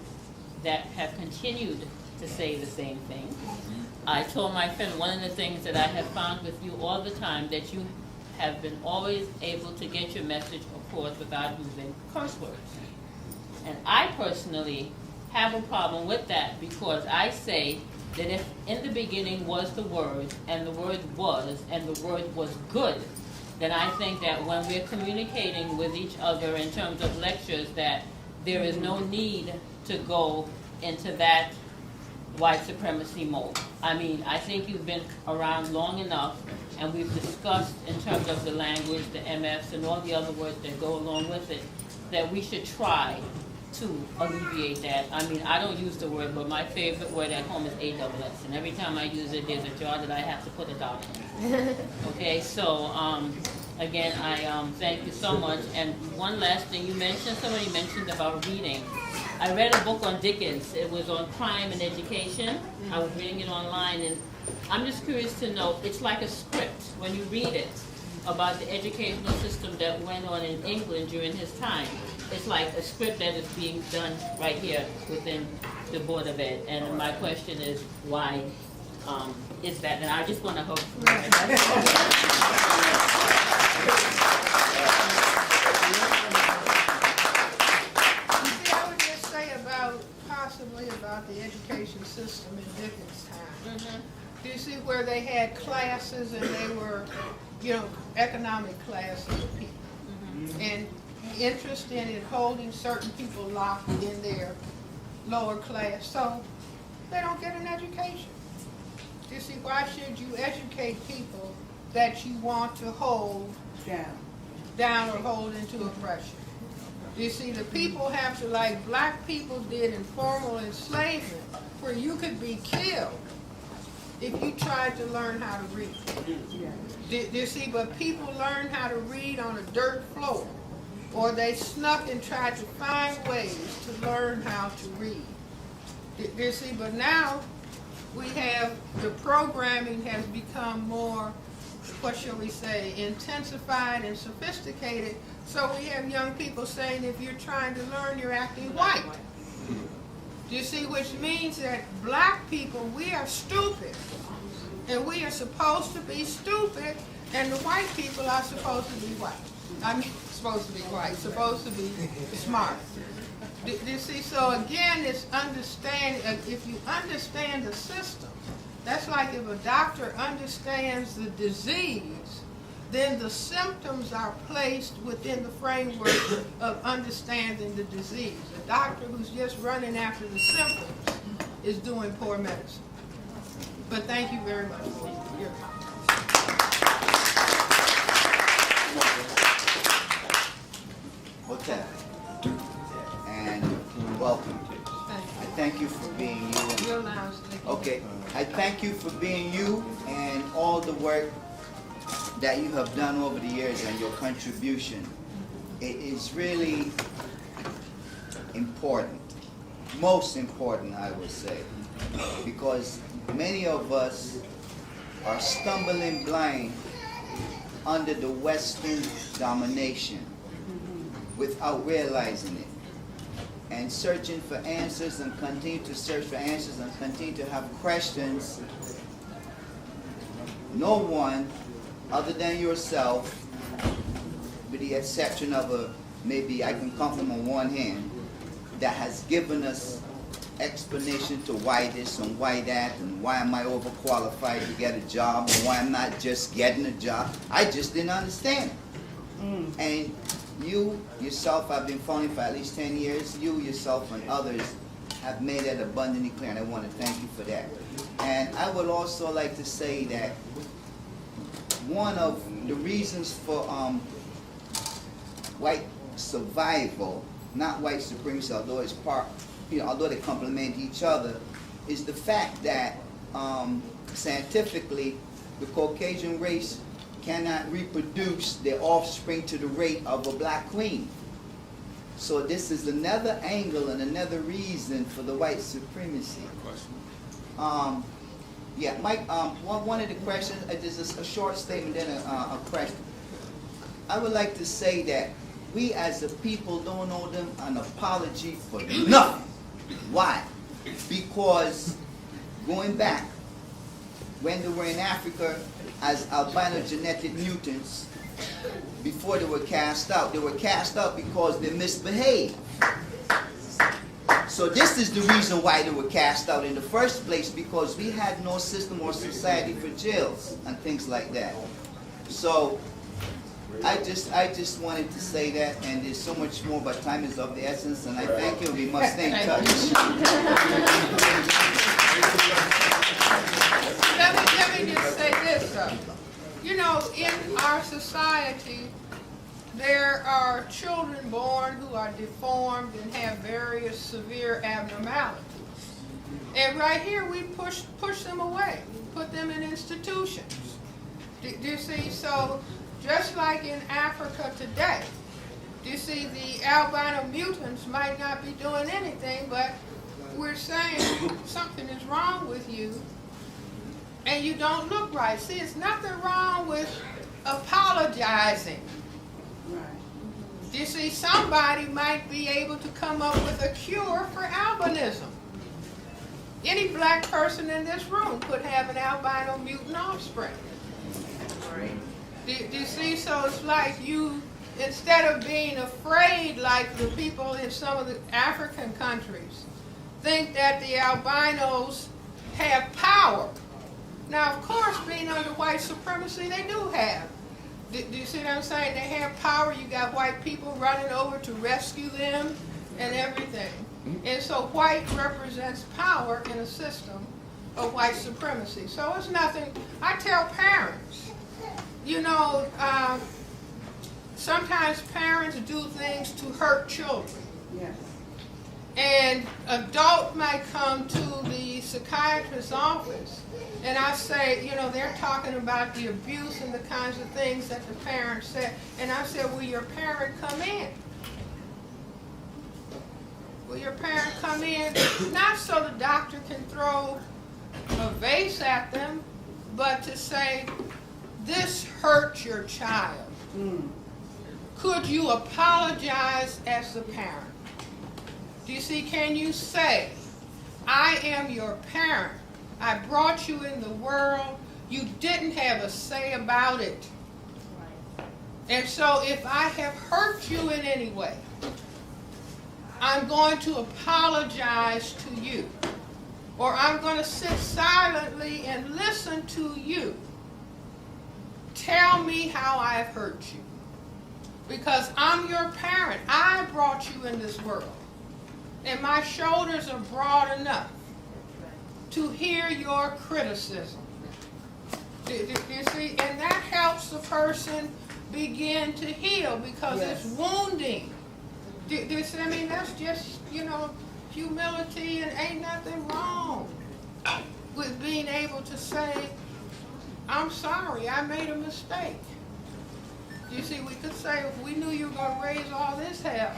have continued to say the same thing. I told my friend one of the things that I have found with you all the time, that you have been always able to get your message across without using curse words. And I personally have a problem with that, because I say that if in the beginning was the Word, and the Word was, and the Word was good, then I think that when we're communicating with each other in terms of lectures, that there is no need to go into that white supremacy mode. I mean, I think you've been around long enough, and we've discussed in terms of the language, the MFs, and all the other words that go along with it, that we should try to alleviate that. I mean, I don't use the word, but my favorite word at home is AWS, and every time I use it, there's a jar that I have to put a dollar in. Okay, so again, I thank you so much. And one last thing, somebody mentioned about reading. I read a book on Dickens. It was on crime and education. I was reading it online, and I'm just curious to know, it's like a script when you read it about the educational system that went on in England during his time. It's like a script that is being done right here within the Board of Ed. And my question is, why is that? And I just want to hope. Possibly about the education system in Dickens' time. Do you see where they had classes, and they were, economic classes of people, and interested in holding certain people locked in their lower class, so they don't get an education. You see, why should you educate people that you want to hold down or hold into oppression? You see, the people have to, like black people did in formal enslavement, where you could be killed if you tried to learn how to read. You see, but people learned how to read on a dirt floor, or they snuck and tried to find ways to learn how to read. You see, but now we have, the programming has become more, what shall we say, intensified and sophisticated. So we have young people saying, if you're trying to learn, you're acting white. Do you see, which means that black people, we are stupid. And we are supposed to be stupid, and the white people are supposed to be white. I mean, supposed to be white, supposed to be smart. Do you see, so again, it's understanding, if you understand the system, that's like if a doctor understands the disease, then the symptoms are placed within the framework of understanding the disease. A doctor who's just running after the symptoms is doing poor medicine. But thank you very much for your comments. Okay. And welcome. I thank you for being you. Okay. I thank you for being you and all the work that you have done over the years and your contribution. It is really important, most important, I would say, because many of us are stumbling blind under the Western domination without realizing it, and searching for answers and continue to search for answers and continue to have questions. No one other than yourself, with the exception of maybe I can count them on one hand, that has given us explanation to why this and why that and why am I overqualified to get a job and why I'm not just getting a job. I just didn't understand it. And you yourself, I've been following for at least 10 years, you yourself and others have made that abundantly clear, and I want to thank you for that. And I would also like to say that one of the reasons for white survival, not white supremacy, although it's part, although they complement each other, is the fact that scientifically the Caucasian race cannot reproduce their offspring to the rate of a black queen. So this is another angle and another reason for the white supremacy. Yeah, Mike, one of the questions, this is a short statement, then a question. I would like to say that we as a people don't owe them an apology for nothing. Why? Because going back, when they were in Africa as albino genetic mutants, before they were cast out because they misbehaved. So this is the reason why they were cast out in the first place, because we had no system or society for jails and things like that. So I just wanted to say that, and there's so much more, but time is of the essence, and I thank you. We must stay in touch. Let me just say this, though. You know, in our society, there are children born who are deformed and have various severe abnormalities. And right here, we push them away, put them in institutions. Do you see? So, just like in Africa today, you see, the albino mutants might not be doing anything, but we're saying something is wrong with you and you don't look right. See, it's nothing wrong with apologizing. You see, somebody might be able to come up with a cure for albinism. Any black person in this room could have an albino mutant offspring. Do you see? So it's like you, instead of being afraid like the people in some of the African countries, think that the albinos have power. Now, of course, being under white supremacy, they do have. Do you see what I'm saying? They have power. You got white people running over to rescue them and everything. And so white represents power in a system of white supremacy. So it's nothing. I tell parents, you know, sometimes parents do things to hurt children. Yes. And adult might come to the psychiatrist's office, and I say, you know, they're talking about the abuse and the kinds of things that the parent said. And I said, will your parent come in? Will your parent come in? Not so the doctor can throw a vase at them, but to say, this hurt your child. Could you apologize as the parent? Do you see, can you say, I am your parent. I brought you in the world. You didn't have a say about it. And so if I have hurt you in any way, I'm going to apologize to you. Or I'm going to sit silently and listen to you. Tell me how I've hurt you. Because I'm your parent. I brought you in this world. And my shoulders are broad enough to hear your criticism. Do you see? And that helps the person begin to heal, because it's wounding. Do you see? I mean, that's just, you know, humility, and ain't nothing wrong with being able to say, I'm sorry, I made a mistake. You see, we could say, if we knew you were going to raise all this hell.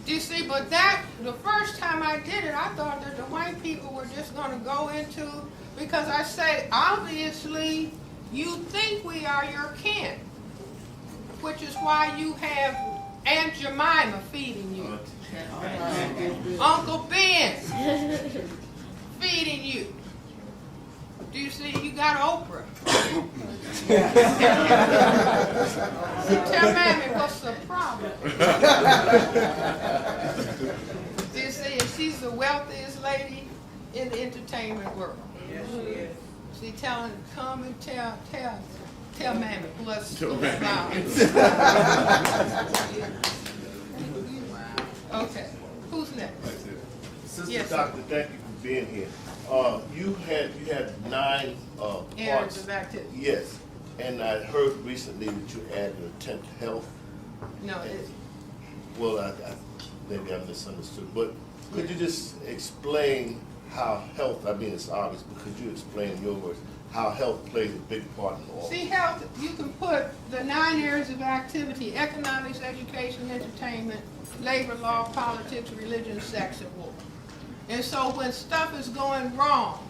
Do you see? But that, the first time I did it, I thought that the white people were just going to go into, because I say, obviously, you think we are your kin, which is why you have Aunt Jemima feeding you, Uncle Ben feeding you. Do you see? You got Oprah. Tell Mammy what's the problem. Do you see? And she's the wealthiest lady in the entertainment world. Yes, she is. She telling, come and tell Mammy what's about. Okay, who's next? Sister Yes, Doctor, thank you for being here. You had 9 Areas parts. of activity. Yes, and I heard recently that you added a 10th health. No, it's, Well, maybe I misunderstood, but could you just explain how health, I mean it's obvious, but could you explain in your words how health plays a big part in all? see, health, you can put the 9 areas of activity: economics, education, entertainment, labor, law, politics, religion, sex, and war. And so when stuff is going wrong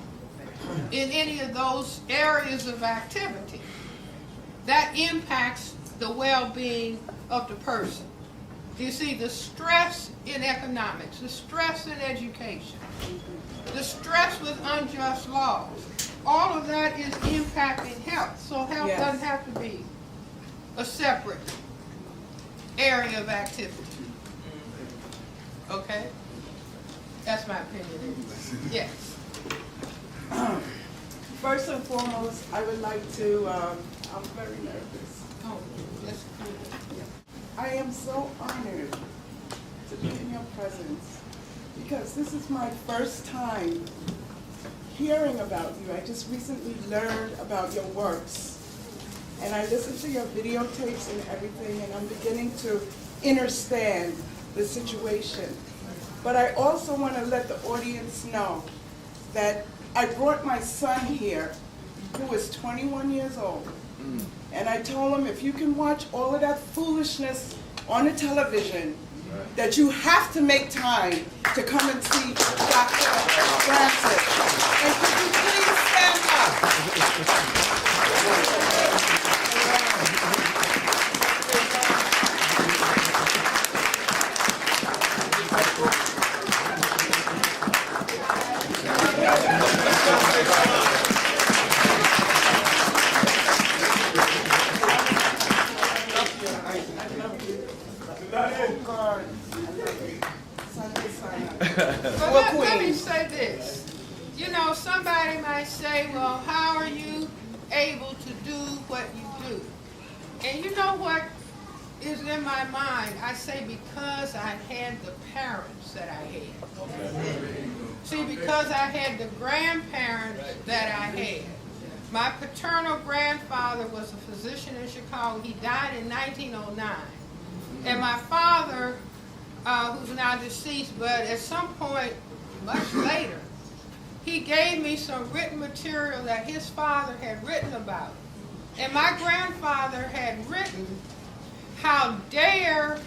in any of those areas of activity, that impacts the well-being of the person. You see, the stress in economics, the stress in education, the stress with unjust laws, all of that is impacting health. So health doesn't have to be a separate area of activity. Okay? That's my opinion. Yes. First and foremost, I would like to, I'm very nervous. Oh, that's cool. I am so honored to be in your presence because this is my first time hearing about you. I just recently learned about your works. And I listened to your videotapes and everything, and I'm beginning to understand the situation. But I also want to let the audience know that I brought my son here, who is 21 years old. And I told him, if you can watch all of that foolishness on the television, that you have to make time to come and see Dr. Francis. And could you please stand up? But let me say this. You know, somebody might say, well, how are you able to do what you do? And you know what is in my mind? I say because I had the parents that I had. See, because I had the grandparents that I had. My paternal grandfather was a physician in Chicago. He died in 1909. And my father, who's now deceased, but at some point, much later, he gave me some written material that his father had written about. And my grandfather had written, how dare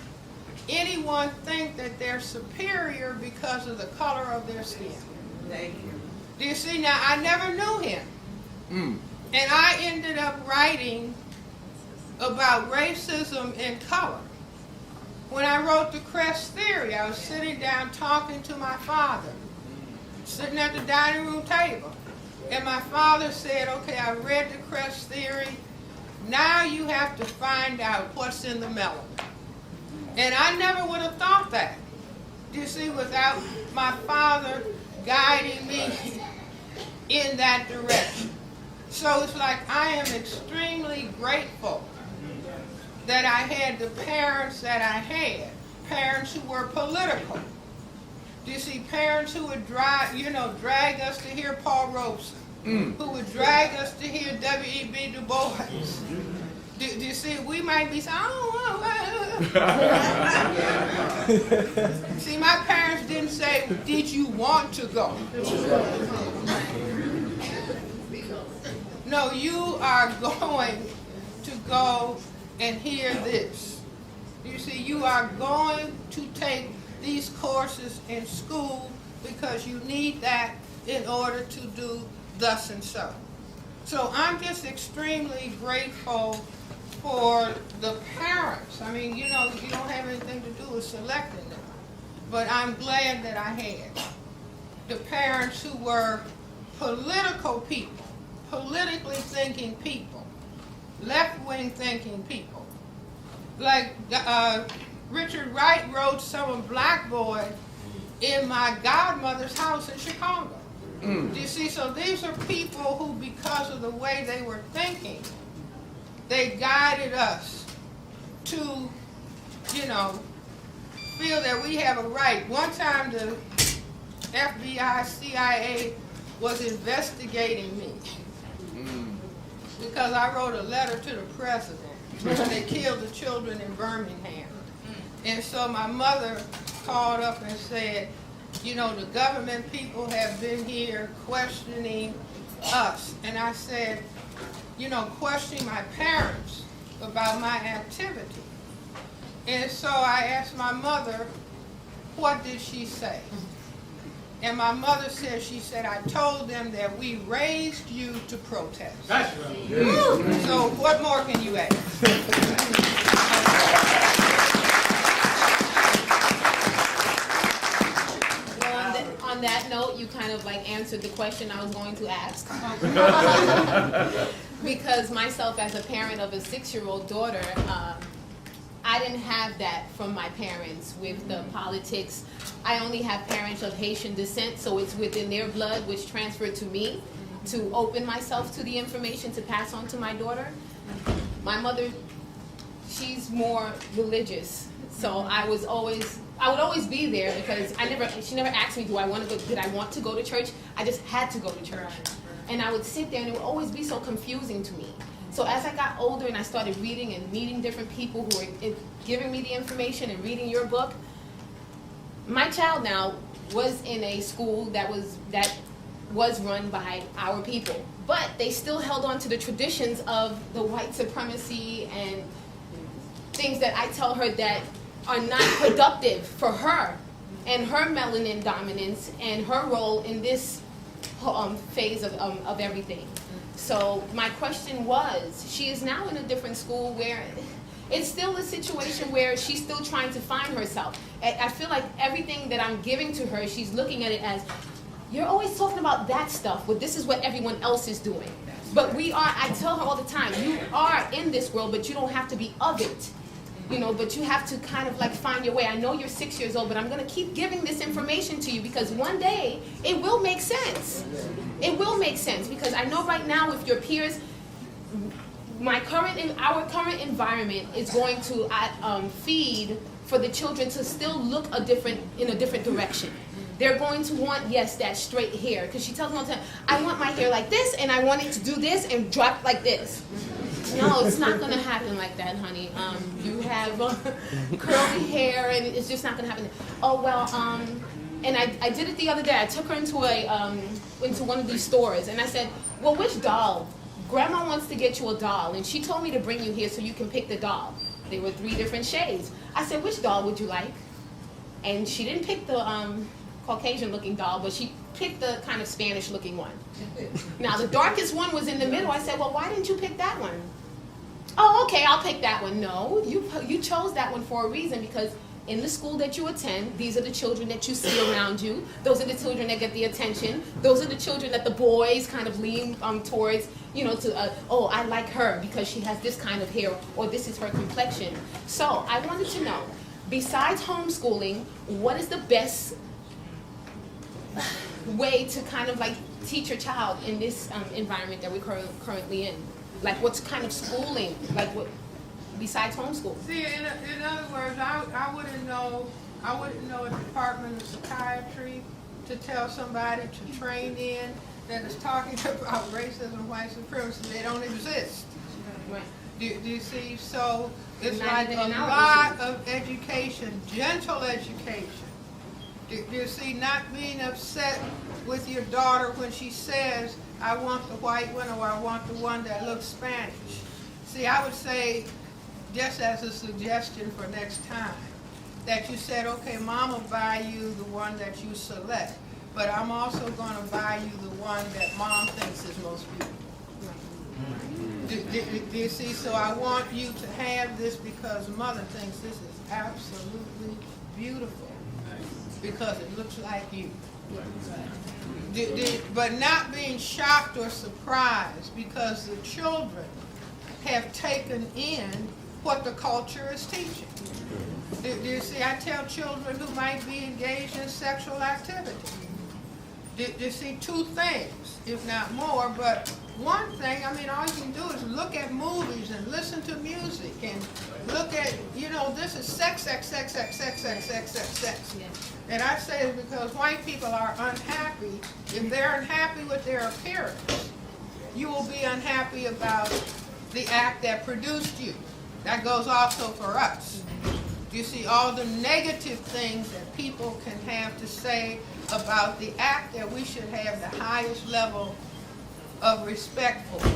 anyone think that they're superior because of the color of their skin. Thank you. Do you see? Now, I never knew him. And I ended up writing about racism and color. When I wrote the Cress theory, I was sitting down talking to my father, sitting at the dining room table. And my father said, okay, I read the Cress theory. Now you have to find out what's in the melon. And I never would have thought that, you see, without my father guiding me in that direction. So it's like I am extremely grateful that I had the parents that I had, parents who were political. You see, parents who would drag us to hear Paul Robeson, who would drag us to hear W.E.B. Du Bois. Do you see, we might be saying, See, my parents didn't say, did you want to go? No, you are going to go and hear this. You see, you are going to take these courses in school because you need that in order to do thus and so. So I'm just extremely grateful for the parents. I mean, you know, you don't have anything to do with selecting them. But I'm glad that I had the parents who were political people, politically thinking people, left-wing thinking people. Like Richard Wright wrote some black boy in my godmother's house in Chicago. Do you see? So these are people who, because of the way they were thinking, they guided us to, you know, feel that we have a right. One time the FBI, CIA was investigating me because I wrote a letter to the president when they killed the children in Birmingham. And so my mother called up and said, you know, the government people have been here questioning us. And I said, you know, questioning my parents about my activity. And so I asked my mother, what did she say? And my mother said, she said, I told them that we raised you to protest. That's right. So what more can you ask? On that note, you kind of like answered the question I was going to ask. Because myself, as a parent of a 6-year-old daughter, I didn't have that from my parents with the politics. I only have parents of Haitian descent, so it's within their blood, which transferred to me to open myself to the information to pass on to my daughter. My mother, she's more religious, so I would always be there because she never asked me, did I want to go to church? I just had to go to church. And I would sit there and it would always be so confusing to me. So as I got older and I started reading and meeting different people who were giving me the information and reading your book, my child now was in a school that was run by our people. But they still held on to the traditions of the white supremacy and things that I tell her that are not productive for her and her melanin dominance and her role in this phase of everything. So my question was, she is now in a different school where it's still a situation where she's still trying to find herself. I feel like everything that I'm giving to her, she's looking at it as, you're always talking about that stuff, but this is what everyone else is doing. But I tell her all the time, you are in this world, but you don't have to be of it. You know, but you have to kind of like find your way. I know you're 6 years old, but I'm going to keep giving this information to you because one day it will make sense. It will make sense because I know right now with your peers, our current environment is going to feed for the children to still look in a different direction. They're going to want, yes, that straight hair. Because she tells me all the time, I want my hair like this, and I want it to do this and drop like this. No, it's not going to happen like that, honey. You have curly hair, and it's just not going to happen. Oh, well, and I did it the other day. I took her into one of these stores, and I said, well, which doll? Grandma wants to get you a doll, and she told me to bring you here so you can pick the doll. There were 3 different shades. I said, which doll would you like? And she didn't pick the Caucasian-looking doll, but she picked the kind of Spanish-looking one. Now, the darkest one was in the middle. I said, well, why didn't you pick that one? Oh, okay, I'll pick that one. No, you chose that one for a reason because in the school that you attend, these are the children that you see around you. Those are the children that get the attention. Those are the children that the boys kind of lean towards, you know, oh, I like her because she has this kind of hair or this is her complexion. So I wanted to know, besides homeschooling, what is the best way to kind of like teach your child in this environment that we're currently in? Like what's kind of schooling, like what, besides homeschool? See, in other words, I wouldn't know a department of psychiatry to tell somebody to train in that is talking about racism, white supremacy. They don't exist. Right. Do you see? So it's like a lot of education, gentle education. Do you see? Not being upset with your daughter when she says, I want the white one or I want the one that looks Spanish. See, I would say, just as a suggestion for next time, that you said, okay, Mom will buy you the one that you select, but I'm also going to buy you the one that Mom thinks is most beautiful. Do you see? So I want you to have this because Mother thinks this is absolutely beautiful because it looks like you. But not being shocked or surprised because the children have taken in what the culture is teaching. Do you see? I tell children who might be engaged in sexual activity. Do you see? Two things, if not more, but one thing, I mean, all you can do is look at movies and listen to music and look at, you know, this is sex. And I say it because white people are unhappy. If they're unhappy with their appearance, you will be unhappy about the act that produced you. That goes also for us. You see all the negative things that people can have to say about the act that we should have the highest level of respect for.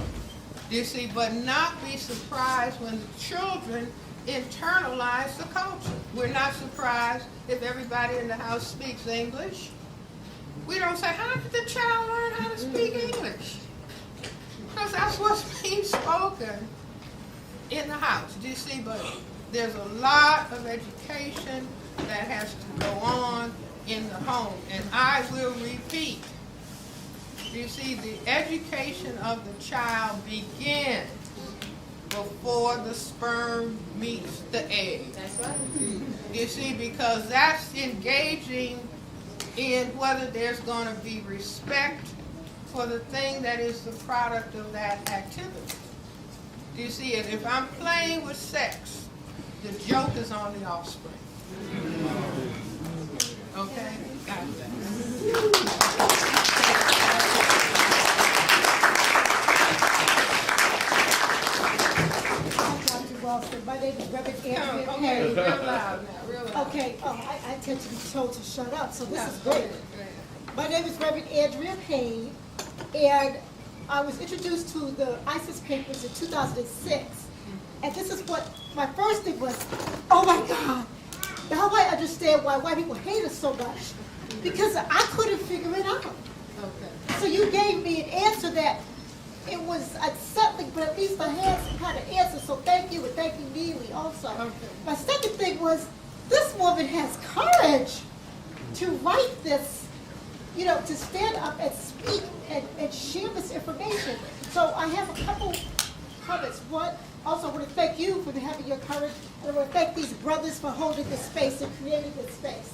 You see, but not be surprised when the children internalize the culture. We're not surprised if everybody in the house speaks English. We don't say, how did the child learn how to speak English? Because that's what's being spoken in the house. Do you see? But there's a lot of education that has to go on in the home. And I will repeat, you see, the education of the child begins before the sperm meets the egg. That's right. You see, because that's engaging in whether there's going to be respect for the thing that is the product of that activity. You see, and if I'm playing with sex, the joke is on the offspring. Okay? Welsing. My name is Reverend Andrea Okay, Payne. real loud now, real loud. Okay, I tend to be told to shut up, so this is great. My name is Reverend Andrea Payne, and I was introduced to the ISIS papers in 2006. And this is what my first thing was, oh my God, now I understand why white people hate us so much. Because I couldn't figure it out. Okay. So you gave me an answer that it was unsettling, but at least I had some kind of answer. So thank you, and thank you, Neely, also. Okay. My second thing was, this woman has courage to write this, you know, to stand up and speak and share this information. So I have a couple comments. One, also I want to thank you for having your courage, and I want to thank these brothers for holding this space and creating this space.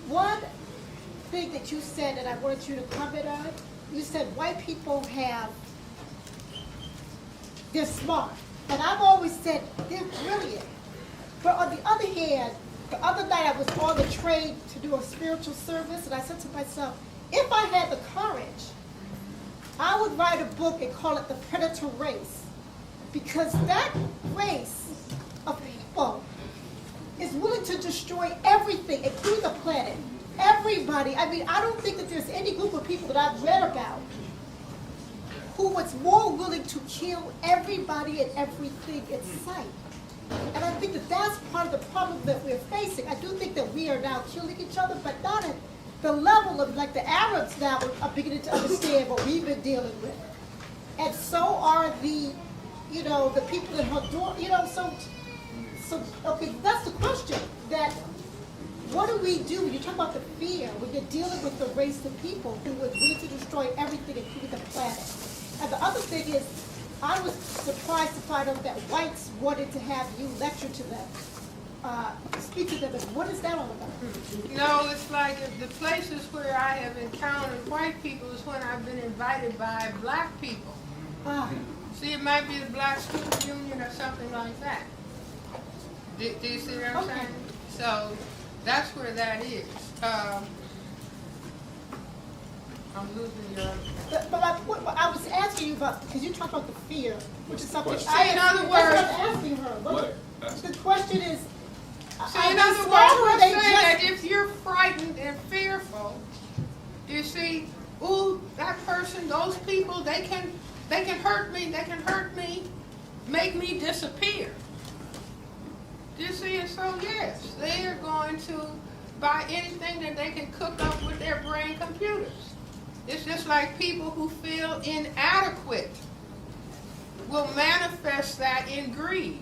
One thing that you said that I wanted you to comment on, you said white people they're smart. And I've always said they're brilliant. But on the other hand, the other night I was on the train to do a spiritual service, and I said to myself, if I had the courage, I would write a book and call it The Predator Race. Because that race of people is willing to destroy everything, including the planet. Everybody. I mean, I don't think that there's any group of people that I've read about who was more willing to kill everybody and everything in sight. And I think that that's part of the problem that we're facing. I do think that we are now killing each other, but not at the level of, like, the Arabs now are beginning to understand what we've been dealing with. And so are the, you know, the people in Honduras, you know, so okay, that's the question. That what do we do when you talk about the fear, when you're dealing with the race of people who was willing to destroy everything, including the planet? And the other thing is, I was surprised to find out that whites wanted to have you lecture to them, speak to them. What is that all about? No, it's like the places where I have encountered white people is when I've been invited by black people. See, it might be the Black Student Union or something like that. Do you see what I'm saying? So that's where that is. I'm losing your... But I was asking you about, because you talked about the fear, which is something See, in other words... That's what I'm asking her. The question is... See, in other words, we're saying that if you're frightened and fearful, you see, ooh, that person, those people, they can hurt me, make me disappear. You see, and so yes, they are going to buy anything that they can cook up with their brain computers. It's just like people who feel inadequate will manifest that in greed.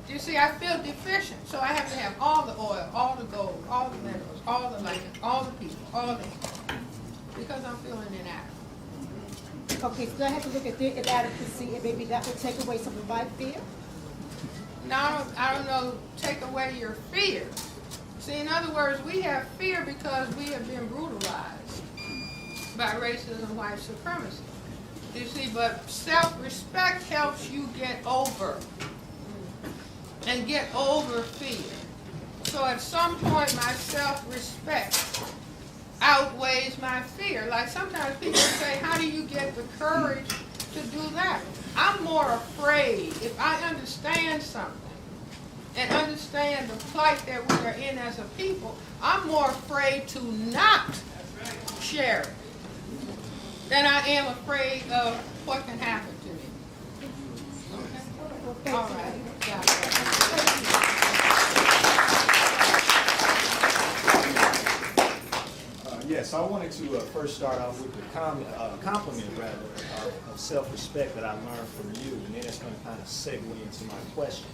You see, I feel deficient, so I have to have all the oil, all the gold, all the minerals, all the land, all the people, all the because I'm feeling inadequate. Okay, so I have to look at the inadequacy, and maybe that will take away some of my fear? Now, I don't know, take away your fear. See, in other words, we have fear because we have been brutalized by racism, white supremacy. You see, but self-respect helps you get over and get over fear. So at some point, my self-respect outweighs my fear. Like sometimes people say, how do you get the courage to do that? I'm more afraid if I understand something and understand the plight that we are in as a people, I'm more afraid to not share it than I am afraid of what can happen to me. Okay? All right. Yes, I wanted to first start off with the compliment, rather, of self-respect that I learned from you, and then it's going to kind of segue into my question.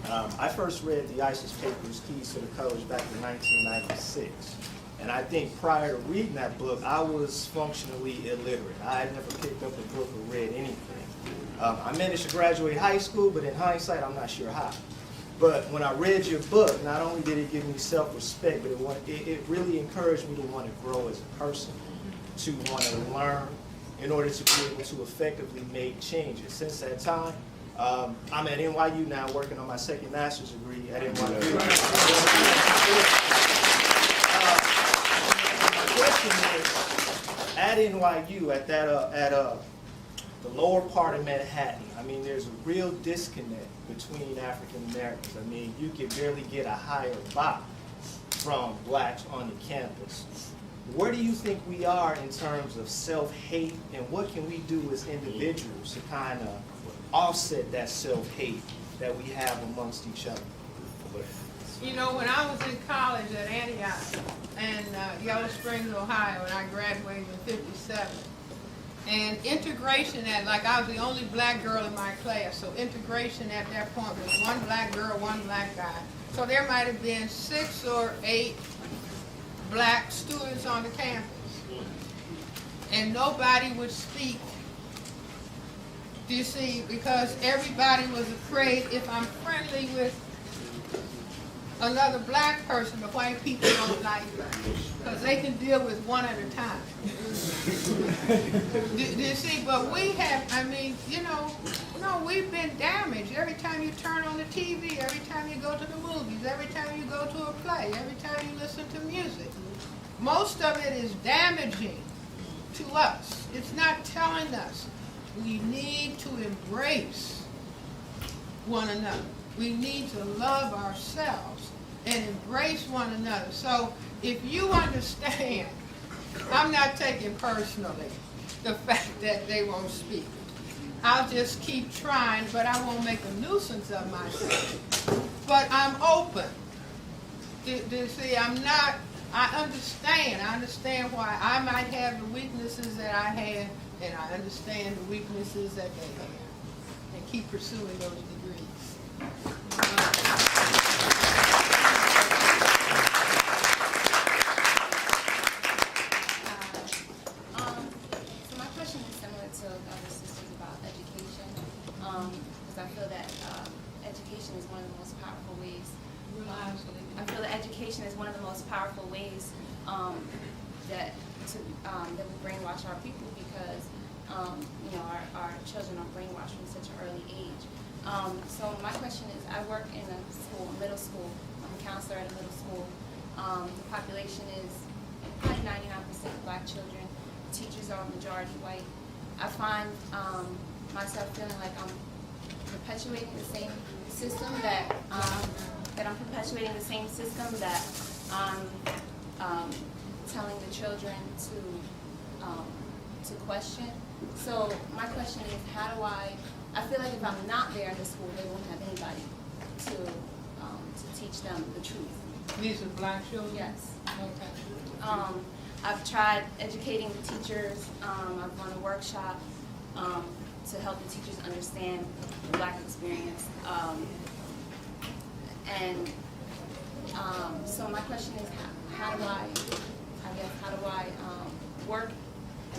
I first read the ISIS papers, Keys to the Codes, back in 1996, and I think prior to reading that book, I was functionally illiterate. I had never picked up a book or read anything. I managed to graduate high school, but in hindsight, I'm not sure how. But when I read your book, not only did it give me self-respect, but it really encouraged me to want to grow as a person, to want to learn in order to be able to effectively make changes. Since that time, I'm at NYU now working on my second master's degree at NYU. My question is, at NYU, at the lower part of Manhattan, I mean, there's a real disconnect between African Americans. I mean, you can barely get a higher vibe from blacks on the campus. Where do you think we are in terms of self-hate, and what can we do as individuals to kind of offset that self-hate that we have amongst each other? You know, when I was in college at Antioch and Yellow Springs, Ohio, and I graduated in '57, and integration like I was the only black girl in my class, so integration at that point was one black girl, one black guy. So there might have been 6 or 8 black students on the campus. And nobody would speak, do you see, because everybody was afraid if I'm friendly with another black person, the white people don't like that, because they can deal with one at a time. do you see, but we have, I mean, you know, no, we've been damaged. Every time you turn on the TV, every time you go to the movies, every time you go to a play, every time you listen to music, most of it is damaging to us. It's not telling us we need to embrace one another. We need to love ourselves and embrace one another. So if you understand, I'm not taking personally the fact that they won't speak. I'll just keep trying, but I won't make a nuisance of myself. But I'm open. See, I'm not, I understand why I might have the weaknesses that I have, and I understand the weaknesses that they have, and keep pursuing those degrees. So my question is similar to other sisters about education, because I feel that education is one of the most powerful ways. I feel that education is one of the most powerful ways that we brainwash our people, because you know, our children are brainwashed from such an early age. So my question is, I work in a school, middle school. I'm a counselor at a middle school. The population is probably 99% black children. Teachers are majority white. I find myself feeling like I'm perpetuating the same system that I'm perpetuating the same system that I'm telling the children to question. So my question is, how do I feel like if I'm not there in the school, they won't have anybody to to teach them the truth. These are black children? Yes. Okay. I've tried educating the teachers. I've run a workshop to help the teachers understand the black experience. So my question is, how do I work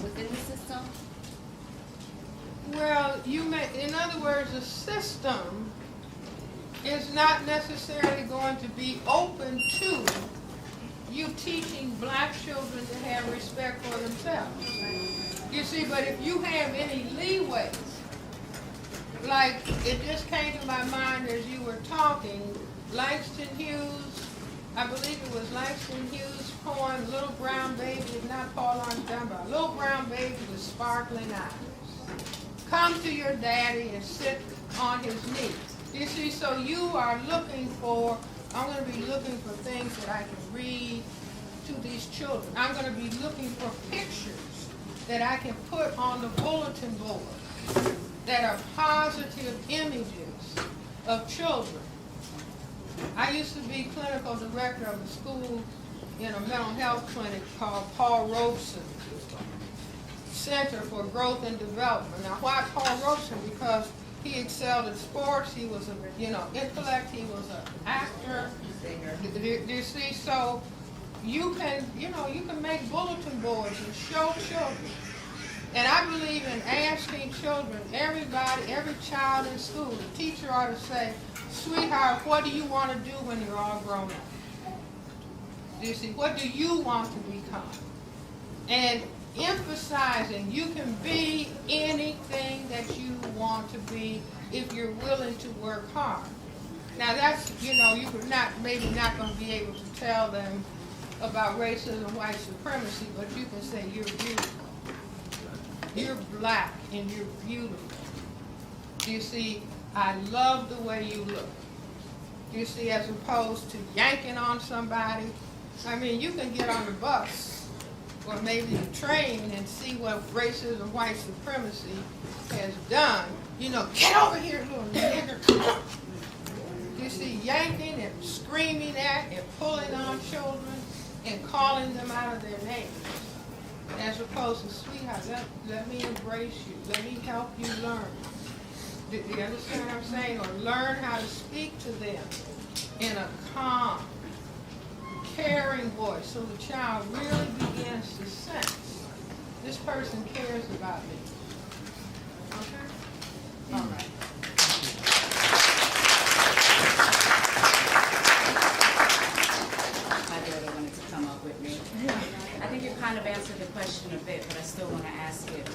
within the system? Well, in other words, the system is not necessarily going to be open to you teaching black children to have respect for themselves. You see, but if you have any leeway, like it just came to my mind as you were talking, Langston Hughes, I believe it was Langston Hughes' poem, Little Brown Baby, if not Paul on Dunbar, Little Brown Baby with Sparkling Eyes. Come to your daddy and sit on his knee. You see, so you are looking for, I'm going to be looking for things that I can read to these children. I'm going to be looking for pictures that I can put on the bulletin board that are positive images of children. I used to be clinical director of a school in a mental health clinic called Paul Robeson Center for Growth and Development. Now, why Paul Robeson? Because he excelled in sports. He was intellect. He was an actor. You see, so you can make bulletin boards and show children. And I believe in asking children, everybody, every child in school, the teacher ought to say, sweetheart, what do you want to do when you're all grown up? Do you see, what do you want to become? And emphasizing you can be anything that you want to be if you're willing to work hard. Now that's, you're maybe not going to be able to tell them about racism, white supremacy, but you can say you're beautiful. You're black and you're beautiful. You see, I love the way you look. You see, as opposed to yanking on somebody. I mean, you can get on the bus or maybe the train and see what racism, white supremacy has done. Get over here, little nigger. You see, yanking and screaming at and pulling on children and calling them out of their names. As opposed to, sweetheart, let me embrace you. Let me help you learn. Do you understand what I'm saying? Or learn how to speak to them in a calm, caring voice so the child really begins to sense this person cares about me. Okay? All right. My daughter wanted to come up with me. I think you kind of answered the question a bit, but I still want to ask it.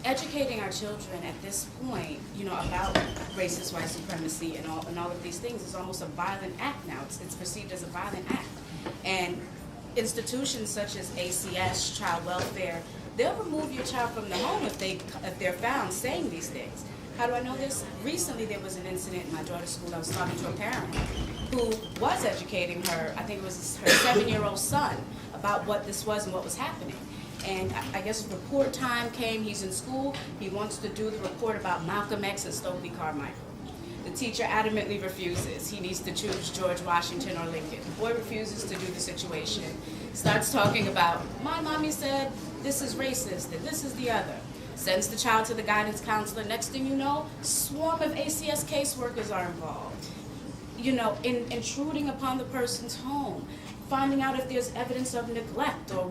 Educating our children at this point, about racist white supremacy and all of these things is almost a violent act now. It's perceived as a violent act. And institutions such as ACS, child welfare, they'll remove your child from the home if they're found saying these things. How do I know this? Recently there was an incident in my daughter's school. I was talking to a parent who was educating her, I think it was her 7-year-old son, about what this was and what was happening. And I guess report time came, he's in school, he wants to do the report about Malcolm X and Stokely Carmichael. The teacher adamantly refuses. He needs to choose George Washington or Lincoln. The boy refuses to do the situation. Starts talking about, my mommy said this is racist and this is the other. Sends the child to the guidance counselor. Next thing you know, swarm of ACS caseworkers are involved. In intruding upon the person's home, finding out if there's evidence of neglect or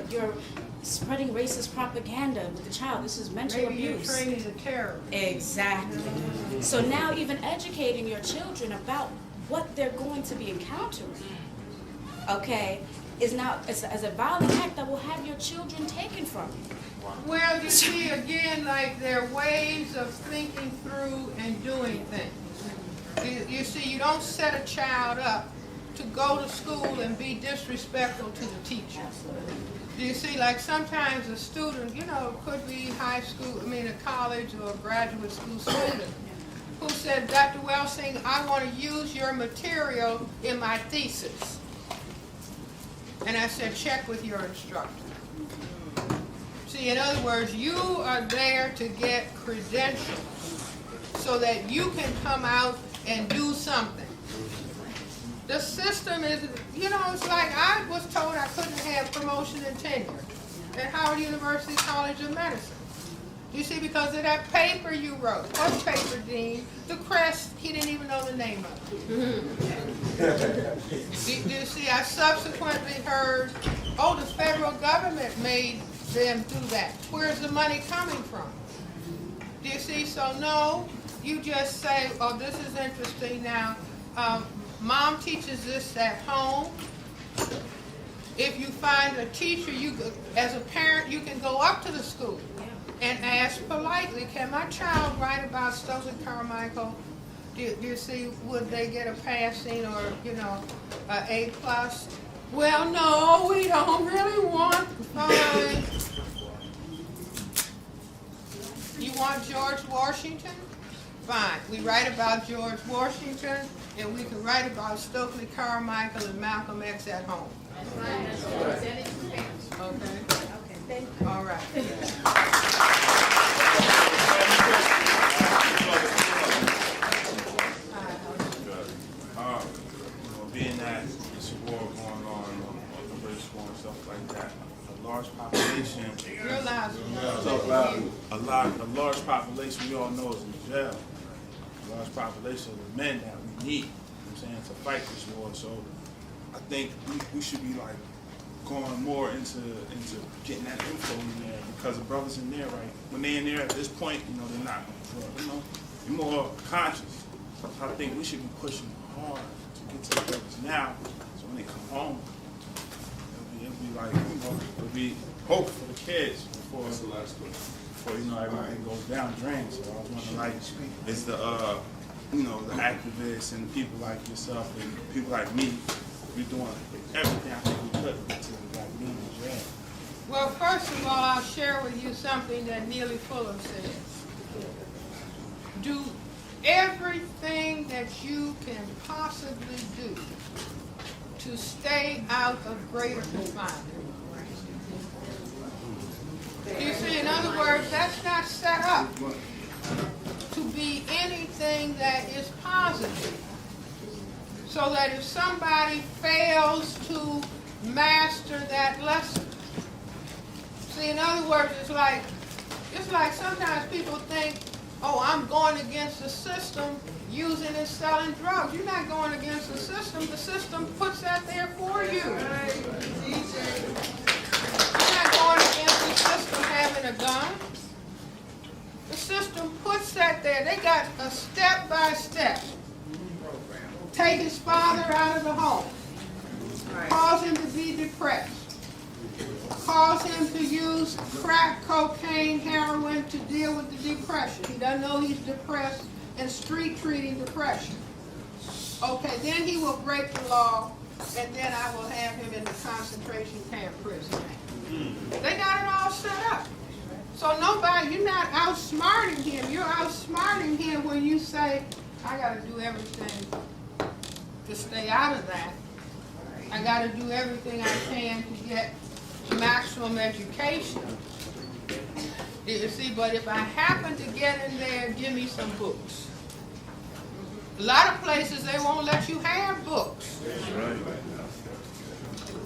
you're spreading racist propaganda with the child. This is mental abuse. Maybe you're training the terrorists. Exactly. So now even educating your children about what they're going to be encountering, okay, is now as a violent act that will have your children taken from you. Well, you see, again, like there are ways of thinking through and doing things. You see, you don't set a child up to go to school and be disrespectful to the teacher. You see, like sometimes a student, could be a college or a graduate school student, who said, Dr. Welsing, I want to use your material in my thesis. And I said, check with your instructor. See, in other words, you are there to get credentials so that you can come out and do something. The system is, you know, it's like I was told I couldn't have promotion and tenure at Howard University College of Medicine. You see, because of that paper you wrote. What paper, Dean? The Cress, he didn't even know the name of it. Do you see, I subsequently heard, oh, the federal government made them do that. Where's the money coming from? Do you see? So no, you just say, oh, this is interesting now. Mom teaches this at home. If you find a teacher, as a parent, you can go up to the school and ask politely, can my child write about Stokely Carmichael? Do you see, would they get a passing or, you know, an A+? Well, no, we don't really want, fine. You want George Washington? Fine. We write about George Washington, and we can write about Stokely Carmichael and Malcolm X at home. Okay. Thank you. All right. Being that there's a war going on the race war and stuff like that, a large population. You're loud. A large population we all know is in jail. A large population of men that we need, you know what I'm saying, to fight this war. So I think we should be like going more into getting that info in there, because the brothers in there, right, when they're in there at this point, you know, they're not, you know, they're more conscious. So I think we should be pushing hard to get to the brothers now, so when they come home, it'll be like, you know, it'll be hope for the kids before you know everything goes down drain. So I was wondering, like, is the you know, the activists and people like yourself and people like me, we're doing everything I think we could to like being in jail. Well, first of all, I'll share with you something that Neely Fuller says. Do everything that you can possibly do to stay out of greater confinement. You see, in other words, that's not set up to be anything that is positive. So that if somebody fails to master that lesson. See, in other words, it's like sometimes people think, oh, I'm going against the system using and selling drugs. You're not going against the system. The system puts that there for you. You're not going against the system having a gun. The system puts that there. They got a step-by-step. Take his father out of the home. Cause him to be depressed. Cause him to use crack, cocaine, heroin to deal with the depression. He doesn't know he's depressed and street treating depression. Okay, then he will break the law, and then I will have him in the concentration camp prison. They got it all set up. So nobody, you're not outsmarting him. You're outsmarting him when you say, I got to do everything to stay out of that. I got to do everything I can to get maximum education. You see, but if I happen to get in there, give me some books. A lot of places, they won't let you have books.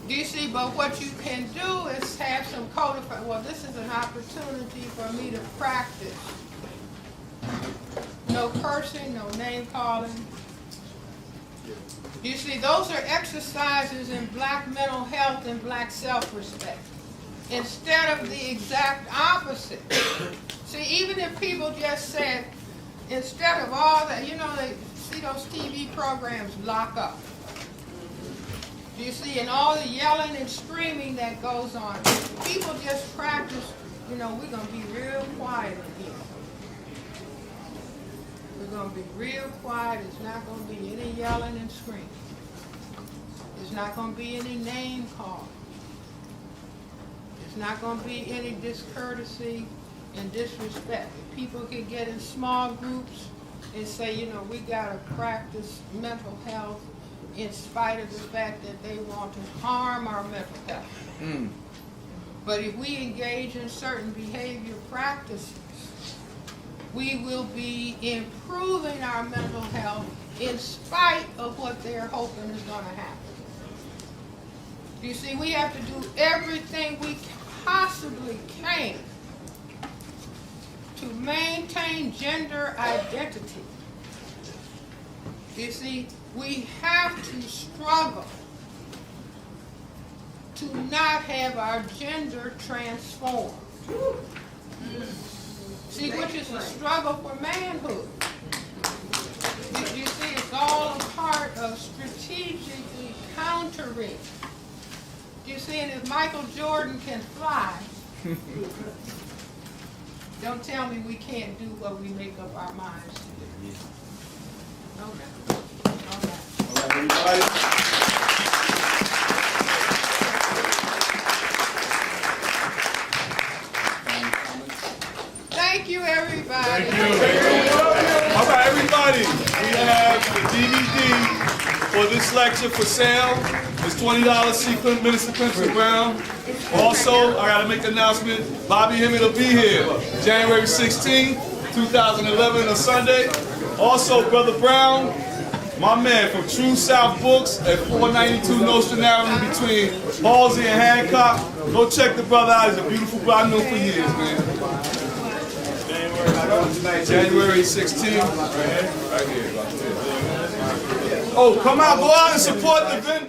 Do you see, but what you can do is have some codified, well, this is an opportunity for me to practice. No cursing, no name calling. You see, those are exercises in black mental health and black self-respect, instead of the exact opposite. See, even if people just said, instead of all that, you know, they see those TV programs, Lock Up. You see, and all the yelling and screaming that goes on. People just practice, you know, we're going to be real quiet in here. We're going to be real quiet. It's not going to be any yelling and screaming. There's not going to be any name calling. There's not going to be any discourtesy and disrespect. People can get in small groups and say, you know, we got to practice mental health in spite of the fact that they want to harm our mental health. But if we engage in certain behavior practices, we will be improving our mental health in spite of what they're hoping is going to happen. You see, we have to do everything we possibly can to maintain gender identity. You see, we have to struggle to not have our gender transformed. See, which is the struggle for manhood. You see, it's all a part of strategically countering. You see, and if Michael Jordan can fly, don't tell me we can't do what we make up our minds to do. Okay. All right. Everybody. Thank you, everybody. Thank you. All right, everybody. We have the DVD for this lecture for sale. It's $20. See Minister Clemson Brown. Also, I got to make an announcement. Bobby Hemmett will be here January 16th, 2011, on Sunday. Also, Brother Brown, my man from True South Books at 492 Nostrand Avenue between Halsey and Hancock. Go check the brother out. He's a beautiful brother. I know him for years, man. January 16th. Right here. Oh, come out, go out and support the vendor.